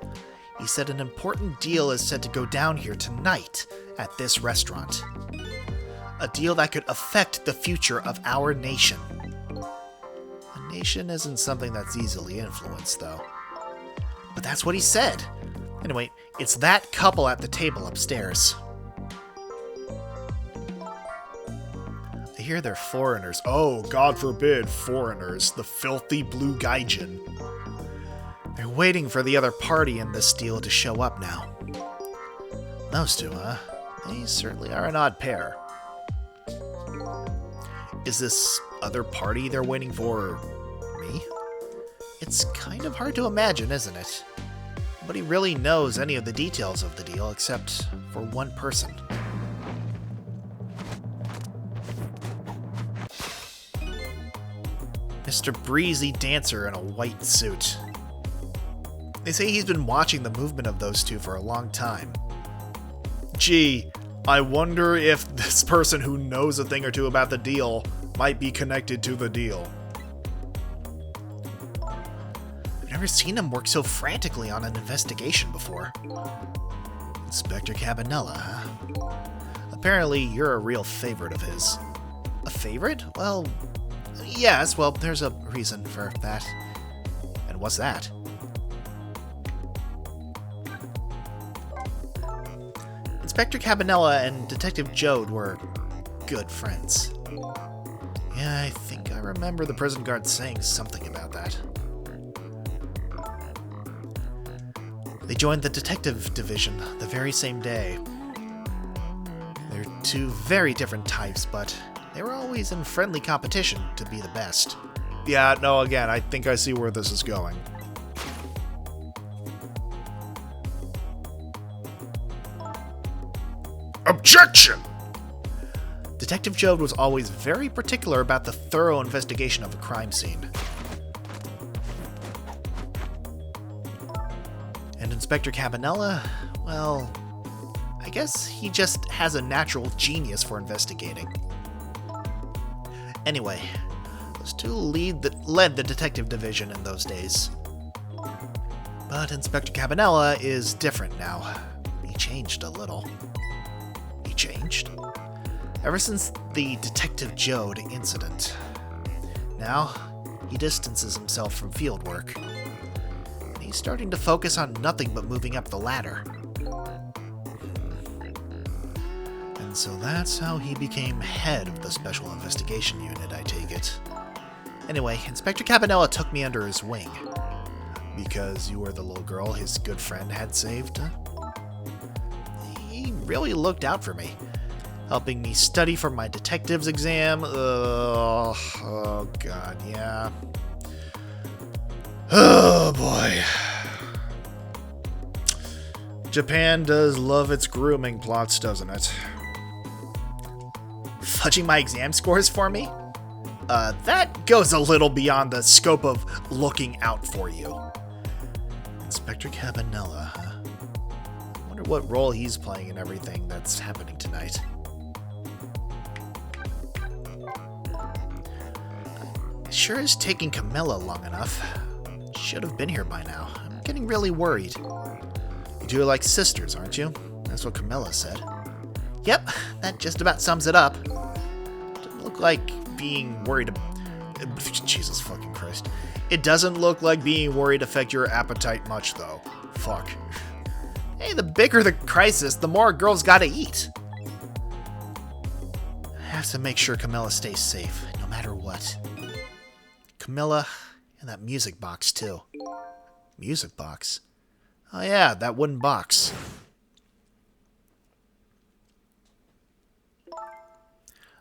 He said an important deal is set to go down here tonight at this restaurant. A deal that could affect the future of our nation. A nation isn't something that's easily influenced, though. But that's what he said. Anyway, it's that couple at the table upstairs. I hear they're foreigners. Oh, God forbid, foreigners. The filthy blue gaijin. They're waiting for the other party in this deal to show up now. Those two, huh? They certainly are an odd pair. Is this other party they're waiting for me? It's kind of hard to imagine, isn't it? Nobody really knows any of the details of the deal except for one person. Mr. Breezy Dancer in a white suit. They say he's been watching the movement of those two for a long time. Gee, I wonder if this person who knows a thing or two about the deal might be connected to the deal. I've never seen him work so frantically on an investigation before. Inspector Cabanella, huh? Apparently, you're a real favorite of his. A favorite? Well, yes, well, there's a reason for that. And what's that? Inspector Cabanella and Detective Jode were good friends. Yeah, I think I remember the prison guard saying something about that. They joined the detective division the very same day. They're two very different types, but they were always in friendly competition to be the best. Yeah, no, again, I think I see where this is going. Objection! Detective Jode was always very particular about the thorough investigation of a crime scene. And Inspector Cabanella, well, I guess he just has a natural genius for investigating. Anyway, those two led the detective division in those days. But Inspector Cabanella is different now. He changed a little. He changed? Ever since the Detective Jode incident. Now, he distances himself from field work. He's starting to focus on nothing but moving up the ladder. And so that's how he became head of the Special Investigation Unit, I take it. Anyway, Inspector Cabanella took me under his wing. Because you were the little girl his good friend had saved? He really looked out for me, helping me study for my detective's exam. Oh god, yeah. Oh boy. Japan does love its grooming plots, doesn't it? Fudging my exam scores for me? That goes a little beyond the scope of looking out for you. Inspector Cabanella, huh? I wonder what role he's playing in everything that's happening tonight. It sure is taking Camilla long enough. Should have been here by now. I'm getting really worried. You two are like sisters, aren't you? That's what Camilla said. Yep, that just about sums it up. Doesn't look like being worried. Jesus fucking Christ. It doesn't look like being worried affect your appetite much, though. Fuck. Hey, the bigger the crisis, the more a girl's gotta eat. I have to make sure Camilla stays safe, no matter what. Camilla, and that music box, too. Music box? Oh yeah, that wooden box.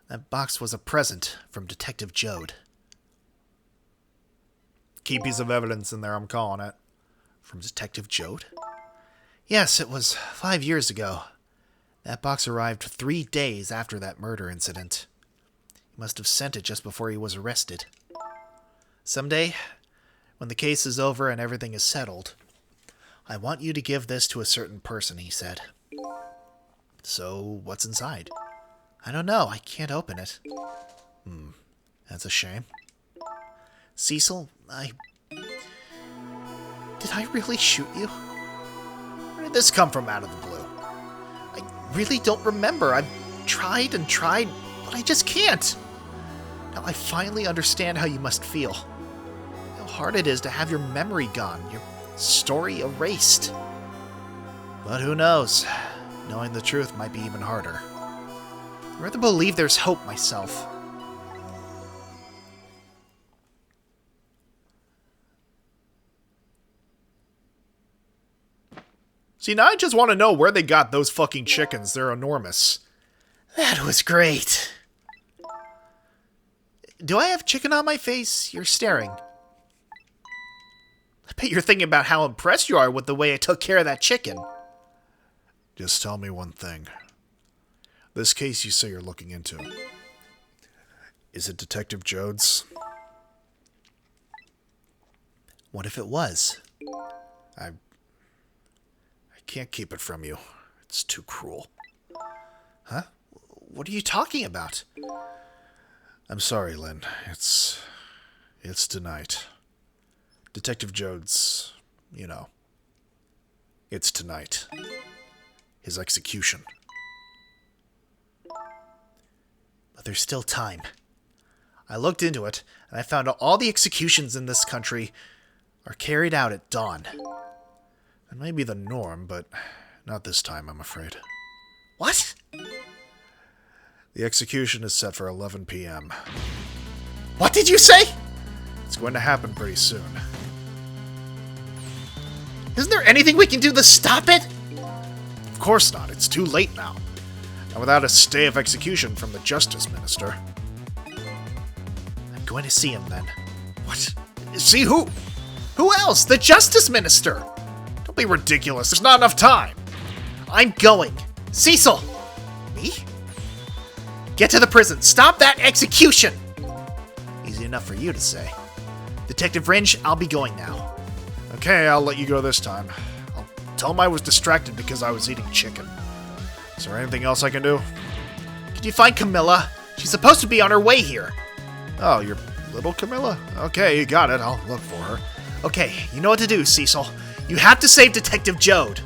That box was a present from Detective Jode. Key piece of evidence in there, I'm calling it. From Detective Jode? Yes, it was 5 years ago. That box arrived 3 days after that murder incident. He must have sent it just before he was arrested. Someday, when the case is over and everything is settled, I want you to give this to a certain person, he said. So, what's inside? I don't know. I can't open it. That's a shame. Cecil, Did I really shoot you? Where did this come from out of the blue? I really don't remember. I've tried and tried, but I just can't. Now I finally understand how you must feel. How hard it is to have your memory gone, your story erased. But who knows? Knowing the truth might be even harder. I'd rather believe there's hope myself. See, now I just want to know where they got those fucking chickens. They're enormous. That was great. Do I have chicken on my face? You're staring. I bet you're thinking about how impressed you are with the way I took care of that chicken. Just tell me one thing. This case you say you're looking into. Is it Detective Jode's? What if it was? I can't keep it from you. It's too cruel. Huh? What are you talking about? I'm sorry, Lynn. It's tonight. Detective Jodes, it's tonight. His execution. But there's still time. I looked into it, and I found out all the executions in this country are carried out at dawn. It may be the norm, but not this time, I'm afraid. What? The execution is set for 11 p.m. What did you say? It's going to happen pretty soon. Isn't there anything we can do to stop it? Of course not. It's too late now. And without a stay of execution from the Justice Minister. I'm going to see him then. What? See who? Who else? The Justice Minister! Don't be ridiculous. There's not enough time. I'm going. Cecil! Me? Get to the prison. Stop that execution! Easy enough for you to say. Detective Ringe, I'll be going now. Okay, I'll let you go this time. I'll tell him I was distracted because I was eating chicken. Is there anything else I can do? Could you find Camilla? She's supposed to be on her way here. Oh, your little Camilla? Okay, you got it. I'll look for her. Okay, you know what to do, Cecil. You have to save Detective Jode.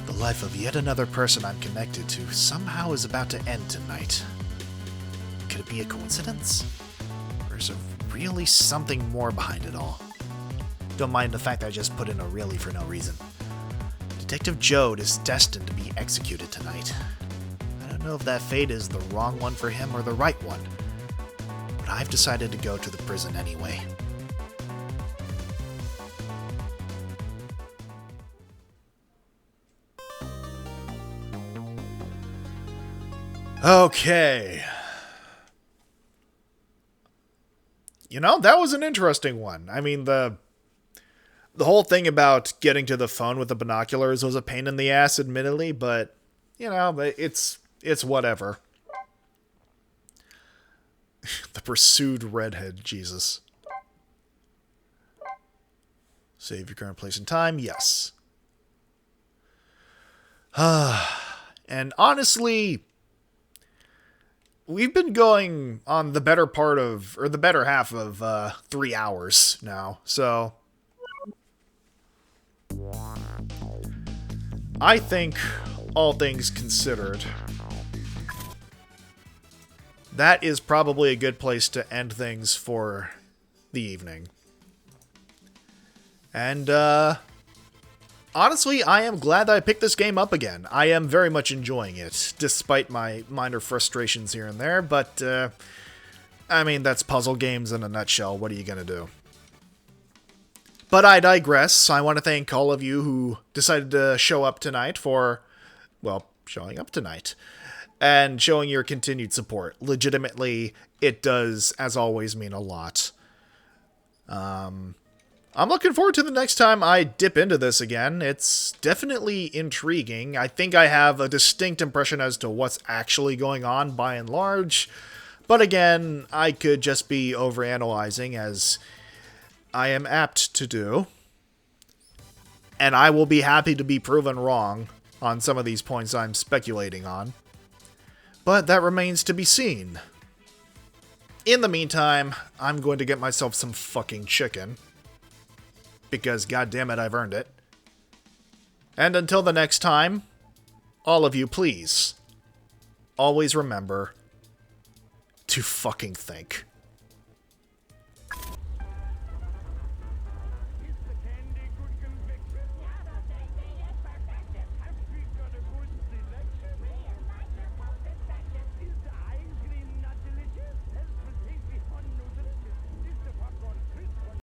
The life of yet another person I'm connected to somehow is about to end tonight. Could it be a coincidence? Or is there really something more behind it all? Don't mind the fact that I just put in a really for no reason. Detective Jode is destined to be executed tonight. I don't know if that fate is the wrong one for him or the right one, but I've decided to go to the prison anyway. Okay. That was an interesting one. I mean, the whole thing about getting to the phone with the binoculars was a pain in the ass, admittedly, but, it's whatever. The pursued redhead, Jesus. Save your current place and time, yes. And honestly, we've been going on the better half of 3 hours now, so I think, all things considered, that is probably a good place to end things for the evening. And, honestly, I am glad that I picked this game up again. I am very much enjoying it, despite my minor frustrations here and there, but, I mean, that's puzzle games in a nutshell. What are you gonna do? But I digress. I want to thank all of you who decided to show up tonight showing up tonight and showing your continued support. Legitimately, it does, as always, mean a lot. I'm looking forward to the next time I dip into this again. It's definitely intriguing. I think I have a distinct impression as to what's actually going on by and large. But again, I could just be overanalyzing, as I am apt to do. And I will be happy to be proven wrong on some of these points I'm speculating on. But that remains to be seen. In the meantime, I'm going to get myself some fucking chicken. Because, goddammit, I've earned it. And until the next time, all of you, please, always remember to fucking think.